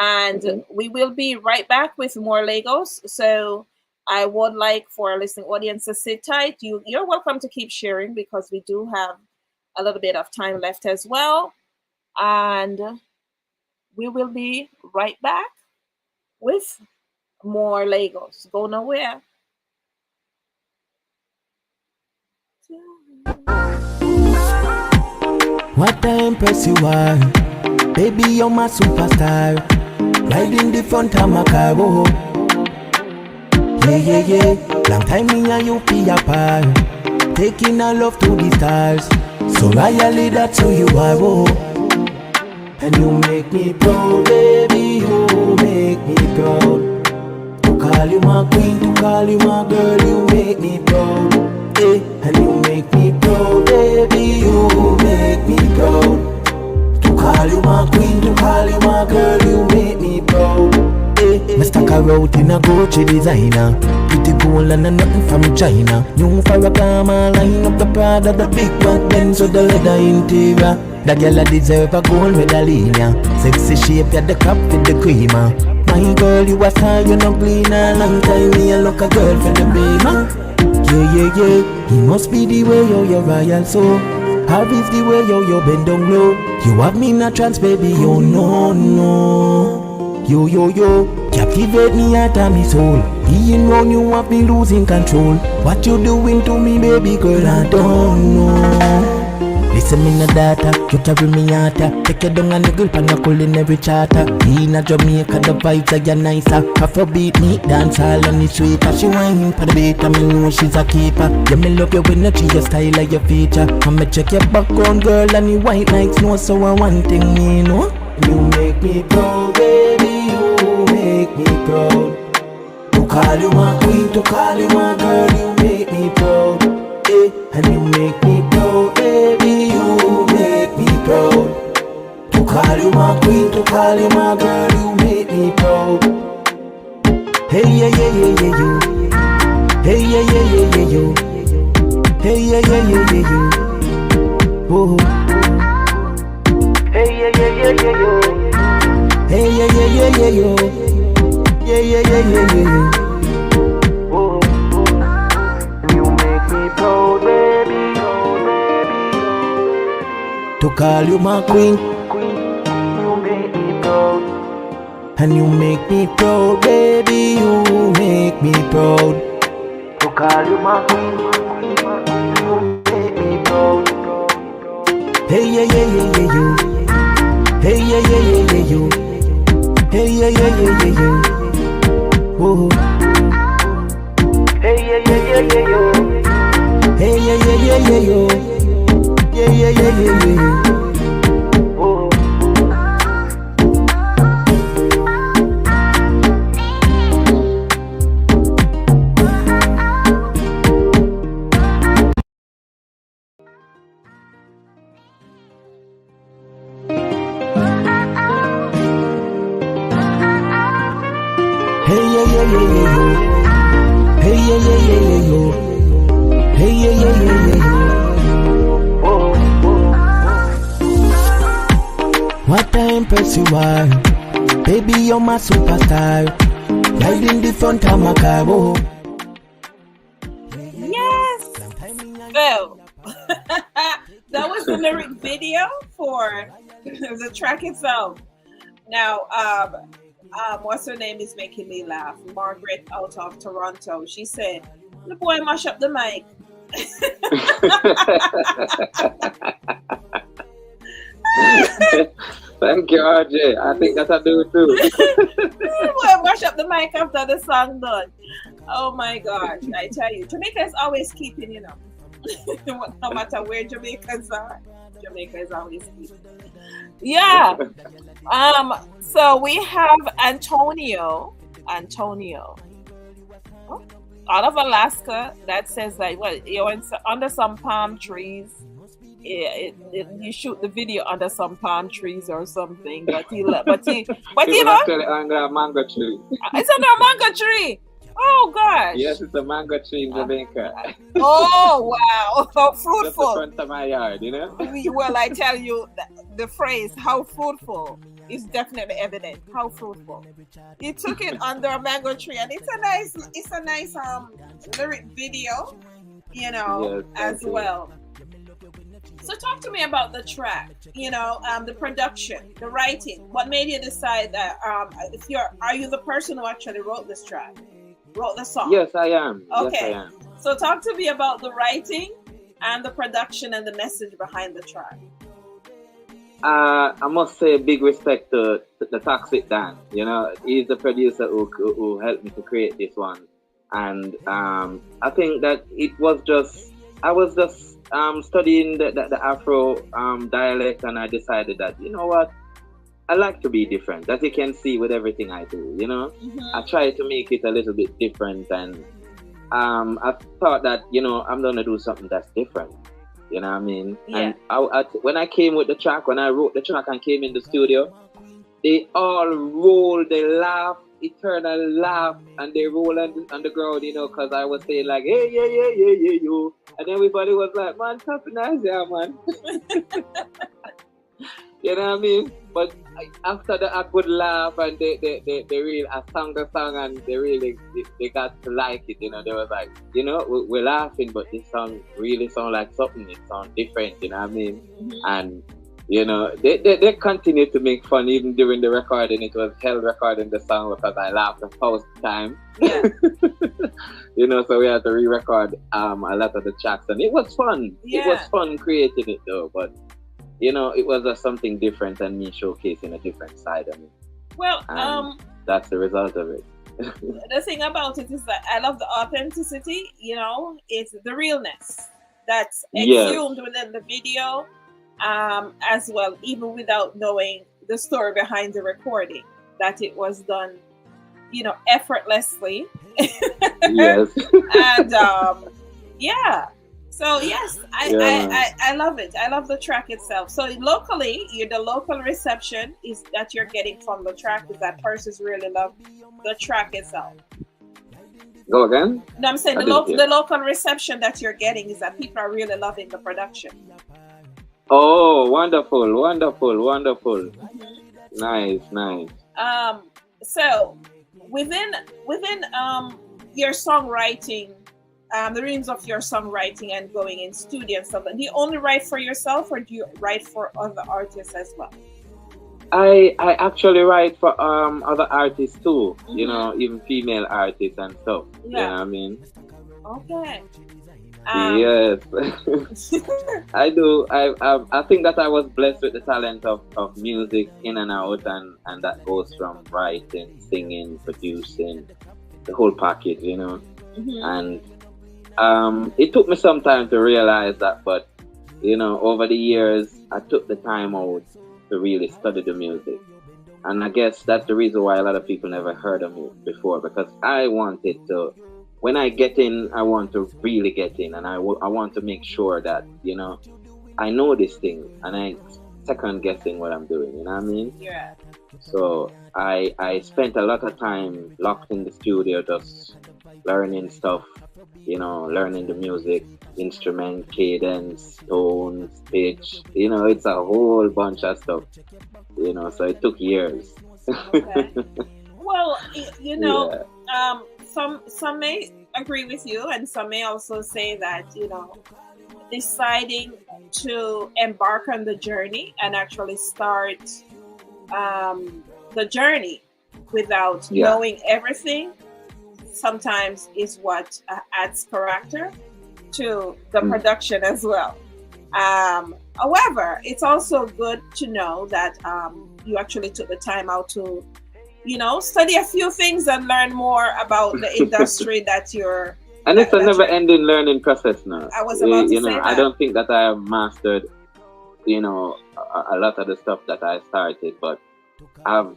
and we will be right back with more Laygus. So I would like for our listening audience to sit tight. You're welcome to keep sharing because we do have a little bit of time left as well. And we will be right back with more Laygus. Go nowhere. What a impress you are, baby, you're my superstar. Riding the front of my car, oh. Yeah. Long time me and you be apart, taking our love to the stars. So royally that's who you are, oh. and you make me proud, baby, you make me proud. To call you my queen, to call you my girl, you make me proud. And you make me proud, baby, you make me proud. To call you my queen, to call you my girl, you make me proud. Me stuck a route in a Gucci designer. Pretty gold and nothing from China. New Farrakama, line up the Prada, the big back Benz with the leather interior. That girl a deserve a gold medallion. Sexy shape, yeah, the cup with the creamer. My girl, you a star, you no cleaner. Long time me a look a girl for the baby. Yeah. He must be the way you're royal so. How is the way you bend down low? You have me in a trance, baby, you no. Yo, captivate me out of me soul. Being round you have me losing control. What you doing to me, baby girl, I don't know. Listen me no data, you carry me harder. Take you down and the girl pan a culinary charter. In a Jamaica, the vibes are nicer. Afrobeat, me dance all and it's sweeter. She whining for the beat, I me know she's a keeper. Yeah, me love your energy, your style and your feature. I'ma check your background, girl, and you white like snow. So I one thing me know. You make me proud, baby, you make me proud. To call you my queen, to call you my girl, you make me proud. And you make me proud, baby, you make me proud. To call you my queen, to call you my girl, you make me proud. Hey, yeah, you. Hey, yeah, you. Hey, yeah, you. Oh. Hey, yeah, you. Hey, yeah, you. Yeah. Oh. You make me proud, baby. To call you my queen, you make me proud. And you make me proud, baby, you make me proud. To call you my queen, you make me proud. Hey, yeah, you. Hey, yeah, you. Hey, yeah, you. Oh. Hey, yeah, you. Hey, yeah, you. Yeah. Oh. Hey, yeah. Hey, yeah. Hey, yeah. What I impress you are, baby, you're my superstar. Riding the front of my car, oh. Yes. Well, that was the lyric video for the track itself. Now, what's her name is making me laugh. Margaret out of Toronto. She said, "The boy mash up the mic." Thank you, RJ. I think that I do too. Boy, mash up the mic after the song done. Oh my gosh! I tell you, Jamaica is always keeping, no matter where Jamaicans are, Jamaica is always keeping. Yeah. So we have Antonio out of Alaska that says that you're under some palm trees. You shoot the video under some palm trees or something, but actually under a mango tree. It's under a mango tree. Oh gosh. Yes, it's a mango tree in Jamaica. Oh wow, how fruitful! Just the front of my yard, Well, I tell you, the phrase "how fruitful" is definitely evident. How fruitful! He took it under a mango tree, and it's a nice lyric video, yes, as well. So talk to me about the track, the production, the writing. What made you decide that are you the person who actually wrote this track? Wrote the song? Yes, I am. Okay. Yes, I am. So talk to me about the writing and the production and the message behind the track. I must say big respect to the Toxic Dan. He's the producer who helped me to create this one. And I think that I was just studying the Afro dialect, and I decided that, I like to be different, as you can see with everything I do. You know, I try to make it a little bit different, and I thought that I'm gonna do something that's different. You know what I mean? Yeah. And when I came with the track, when I wrote the track and came in the studio, they all rolled, they laughed, eternal laugh, and they roll on the ground, because I was saying like, hey, yeah, yo. And everybody was like, man, that's nice, yeah, man. You know what I mean? But after that, I could laugh, and they really, I sang the song, and they got to like it, They was like, we're laughing, but this song really sound like something. It sounds different, you know what I mean? And they continued to make fun even during the recording. It was hell recording the song because I laughed the first time. Yeah. So we had to re-record a lot of the tracks, and it was fun. Yeah. It was fun creating it though, but it was just something different and me showcasing a different side of me. Well, and that's the result of it. The thing about it is that I love the authenticity. It's the realness that's exhumed within the video. As well, even without knowing the story behind the recording, that it was done, effortlessly. Yes. And yeah. So yes, I love it. I love the track itself. So locally, the local reception is that you're getting from the track is that persons really love the track itself. Go again? No, I'm saying the local reception that you're getting is that people are really loving the production. Oh, wonderful. Nice. So within your songwriting, the reasons of your songwriting and going in studio and stuff, do you only write for yourself or do you write for other artists as well? I actually write for other artists too, even female artists and stuff. Yeah. You know what I mean? Okay. Yes. I do. I think that I was blessed with the talent of music in and out, and that goes from writing, singing, producing, the whole package, And it took me some time to realize that, but over the years I took the time out to really study the music, and I guess that's the reason why a lot of people never heard of me before, because I wanted to. When I get in, I want to really get in, and I want to make sure that, I know this thing, and I second guessing what I'm doing, you know what I mean? Yeah. So I spent a lot of time locked in the studio, just learning stuff, learning the music, instrument, cadence, tones, pitch, it's a whole bunch of stuff, so it took years. Okay. Well, some may agree with you, and some may also say that deciding to embark on the journey and actually start the journey without knowing everything sometimes is what adds character to the production as well. However, it's also good to know that you actually took the time out to study a few things and learn more about the industry that you're. And it's a never-ending learning process now. I was about to say that. I don't think that I have mastered, a lot of the stuff that I started, but I've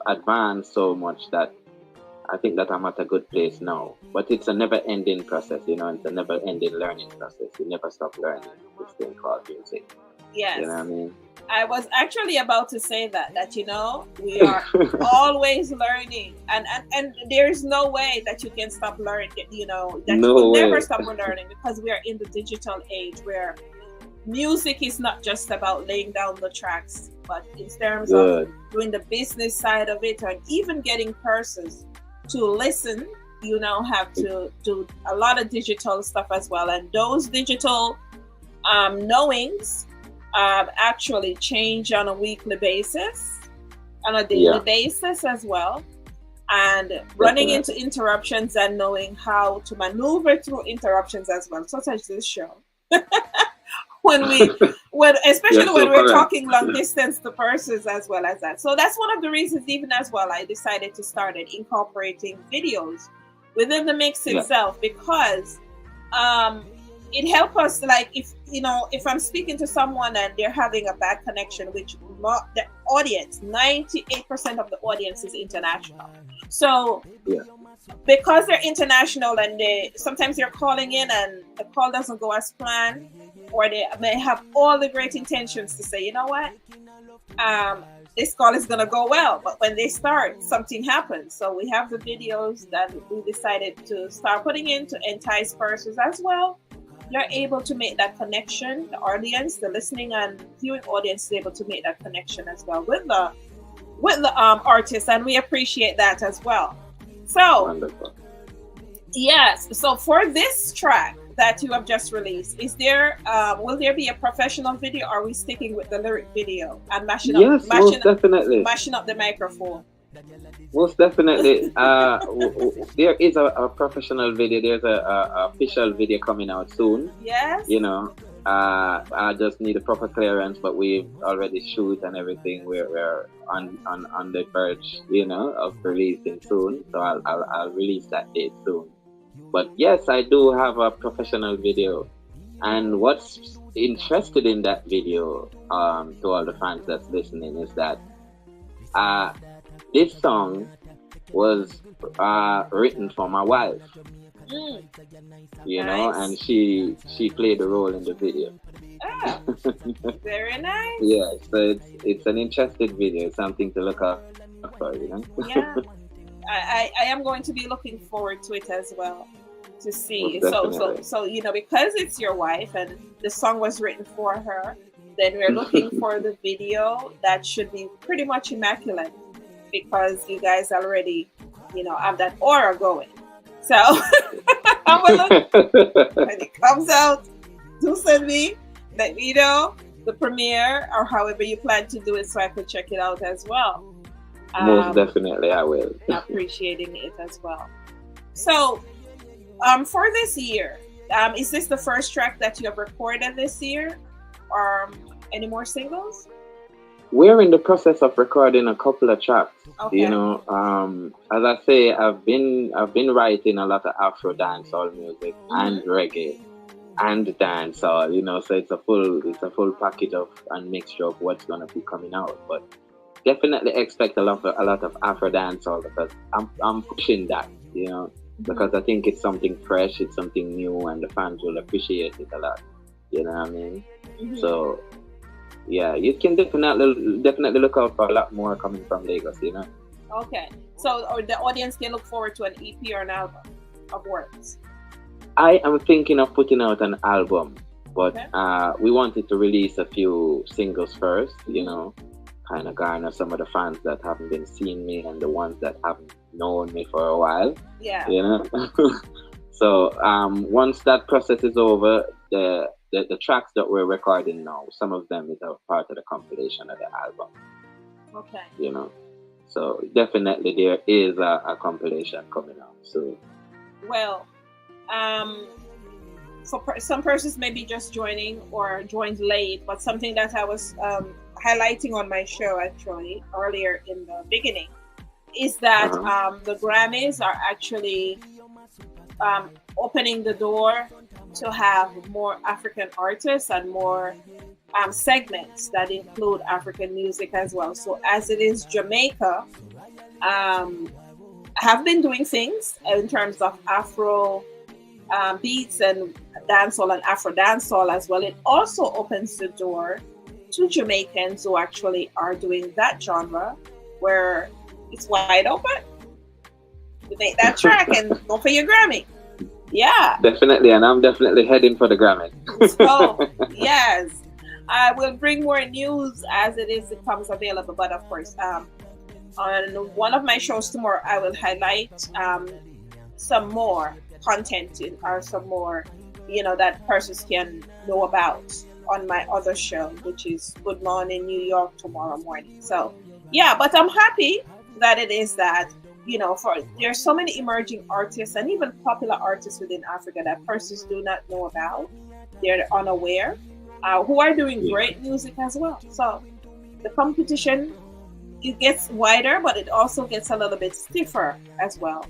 advanced so much that I think that I'm at a good place now. But it's a never-ending process, it's a never-ending learning process. You never stop learning this thing called music. Yes. You know what I mean? I was actually about to say that we are always learning, and there's no way that you can stop learning, that you will never stop learning, because we are in the digital age where music is not just about laying down the tracks, but in terms of doing the business side of it, and even getting persons to listen, have to do a lot of digital stuff as well, and those digital knowings actually change on a weekly basis, on a daily basis as well, and running into interruptions and knowing how to maneuver through interruptions as well, such as this show. Especially when we're talking long distance to persons as well as that. So that's one of the reasons, even as well, I decided to start incorporating videos within the mix itself, because it helps us, like if I'm speaking to someone and they're having a bad connection, which audience, 98% of the audience is international. So Yeah. because they're international and sometimes they're calling in and the call doesn't go as planned, or they may have all the great intentions to say, you know what, this call is going to go well, but when they start, something happens. So we have the videos that we decided to start putting in to entice persons as well. You're able to make that connection. The audience, the listening and viewing audience is able to make that connection as well with the artist, and we appreciate that as well. So Wonderful. yes, so for this track that you have just released, is there will there be a professional video, or are we sticking with the lyric video and mashing Yes, most definitely. mashing up the microphone? Most definitely. There is a professional video. There's a official video coming out soon. Yes. You know, I just need a proper clearance, but we've already shoot and everything. We're on the verge, you know, of releasing soon. So I'll release that date soon. But yes, I do have a professional video. And what's interested in that video, to all the fans that's listening, is that this song was written for my wife. You know, and she played a role in the video. Ah, very nice. Yeah, so it's an interesting video, something to look out for, you know. Yeah, I am going to be looking forward to it as well, to see. So you know, because it's your wife and the song was written for her, then we're looking for the video that should be pretty much immaculate, because you guys already, you know, have that aura going. So when it comes out, do send me, let me know the premiere or however you plan to do it, so I could check it out as well. Most definitely, I will. Appreciating it as well. So, for this year, is this the first track that you have recorded this year, or any more singles? We're in the process of recording a couple of tracks. Okay. You know, as I say, I've been writing a lot of Afro dancehall music and reggae and dancehall. You know, so it's a full package of and mixture of what's gonna be coming out. But definitely expect a lot of Afro dancehall, because I'm pushing that. You know, because I think it's something fresh, it's something new, and the fans will appreciate it a lot. You know what I mean? So. Yeah, you can definitely look out for a lot more coming from Laygus, you know. Okay, so or the audience can look forward to an EP or an album of works. I am thinking of putting out an album, but we wanted to release a few singles first, you know, kind of garner some of the fans that haven't been seeing me and the ones that haven't known me for a while. Yeah. You know. So once that process is over, the tracks that we're recording now, some of them is a part of the compilation of the album. Okay. You know, so definitely there is a compilation coming out soon. Well, so some persons may be just joining or joined late, but something that I was highlighting on my show actually earlier in the beginning is that the Grammys are actually opening the door to have more African artists and more segments that include African music as well. So as it is, Jamaica have been doing things in terms of Afro beats and dancehall and Afro dancehall as well. It also opens the door to Jamaicans who actually are doing that genre, where it's wide open to make that track and go for your Grammy. Yeah, definitely, and I'm definitely heading for the Grammy. So yes, I will bring more news as it becomes available. But of course, on one of my shows tomorrow, I will highlight some more content or some more, you know, that persons can know about on my other show, which is Good Morning New York tomorrow morning. So yeah, but I'm happy that it is that. You know, there's so many emerging artists and even popular artists within Africa that persons do not know about. They're unaware, who are doing great music as well. So the competition, it gets wider, but it also gets a little bit stiffer as well.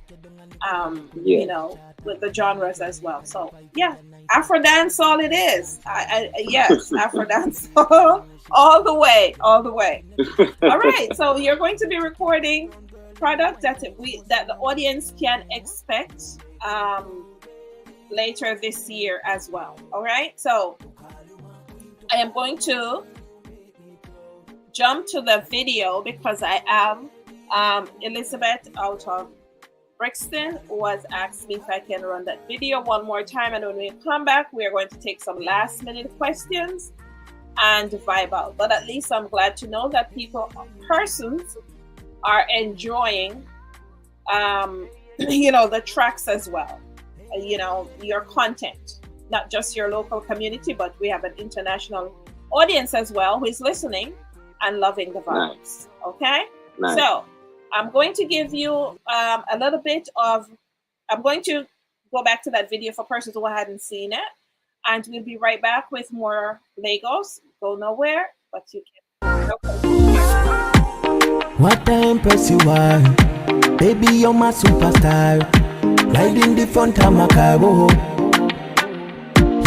You know, with the genres as well. So yeah, Afro dancehall it is. Yes, Afro dancehall all the way, all the way. All right, so you're going to be recording product that the audience can expect later this year as well. All right, so I am going to jump to the video because I am Elizabeth out of Brixton was asked me if I can run that video one more time, and when we come back we are going to take some last minute questions and vibe out. But at least I'm glad to know that persons are enjoying the tracks as well, your content, not just your local community, but we have an international audience as well who is listening and loving the vibes. Nice. Okay. Nice. So I'm going to give you a little bit of, I'm going to go back to that video for persons who hadn't seen it, and we'll be right back with more Laygus. Go nowhere, but you can. What a impress you are, baby, you're my superstar. Riding the front of my car, oh.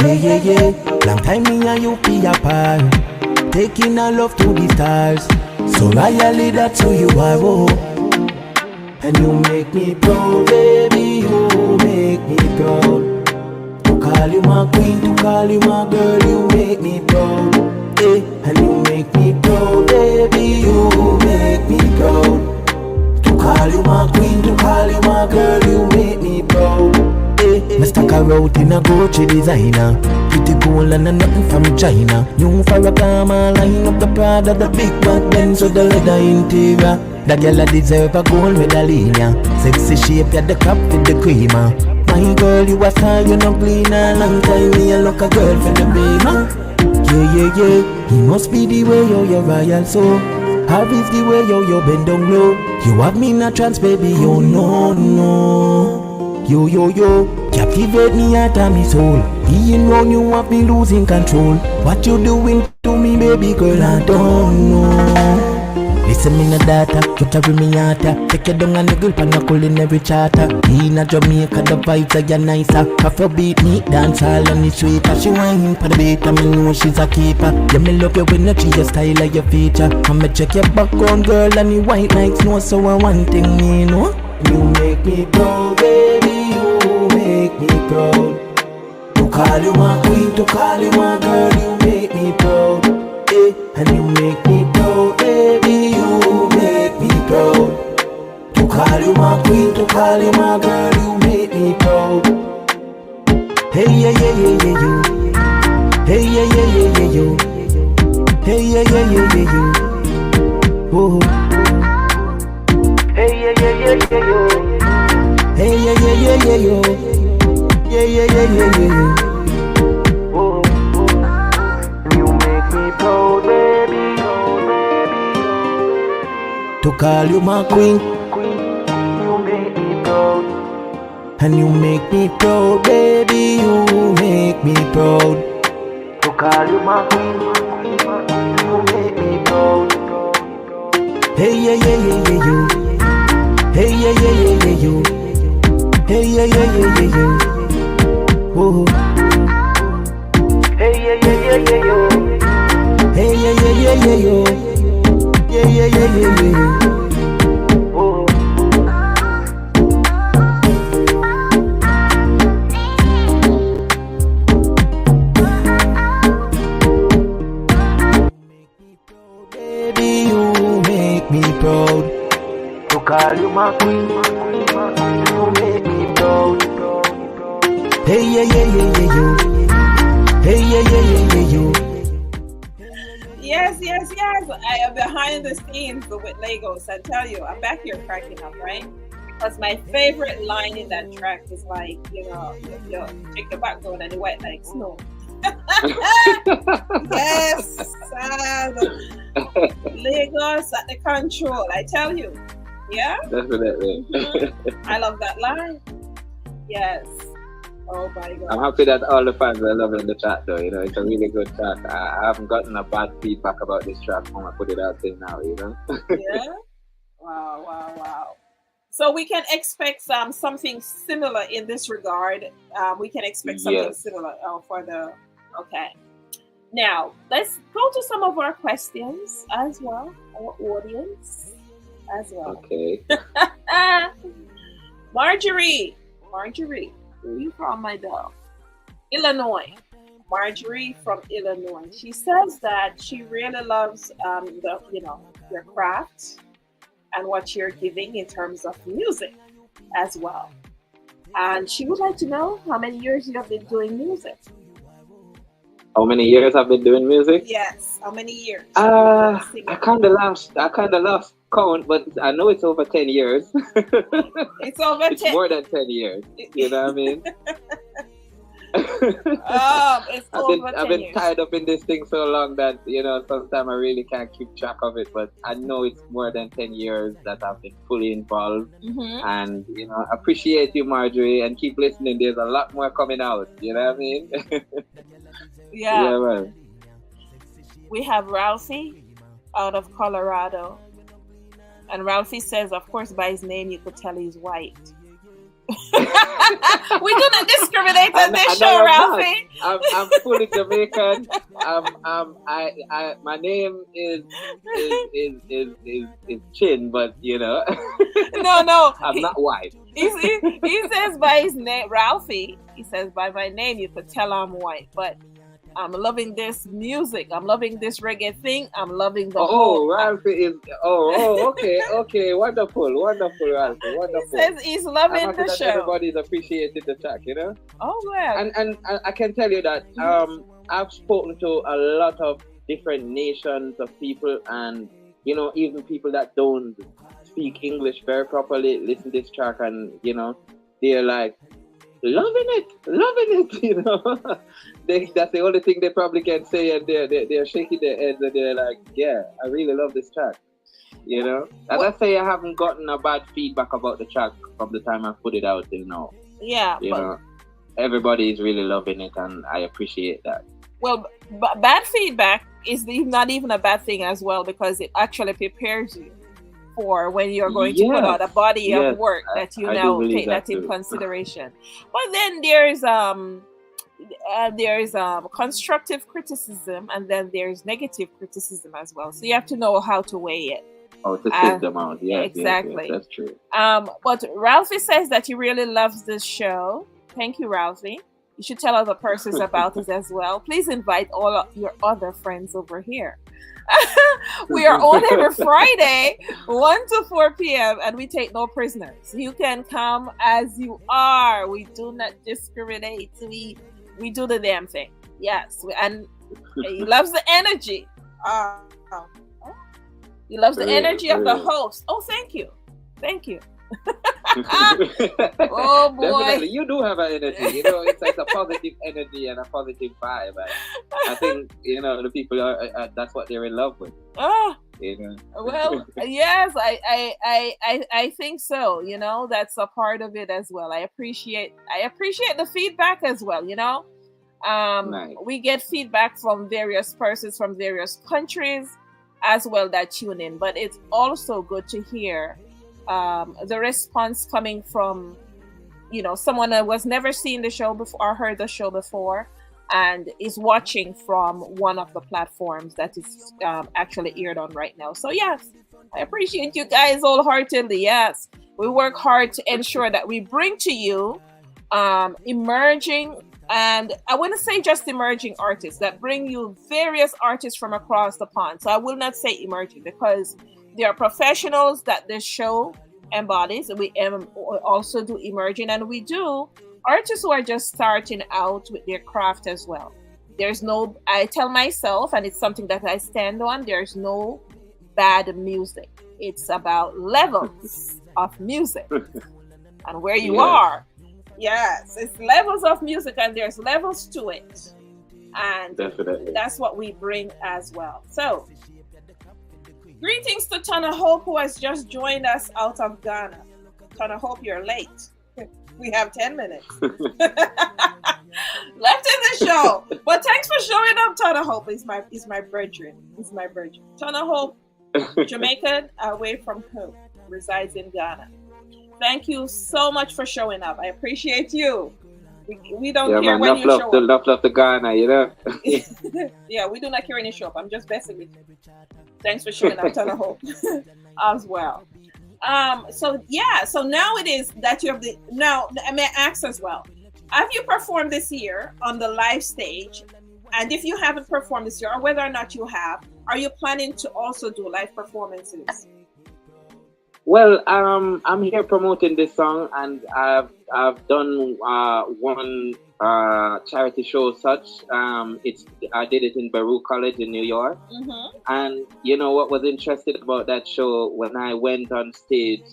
Yeah. Long time me and you be apart, taking our love to the stars. So loyally that's who you are, oh. And you make me proud, baby, you make me proud. To call you my queen, to call you my girl, you make me proud. And you make me proud, baby, you make me proud. To call you my queen, to call you my girl, you make me proud. Me stuck her out in a Gucci designer, pretty cool and nothing from China. New Farrakama, line up the Prada, the big back Benz with the leather interior. That girl deserve a gold medallion. Sexy shape, yeah, the cup with the creamer. My girl, you a star, you no cleaner. Long time me a look a girl for the beamer. Yeah. He must be the way you're royal, so how is the way you bend down low? You have me in a trance, baby, you no. Yo, captivate me out of me soul. Being wrong, you have me losing control. What you doing to me, baby girl, I don't know. Listen me no data, you carry me yata. Take you down and the girl pan a culinary charter. In a Jamaica, the vibes are nicer. Afrobeat me, dance all on the sweeter. She whining for the beat, I me know she's a keeper. Yeah, me love you when you treat your style like your feature. I'ma check your background, girl, and the white nights know. So I one thing me know. You make me proud, baby, you make me proud. To call you my queen, to call you my girl, you make me proud. And you make me proud, baby, you make me proud. To call you my queen, to call you my girl, you make me proud. Hey, yeah, you. Hey, yeah, you. Hey, yeah, you. Whoa. Hey, yeah, you. Hey, yeah, you. Yeah. Whoa. You make me proud, baby. To call you my queen, you make me proud. And you make me proud, baby, you make me proud. To call you my queen, you make me proud. Hey, yeah, you. Hey, yeah, you. Hey, yeah, you. Whoa. Hey, yeah, you. Hey, yeah, you. Yeah. Whoa. Baby, you make me proud. To call you my queen, you make me proud. Hey, yeah, you. Hey, yeah, you. Yes. I am behind the scenes with Laygus. I tell you, I'm back here cracking up, right? Because my favorite line in that track is like, you check your background and the wet like snow. Yes, Laygus at the control. I tell you, yeah. Definitely. I love that line. Yes. Oh my God. I'm happy that all the fans are loving the track though, it's a really good track. I haven't gotten a bad feedback about this track when I put it out there now, Yeah? Wow. So we can expect something similar in this regard. We can expect something similar for the. Okay. Now let's go to some of our questions as well. Our audience as well. Okay. Marjorie, where you from, my dog? Illinois. Marjorie from Illinois. She says that she really loves your craft and what you're giving in terms of music as well. And she would like to know how many years you have been doing music. How many years I've been doing music? Yes, how many years? I kind of lost count, but I know it's over 10 years. It's over 10. It's more than 10 years. You know what I mean? It's I've been tied up in this thing so long that, sometimes I really can't keep track of it, but I know it's more than 10 years that I've been fully involved. Mm-hmm. And, appreciate you, Marjorie, and keep listening. There's a lot more coming out. You know what I mean? Yeah. Man. We have Ralphie out of Colorado. And Ralphie says, of course, by his name, you could tell he's white. We do not discriminate on this show, Ralphie. I'm fully Jamaican. My name is Chin, but No. I'm not white. He says by his name, Ralphie. He says by my name, you could tell I'm white, but I'm loving this music. I'm loving this reggae thing. I'm loving the whole. Ralphie is. Okay. Wonderful, Ralphie. Wonderful. He says he's loving the show. Everybody's appreciated the track, Oh well. And I can tell you that I've spoken to a lot of different nations of people, and even people that don't speak English very properly listen to this track, and they're like loving it. That's the only thing they probably can say, and they're shaking their heads, and they're like, yeah, I really love this track. And I say I haven't gotten a bad feedback about the track from the time I put it out till now. Yeah. Everybody is really loving it, and I appreciate that. Well, bad feedback is not even a bad thing as well, because it actually prepares you for when you're going to put out a body of work that you now take that in consideration. But then there's constructive criticism, and then there's negative criticism as well. So you have to know how to weigh it. Oh, to sift them out. Yeah, exactly. Yes, that's true. But Ralphie says that he really loves this show. Thank you, Ralphie. You should tell other persons about it as well. Please invite all of your other friends over here. We are on every Friday, 1 to 4 p.m., and we take no prisoners. You can come as you are. We do not discriminate. We do the damn thing. Yes, and he loves the energy. He loves the energy of the host. Oh, thank you. Oh boy, definitely. You do have an energy. It's like a positive energy and a positive vibe. I think the people are that's what they're in love with. Well, yes, I think so. That's a part of it as well. I appreciate the feedback as well. Nice. We get feedback from various persons from various countries as well that tune in, but it's also good to hear the response coming from someone that was never seen the show before or heard the show before and is watching from one of the platforms that is actually aired on right now. So yes, I appreciate you guys wholeheartedly. Yes, we work hard to ensure that we bring to you emerging, and I want to say just emerging artists, that bring you various artists from across the pond. So I will not say emerging, because there are professionals that this show embodies. We also do emerging, and we do artists who are just starting out with their craft as well. I tell myself, and it's something that I stand on, there's no bad music. It's about levels of music and where you are. Yes, it's levels of music, and there's levels to it. And definitely, that's what we bring as well. So, greetings to Tana Hope, who has just joined us out of Ghana. Tana Hope, you're late. We have 10 minutes left in the show. But thanks for showing up, Tana Hope. Is my brethren. Tana Hope, Jamaican, away from home. resides in Ghana. Thank you so much for showing up. I appreciate you. We don't care when you show up. Love the Ghana, you know. Yeah, we do not care when you show up. I'm just messing with you. Thanks for showing up, Tana Hope, as well. So now it is that you have the now. I may ask as well. Have you performed this year on the live stage? And if you haven't performed this year, or whether or not you have, are you planning to also do live performances? Well, I'm here promoting this song, and I've done one charity show. Such I did it in Baruch College in New York, and you know what was interesting about that show? When I went on stage,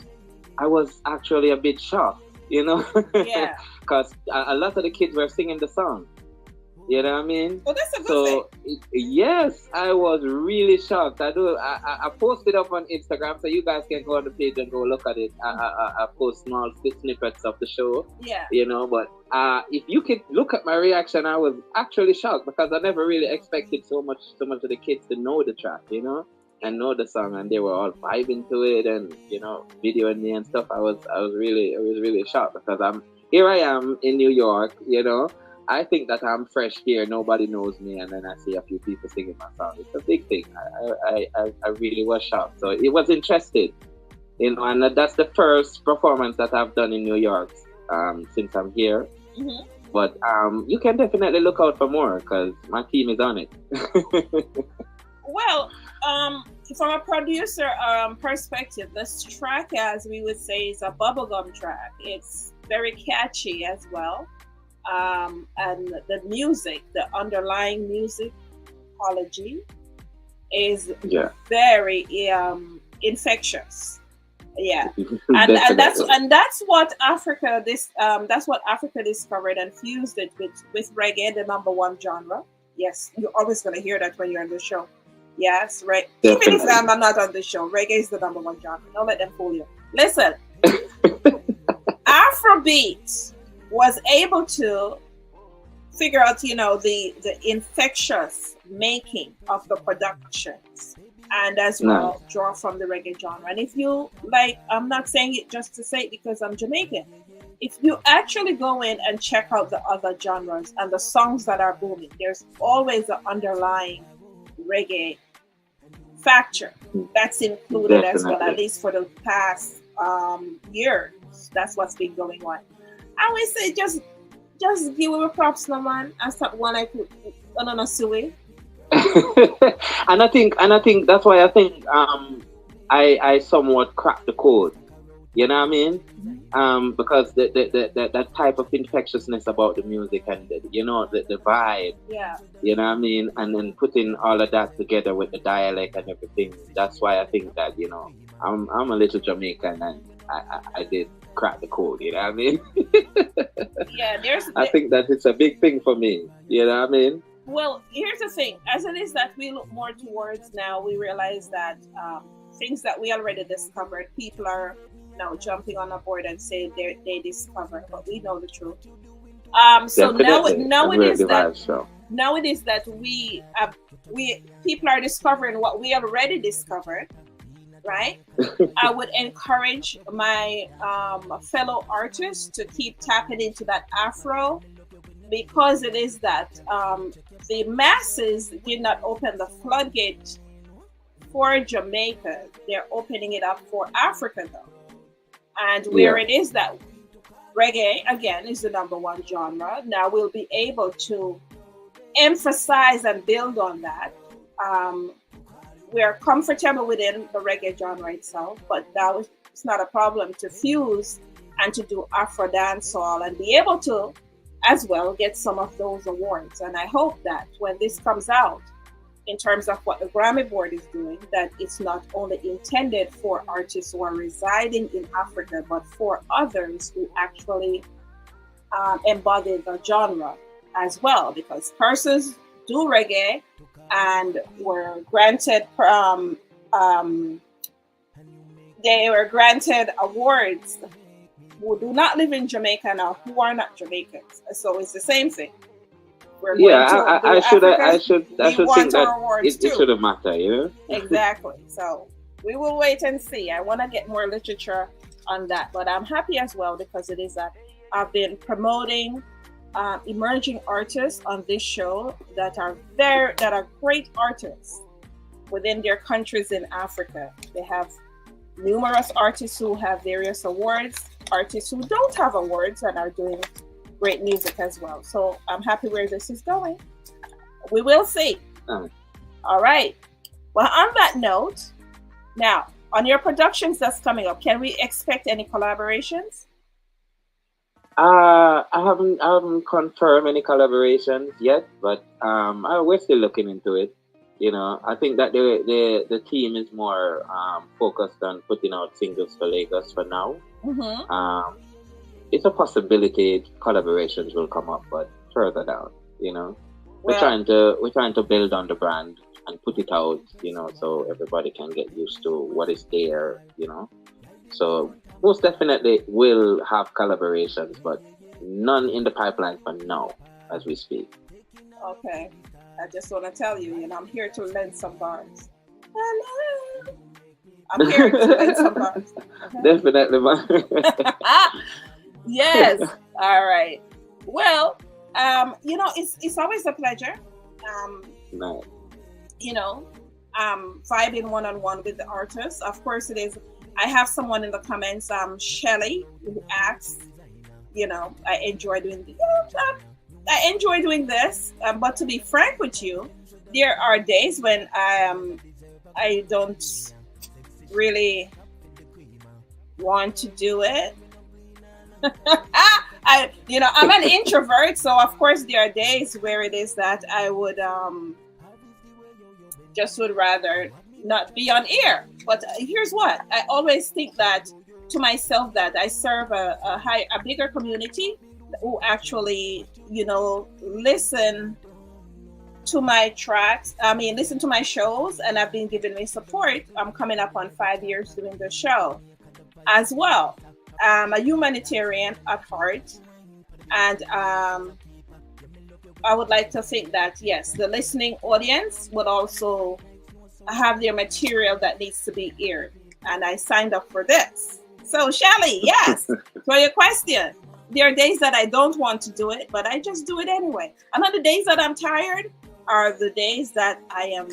I was actually a bit shocked, you know, because a lot of the kids were singing the song. You know what I mean? Well, that's a good thing. Yes, I was really shocked. I posted up on Instagram, so you guys can go on the page and go look at it. I post small snippets of the show. Yeah. You know, but if you could look at my reaction, I was actually shocked because I never really expected so much of the kids to know the track, you know, and know the song, and they were all vibing to it, and you know, videoing me and stuff. I was really shocked because here I am in New York, you know. I think that I'm fresh here, nobody knows me, and then I see a few people singing my song. It's a big thing. I really was shocked. So it was interesting, you know, and that's the first performance that I've done in New York since I'm here. But you can definitely look out for more because my team is on it. Well, from a producer perspective, this track, as we would say, is a bubblegum track. It's very catchy as well. And the music, the underlying musicology is very infectious. Yeah, and that's what Africa discovered and fused it with reggae, the number one genre. Yes, you're always gonna hear that when you're on the show. Yes, right. Even if I'm not on the show, reggae is the number one genre. Don't let them fool you. Listen, Afrobeat was able to figure out, you know, the infectious making of the productions, and as well draw from the reggae genre. And if you like, I'm not saying it just to say it because I'm Jamaican. If you actually go in and check out the other genres and the songs that are booming, there's always an underlying reggae factor that's included as well, at least for the past years. That's what's been going on. I would say just give him props, no man, and stop one I put on a suey. And I think that's why I think I somewhat cracked the code. You know what I mean? Because that type of infectiousness about the music and the vibe. Yeah. You know what I mean? And then putting all of that together with the dialect and everything. That's why I think that, you know, I'm a little Jamaican and I did crack the code, you know what I mean? I think that it's a big thing for me, you know what I mean? Well, here's the thing. As it is that we look more towards now, we realize that things that we already discovered, people are now jumping on a board and saying they discovered, but we know the truth. So now it is that we people are discovering what we already discovered. Right? I would encourage my fellow artists to keep tapping into that Afro, because it is that the masses did not open the floodgate for Jamaica. They're opening it up for Africa, though. And where it is that reggae, again, is the number one genre, now we'll be able to emphasize and build on that. We're comfortable within the reggae genre itself, but now it's not a problem to fuse and to do Afro dancehall and be able to, as well, get some of those awards. And I hope that when this comes out, in terms of what the Grammy board is doing, that it's not only intended for artists who are residing in Africa, but for others who actually embody the genre as well, because persons do reggae and were granted awards who do not live in Jamaica now, who are not Jamaicans. So it's the same thing. I should think that it shouldn't matter, you know? Exactly. So We will wait and see. I want to get more literature on that, but I'm happy as well because it is that I've been promoting emerging artists on this show that are great artists within their countries in Africa. They have numerous artists who have various awards, artists who don't have awards and are doing great music as well. So I'm happy where this is going. We will see. All right. Well, on that note, now on your productions that's coming up, can we expect any collaborations? I haven't confirmed any collaborations yet, but we're still looking into it. You know, I think that the team is more focused on putting out singles for Laygus for now. Mm-hmm. It's a possibility collaborations will come up, but further down, you know, we're trying to build on the brand and put it out, you know, so everybody can get used to what is there, you know. So most definitely we'll have collaborations, but none in the pipeline for now as we speak. Okay. I just want to tell you, you know, I'm here to lend some bars. Hello. I'm here to lend some bars. Okay? Definitely, man. Yes. All right. Well, you know, it's always a pleasure. Nice. You know, vibing one-on-one with the artists. Of course it is. I have someone in the comments, Shelly, who asks, you know, I enjoy doing this, but to be frank with you, there are days when I don't really want to do it. I'm an introvert, so of course there are days where it is that I would would rather not be on air. But here's what I always think that to myself, that I serve a bigger community who actually, you know, listen to my tracks. Listen to my shows, and have been giving me support. I'm coming up on 5 years doing the show as well. I'm a humanitarian at heart, and I would like to think that, yes, the listening audience would also have their material that needs to be aired. And I signed up for this. So, Shelly, yes, for your question, there are days that I don't want to do it, but I just do it anyway. And on the days that I'm tired are the days that I am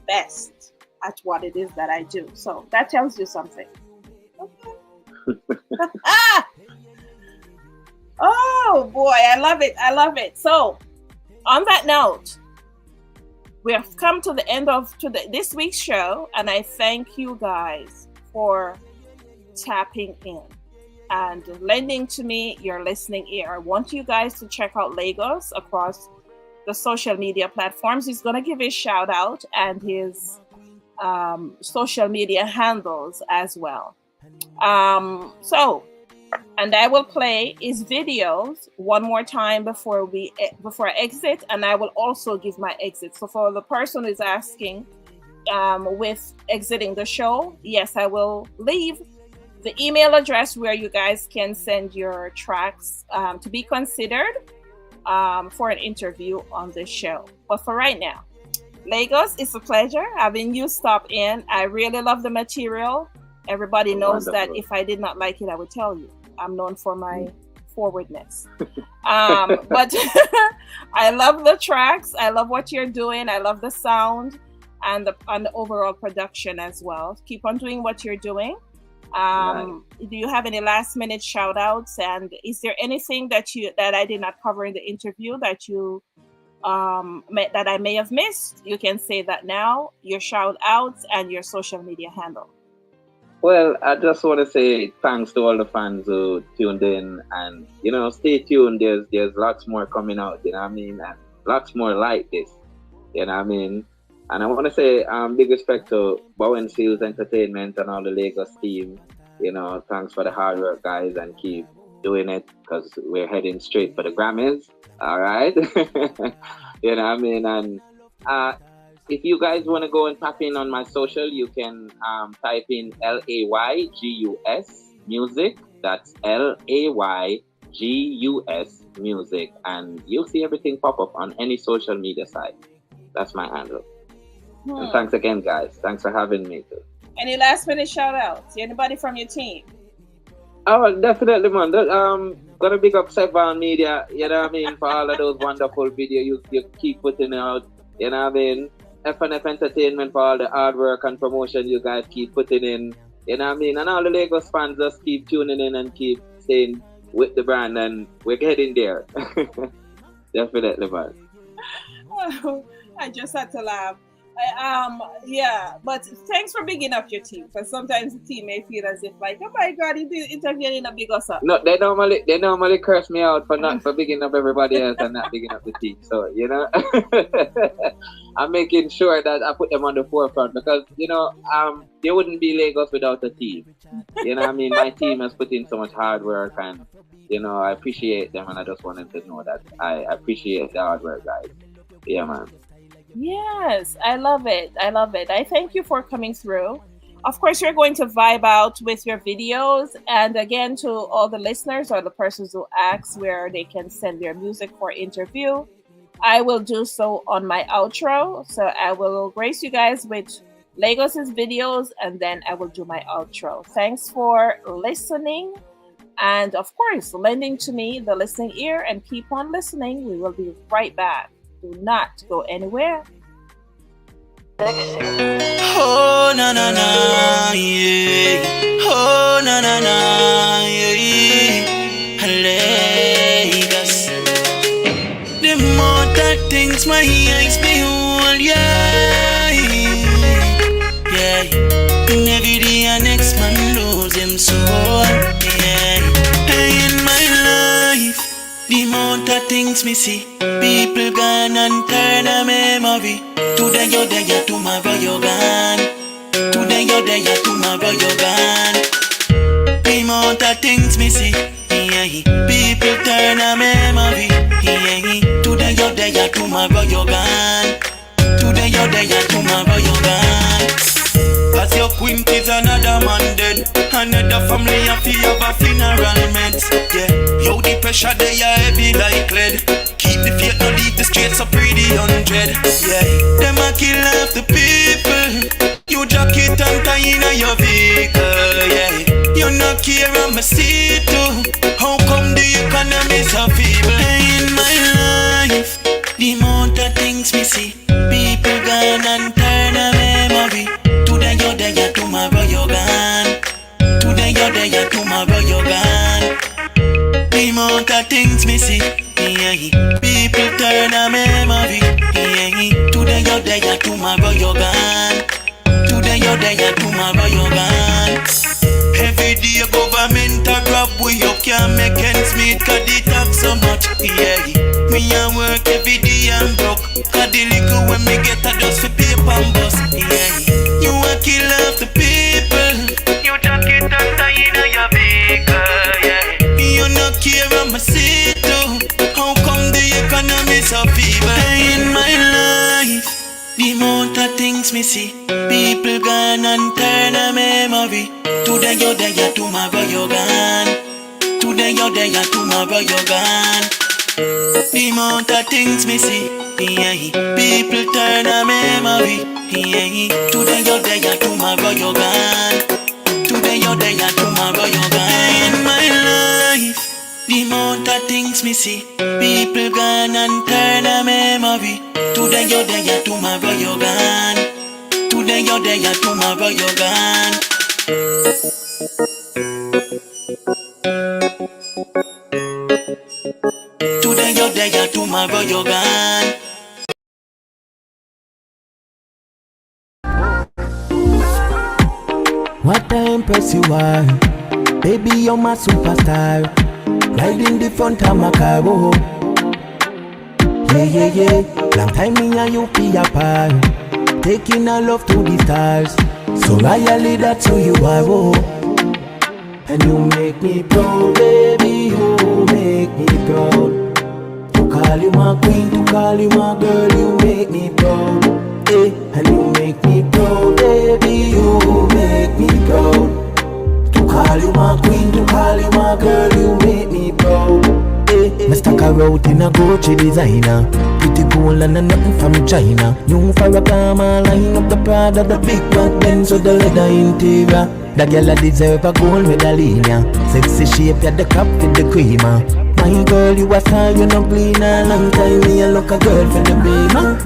best at what it is that I do. So that tells you something. Okay. Oh boy, I love it. I love it. So on that note, we have come to the end of this week's show, and I thank you guys for tapping in and lending to me your listening ear. I want you guys to check out Laygus across the social media platforms. He's going to give his shout out and his social media handles as well. And I will play his videos one more time before I exit, and I will also give my exit. So for the person who's asking with exiting the show, yes, I will leave the email address where you guys can send your tracks to be considered for an interview on this show. But for right now, Laygus, it's a pleasure having you stop in. I really love the material. Everybody knows that if I did not like it, I would tell you. I'm known for my forwardness. But I love the tracks. I love what you're doing. I love the sound and the overall production as well. Keep on doing what you're doing. Do you have any last minute shout outs? And is there anything that I did not cover in the interview that you that I may have missed? You can say that now, your shout outs and your social media handle. Well, I just want to say thanks to all the fans who tuned in, and, you know, stay tuned. There's lots more coming out, you know what I mean? And lots more like this, you know what I mean? And I want to say big respect to Bowen Seals Entertainment and all the Laygus team. You know, thanks for the hard work, guys, and keep doing it, because we're heading straight for the Grammys. All right? You know what I mean? And if you guys want to go and tap in on my social, you can type in Laygus music. That's Laygus music. And you'll see everything pop up on any social media site. That's my handle. And thanks again, guys. Thanks for having me too. Any last minute shout outs? Anybody from your team? Oh, definitely, man. Gonna big up Sevan Media, you know what I mean, for all of those wonderful videos you keep putting out, you know what I mean. FNF Entertainment for all the hard work and promotion you guys keep putting in, you know what I mean. And all the Lagos fans just keep tuning in and keep staying with the brand, and we're getting there. Definitely, man. I just had to laugh. Yeah, but thanks for bigging up your team, because sometimes the team may feel as if like, oh my God, you did interview in a big us up. No, they normally curse me out for bigging up everybody else and not bigging up the team. So, you know, I'm making sure that I put them on the forefront, because, you know, there wouldn't be Lagos without a team. You know what I mean? My team has put in so much hard work, and, you know, I appreciate them, and I just wanted to know that I appreciate the hard work, guys. Yeah, man. Yes, I love it. I thank you for coming through. Of course, you're going to vibe out with your videos. And again, to all the listeners or the persons who ask where they can send their music for interview, I will do so on my outro. So I will grace you guys with Laygus' videos, and then I will do my outro. Thanks for listening. And of course, lending to me the listening ear, and keep on listening. We will be right back. Do not go anywhere. Oh na na na, yeah. Oh na na na, yeah. Laygus. The more that things my eyes behold, yeah, yeah. And every day an next man lose him soul, yeah. In my life, the amount of things me see, people gone and turn a memory. Today you're there, tomorrow you're gone. Today you're there, tomorrow you're gone. The amount of things me see, yeah. People turn a memory, yeah. Today you're there, tomorrow you're gone. Today you're there, tomorrow you're gone. As your queen is another man dead, another family have to have a funeral meds, yeah. Yo, the pressure they are heavy like lead. Keep the faith, no leave the streets so pretty 100, yeah. Them a kill half the people. You jacket and tie in your vehicle, yeah. You no care on my seat too. How come the economy so feeble? In my life, the amount of things we see, people gone and turn a memory. Today you're there, tomorrow you're gone. Today you're there, tomorrow you're gone. The amount of things me see, yeah. People turn a memory, yeah. Today you're there, tomorrow you're gone. Today you're there, tomorrow you're gone. Every day government a grab we up, can't make ends meet, cause they tax so much, yeah. Me a work every day and broke, cause the liquor when me get a dust for paper and bus, yeah. You a kill off the people. You jacket and tie in your vehicle, yeah. You no care on my seat too. How come the economy so feeble? In my life, the amount of things me see, people gone and turn a memory. Today you're there, tomorrow you're gone. Today you're there, tomorrow you're gone. The amount of things me see, yeah. People turn a memory, yeah. Today you're there, tomorrow you're gone. Today you're there, tomorrow you're gone. In my life, the amount of things me see, people gone and turn a memory. Today you're there, tomorrow you're gone. Today you're there, tomorrow you're gone. Today you're there, tomorrow you're gone. What a impress you are, baby, you're my superstar. Riding the front of my car, oh. Yeah, yeah, yeah. Long time me and you be apart, taking our love to the stars. So loyally that's who you are, oh. And you make me proud, baby, you make me proud. To call you my queen, to call you my girl, you make me proud. Eh, and you make me proud, baby, you make me proud. Call you my queen, to call you my girl, you make me proud. Me stuck around out in a Gucci designer. Pretty cool and nothing from China. New Farrakama, line up the Prada, the big back Benz with the leather interior. The girl a deserve a gold medallion. Sexy shape, yeah, the cup with the creamer. My girl, you a star, you no cleaner. Long time me a look a girl for the beamer.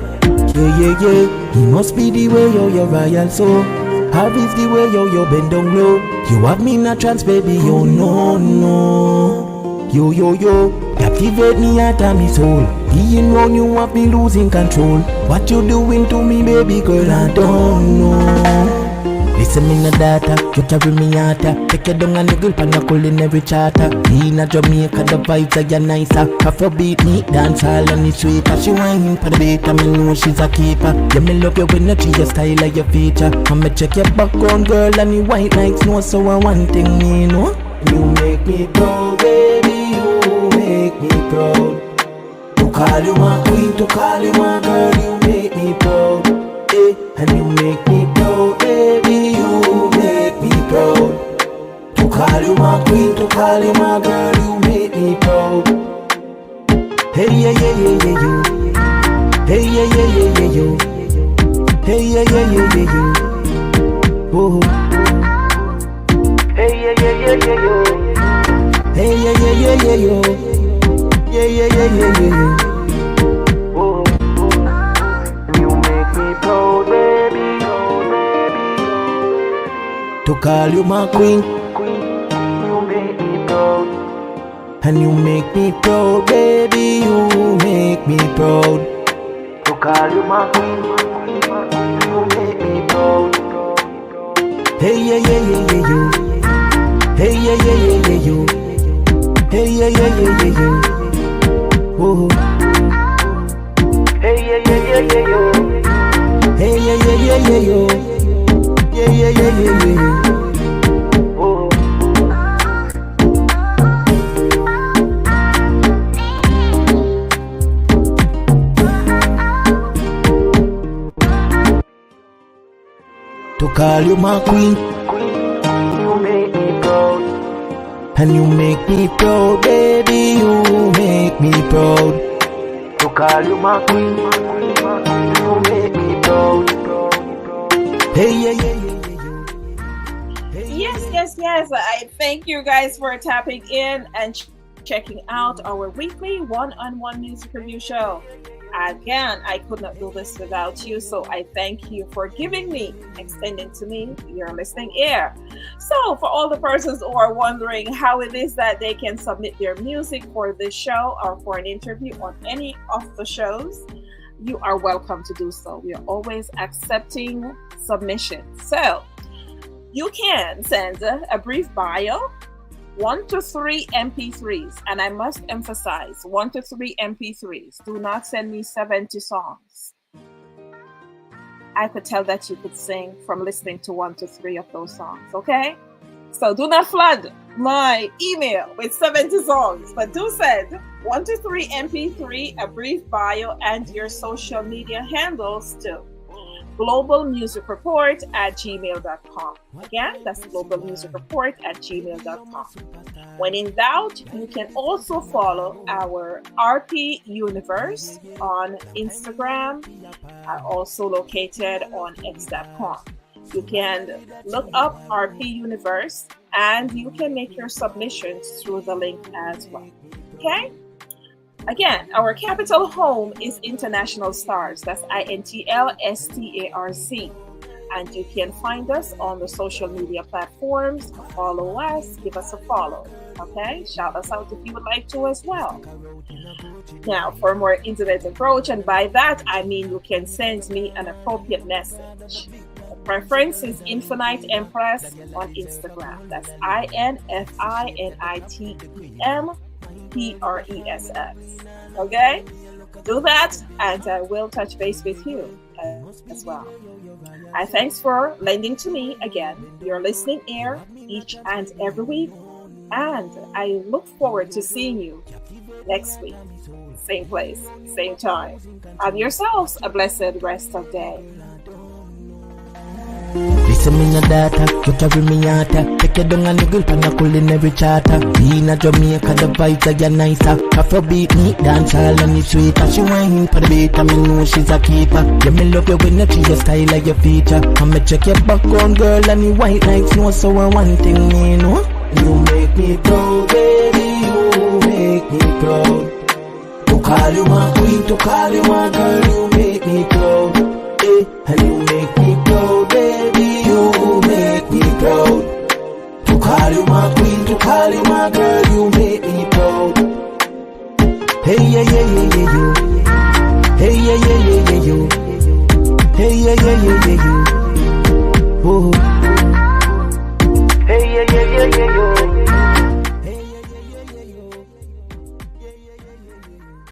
Yeah, yeah, yeah. He must be the way you're royal so. How is the way you bend down low? You have me in a trance, baby, you no. Yo, captivate me out of me soul. Being wrong, you have me losing control. What you doing to me, baby girl, I don't know. Listen me no data, you carry me out. Take you down and the girl pan a culinary charter. In a Jamaica, the vibes are nicer. Afrobeat, neat dance, all and it's sweeter. She whining for the beat, I me know she's a keeper. Yeah, me love your energy, your style, and your feature. I'ma check your background, girl, and your white like snow. So I one thing me know. You make me proud, baby, you make me proud. To call you my queen, to call you my girl, you make me proud. And you make me proud, baby, you make me proud. To call you my queen, to call you my girl, you make me proud. Hey, yeah, yeah, yeah, yeah, you. Hey, yeah, yeah, yeah, yeah, you. Hey, yeah, yeah, yeah, yeah, you. Oh. Hey, yeah, yeah, yeah, yeah, you. Hey, yeah, yeah, yeah, yeah, you. Yeah, yeah, yeah, yeah, yeah, you. Oh. You make me proud, baby. To call you my queen, you make me proud. And you make me proud, baby, you make me proud. To call you my queen, you make me proud. Hey, yeah, yeah, yeah, yeah, you. Hey, yeah, yeah, yeah, yeah, you. Hey, yeah, yeah, yeah, yeah, you. Oh. Hey, yeah, yeah, yeah, yeah, you. Hey, yeah, yeah, yeah, yeah, you. Yeah, yeah, yeah, yeah, yeah, yeah. Oh. To call you my queen, you make me proud. And you make me proud, baby, you make me proud. To call you my queen, you make me proud. Hey, yeah, yeah, yeah. Yes. I thank you guys for tapping in and checking out our weekly one-on-one music review show. Again, I could not do this without you, so I thank you for extending to me your listening ear. So for all the persons who are wondering how it is that they can submit their music for this show or for an interview on any of the shows, you are welcome to do so. We are always accepting submissions. So you can send a brief bio, 1 to 3 MP3s, and I must emphasize 1 to 3 MP3s. Do not send me 70 songs. I could tell that you could sing from listening to 1 to 3 of those songs, okay? So do not flood my email with 70 songs, but do send 1 to 3 MP3, a brief bio, and your social media handles to globalmusicreport@gmail.com. Again, that's globalmusicreport@gmail.com. When in doubt, you can also follow our RP Universe on Instagram, also located on x.com. You can look up RP Universe and you can make your submissions through the link as well. Okay? Again, our capital home is International Stars. That's INTLSTARC. And you can find us on the social media platforms. Follow us, give us a follow. Okay? Shout us out if you would like to as well. Now, for a more intimate approach, and by that I mean you can send me an appropriate message. The preference is Infinite Empress on Instagram. That's INFINITEMPRESS. Okay? Do that and I will touch base with you as well. I thanks for lending to me again your listening ear each and every week, and I look forward to seeing you next week. Same place, same time. Have yourselves a blessed rest of day. Listen me no data, you carry me yata. Take you down and you grill pan a culinary charter. In a Jamaica, the vibes are nicer. Afrobeat, me dance all and it's sweeter. She whine for the beat, and me know she's a keeper. Yeah, me love you when you treat your style like your feature. I'ma check your background, girl, and the white lights know. So I one thing me know, you make me proud, baby, you make me proud. To call you my queen, to call you my girl, you make me proud. And you make me proud, baby, you make me proud. To call you my queen, to call you my girl, you make me proud. Hey, yeah, yeah, yeah, yeah, you. Hey, yeah, yeah, yeah, yeah, you. Hey, yeah, yeah, yeah, yeah, you. Oh. Hey, yeah, yeah, yeah, yeah,